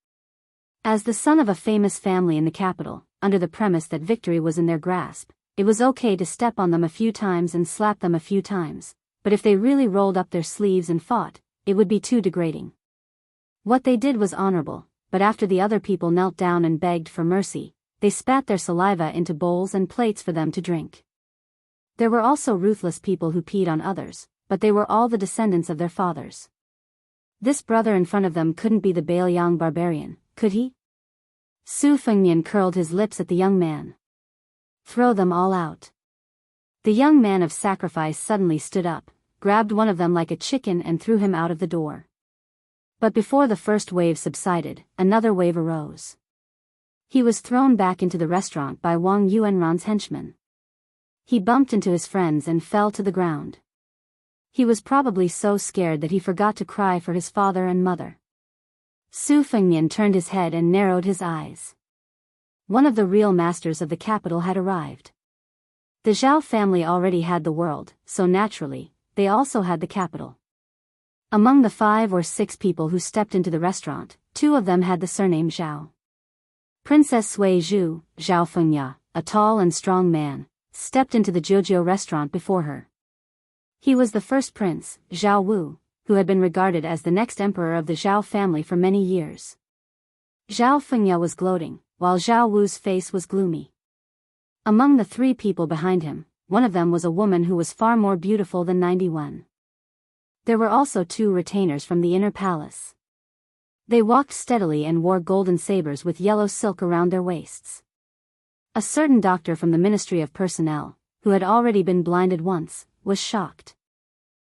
As the son of a famous family in the capital, under the premise that victory was in their grasp, it was okay to step on them a few times and slap them a few times, but if they really rolled up their sleeves and fought, it would be too degrading. What they did was honorable, but after the other people knelt down and begged for mercy, they spat their saliva into bowls and plates for them to drink. There were also ruthless people who peed on others, but they were all the descendants of their fathers. This brother in front of them couldn't be the Baoyang barbarian, could he? Su Fengnian curled his lips at the young man. Throw them all out. The young man of sacrifice suddenly stood up, grabbed one of them like a chicken and threw him out of the door. But before the first wave subsided, another wave arose. He was thrown back into the restaurant by Wang Yuanran's henchmen. He bumped into his friends and fell to the ground. He was probably so scared that he forgot to cry for his father and mother. Su Fengnian turned his head and narrowed his eyes. One of the real masters of the capital had arrived. The Zhao family already had the world, so naturally, they also had the capital. Among the 5 or 6 people who stepped into the restaurant, 2 of them had the surname Zhao. Princess Sui Zhu, Zhao Fengya, a tall and strong man, stepped into the Jiuzhou restaurant before her. He was the first prince, Zhao Wu, who had been regarded as the next emperor of the Zhao family for many years. Zhao Fengya was gloating, while Zhao Wu's face was gloomy. Among the 3 people behind him, one of them was a woman who was far more beautiful than 91. There were also 2 retainers from the inner palace. They walked steadily and wore golden sabers with yellow silk around their waists. A certain doctor from the Ministry of Personnel, who had already been blinded once, was shocked.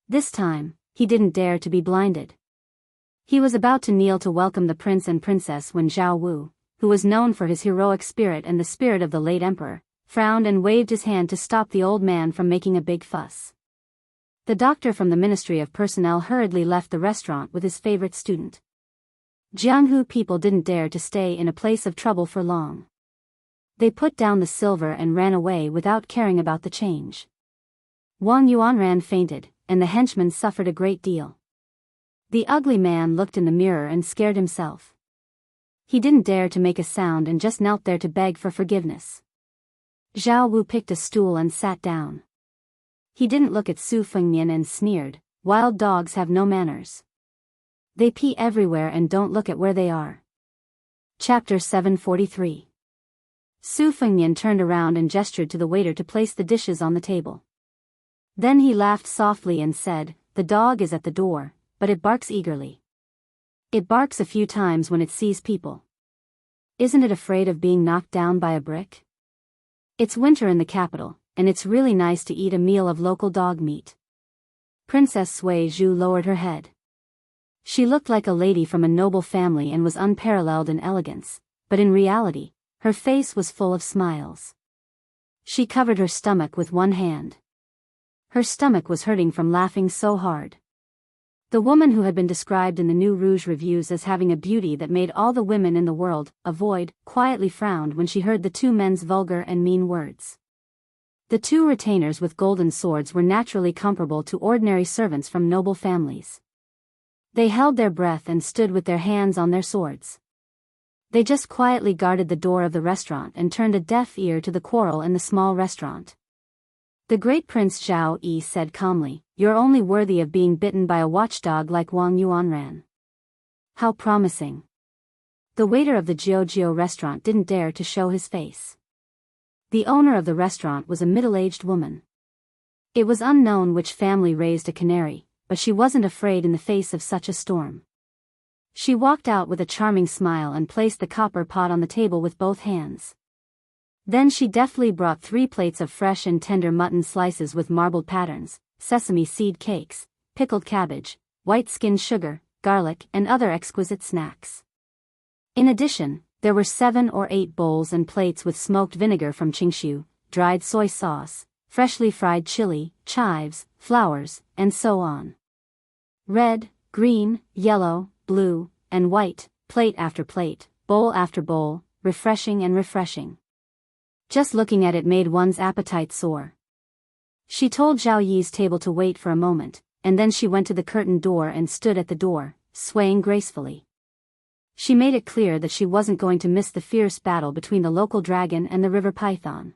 This time, he didn't dare to be blinded. He was about to kneel to welcome the prince and princess when Zhao Wu, who was known for his heroic spirit and the spirit of the late emperor, frowned and waved his hand to stop the old man from making a big fuss. The doctor from the Ministry of Personnel hurriedly left the restaurant with his favorite student. Jianghu people didn't dare to stay in a place of trouble for long. They put down the silver and ran away without caring about the change. Wang Yuanran fainted, and the henchman suffered a great deal. The ugly man looked in the mirror and scared himself. He didn't dare to make a sound and just knelt there to beg for forgiveness. Zhao Wu picked a stool and sat down. He didn't look at Su Fengnian and sneered, "Wild dogs have no manners. They pee everywhere and don't look at where they are." Chapter 743. Su Fengnian turned around and gestured to the waiter to place the dishes on the table. Then he laughed softly and said, "The dog is at the door, but it barks eagerly. It barks a few times when it sees people. Isn't it afraid of being knocked down by a brick? It's winter in the capital, and it's really nice to eat a meal of local dog meat." Princess Sui Zhu lowered her head. She looked like a lady from a noble family and was unparalleled in elegance, but in reality, her face was full of smiles. She covered her stomach with one hand. Her stomach was hurting from laughing so hard. The woman who had been described in the New Rouge reviews as having a beauty that made all the women in the world avoid, quietly frowned when she heard the 2 men's vulgar and mean words. The 2 retainers with golden swords were naturally comparable to ordinary servants from noble families. They held their breath and stood with their hands on their swords. They just quietly guarded the door of the restaurant and turned a deaf ear to the quarrel in the small restaurant. The great Prince Zhao Yi said calmly, "You're only worthy of being bitten by a watchdog like Wang Yuanran." How promising. The waiter of the Jiuzhou restaurant didn't dare to show his face. The owner of the restaurant was a middle-aged woman. It was unknown which family raised a canary, but she wasn't afraid in the face of such a storm. She walked out with a charming smile and placed the copper pot on the table with both hands. Then she deftly brought 3 plates of fresh and tender mutton slices with marbled patterns, sesame seed cakes, pickled cabbage, white-skinned sugar, garlic and other exquisite snacks. In addition, there were 7 or 8 bowls and plates with smoked vinegar from Qingshu, dried soy sauce, freshly fried chili, chives, flowers, and so on. Red, green, yellow, blue, and white, plate after plate, bowl after bowl, refreshing and refreshing. Just looking at it made one's appetite soar. She told Zhao Yi's table to wait for a moment, and then she went to the curtained door and stood at the door, swaying gracefully. She made it clear that she wasn't going to miss the fierce battle between the local dragon and the river python.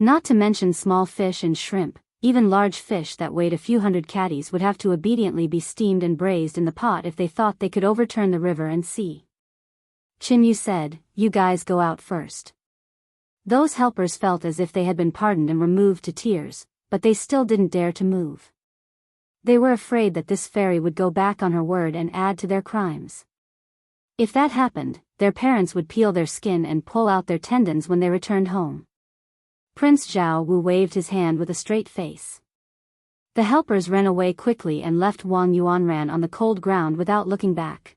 Not to mention small fish and shrimp, even large fish that weighed a few hundred catties would have to obediently be steamed and braised in the pot if they thought they could overturn the river and sea. Qin Yu said, "You guys go out first." Those helpers felt as if they had been pardoned and removed to tears, but they still didn't dare to move. They were afraid that this fairy would go back on her word and add to their crimes. If that happened, their parents would peel their skin and pull out their tendons when they returned home. Prince Zhao Wu waved his hand with a straight face. The helpers ran away quickly and left Wang Yuanran on the cold ground without looking back.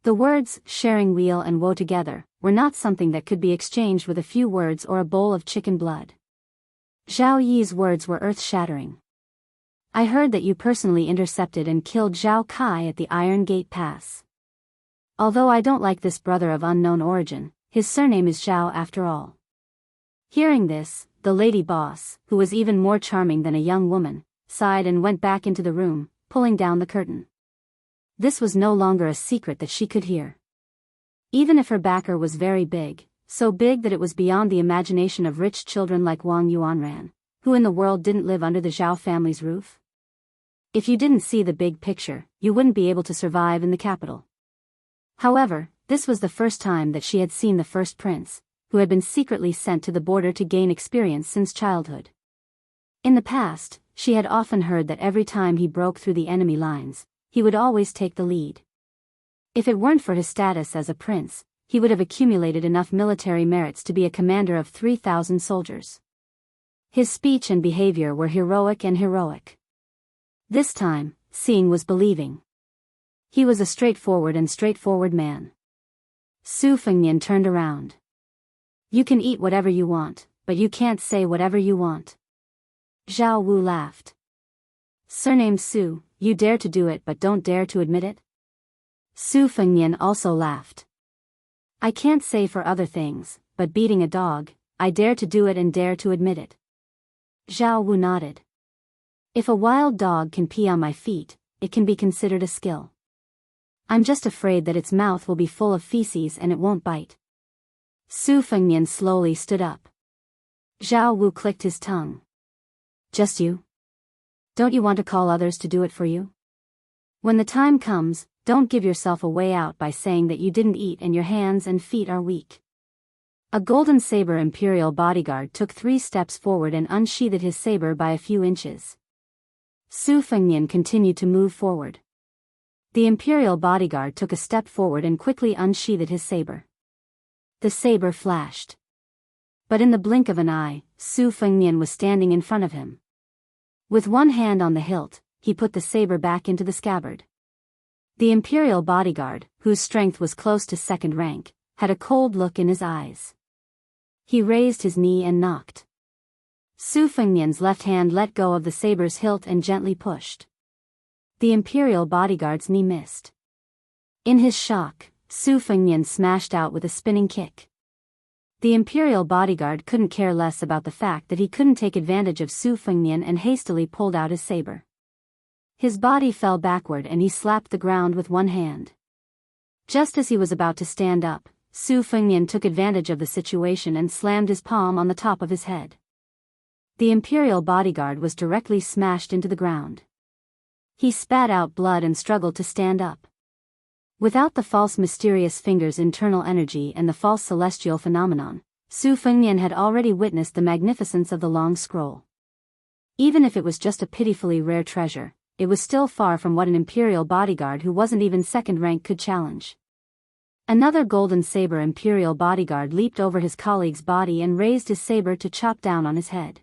The words, sharing weal and woe together, were not something that could be exchanged with a few words or a bowl of chicken blood. Zhao Yi's words were earth-shattering. "I heard that you personally intercepted and killed Zhao Kai at the Iron Gate Pass. Although I don't like this brother of unknown origin, his surname is Zhao after all." Hearing this, the lady boss, who was even more charming than a young woman, sighed and went back into the room, pulling down the curtain. This was no longer a secret that she could hear. Even if her backer was very big, so big that it was beyond the imagination of rich children like Wang Yuanran, who in the world didn't live under the Zhao family's roof? If you didn't see the big picture, you wouldn't be able to survive in the capital. However, this was the first time that she had seen the first prince, who had been secretly sent to the border to gain experience since childhood. In the past, she had often heard that every time he broke through the enemy lines, he would always take the lead. If it weren't for his status as a prince, he would have accumulated enough military merits to be a commander of 3,000 soldiers. His speech and behavior were heroic and heroic. This time, seeing was believing. He was a straightforward man. Su Fengnian turned around. "You can eat whatever you want, but you can't say whatever you want." Zhao Wu laughed. "Surname Su, you dare to do it but don't dare to admit it?" Su Fengnian also laughed. "I can't say for other things, but beating a dog, I dare to do it and dare to admit it." Zhao Wu nodded. "If a wild dog can pee on my feet, it can be considered a skill. I'm just afraid that its mouth will be full of feces and it won't bite." Su Fengnian slowly stood up. Zhao Wu clicked his tongue. "Just you? Don't you want to call others to do it for you? When the time comes, don't give yourself a way out by saying that you didn't eat and your hands and feet are weak." A golden saber imperial bodyguard took 3 steps forward and unsheathed his saber by a few inches. Su Fengnian continued to move forward. The imperial bodyguard took a step forward and quickly unsheathed his saber. The saber flashed. But in the blink of an eye, Su Fengnian was standing in front of him. With one hand on the hilt, he put the saber back into the scabbard. The imperial bodyguard, whose strength was close to second rank, had a cold look in his eyes. He raised his knee and knocked. Su Fengnian's left hand let go of the saber's hilt and gently pushed. The imperial bodyguard's knee missed. In his shock, Su Fengnian smashed out with a spinning kick. The imperial bodyguard couldn't care less about the fact that he couldn't take advantage of Su Fengnian and hastily pulled out his saber. His body fell backward and he slapped the ground with one hand. Just as he was about to stand up, Su Fengnian took advantage of the situation and slammed his palm on the top of his head. The imperial bodyguard was directly smashed into the ground. He spat out blood and struggled to stand up. Without the false mysterious finger's internal energy and the false celestial phenomenon, Su Fengnian had already witnessed the magnificence of the long scroll. Even if it was just a pitifully rare treasure, it was still far from what an imperial bodyguard who wasn't even second rank could challenge. Another golden saber imperial bodyguard leaped over his colleague's body and raised his saber to chop down on his head.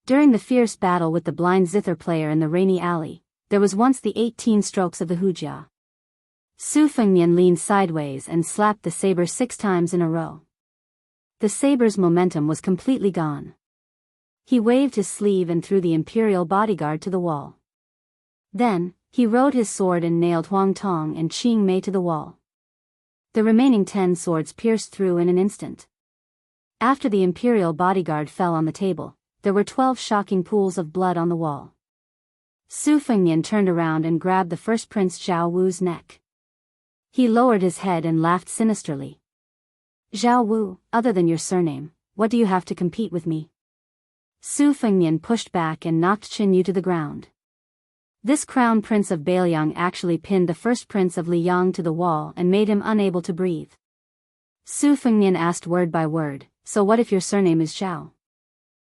During the fierce battle with the blind zither player in the rainy alley, there was once the 18 strokes of the hujia. Su Fengnian leaned sideways and slapped the saber 6 times in a row. The saber's momentum was completely gone. He waved his sleeve and threw the imperial bodyguard to the wall. Then, he rode his sword and nailed Huang Tong and Qing Mei to the wall. The remaining 10 swords pierced through in an instant. After the imperial bodyguard fell on the table, there were 12 shocking pools of blood on the wall. Su Fengnian turned around and grabbed the first Prince Zhao Wu's neck. He lowered his head and laughed sinisterly. "Zhao Wu, other than your surname, what do you have to compete with me?" Su Fengnian pushed back and knocked Qin Yu to the ground. This crown prince of Bailiang actually pinned the first prince of Liang to the wall and made him unable to breathe. Su Fengnian asked word by word, "So what if your surname is Zhao?"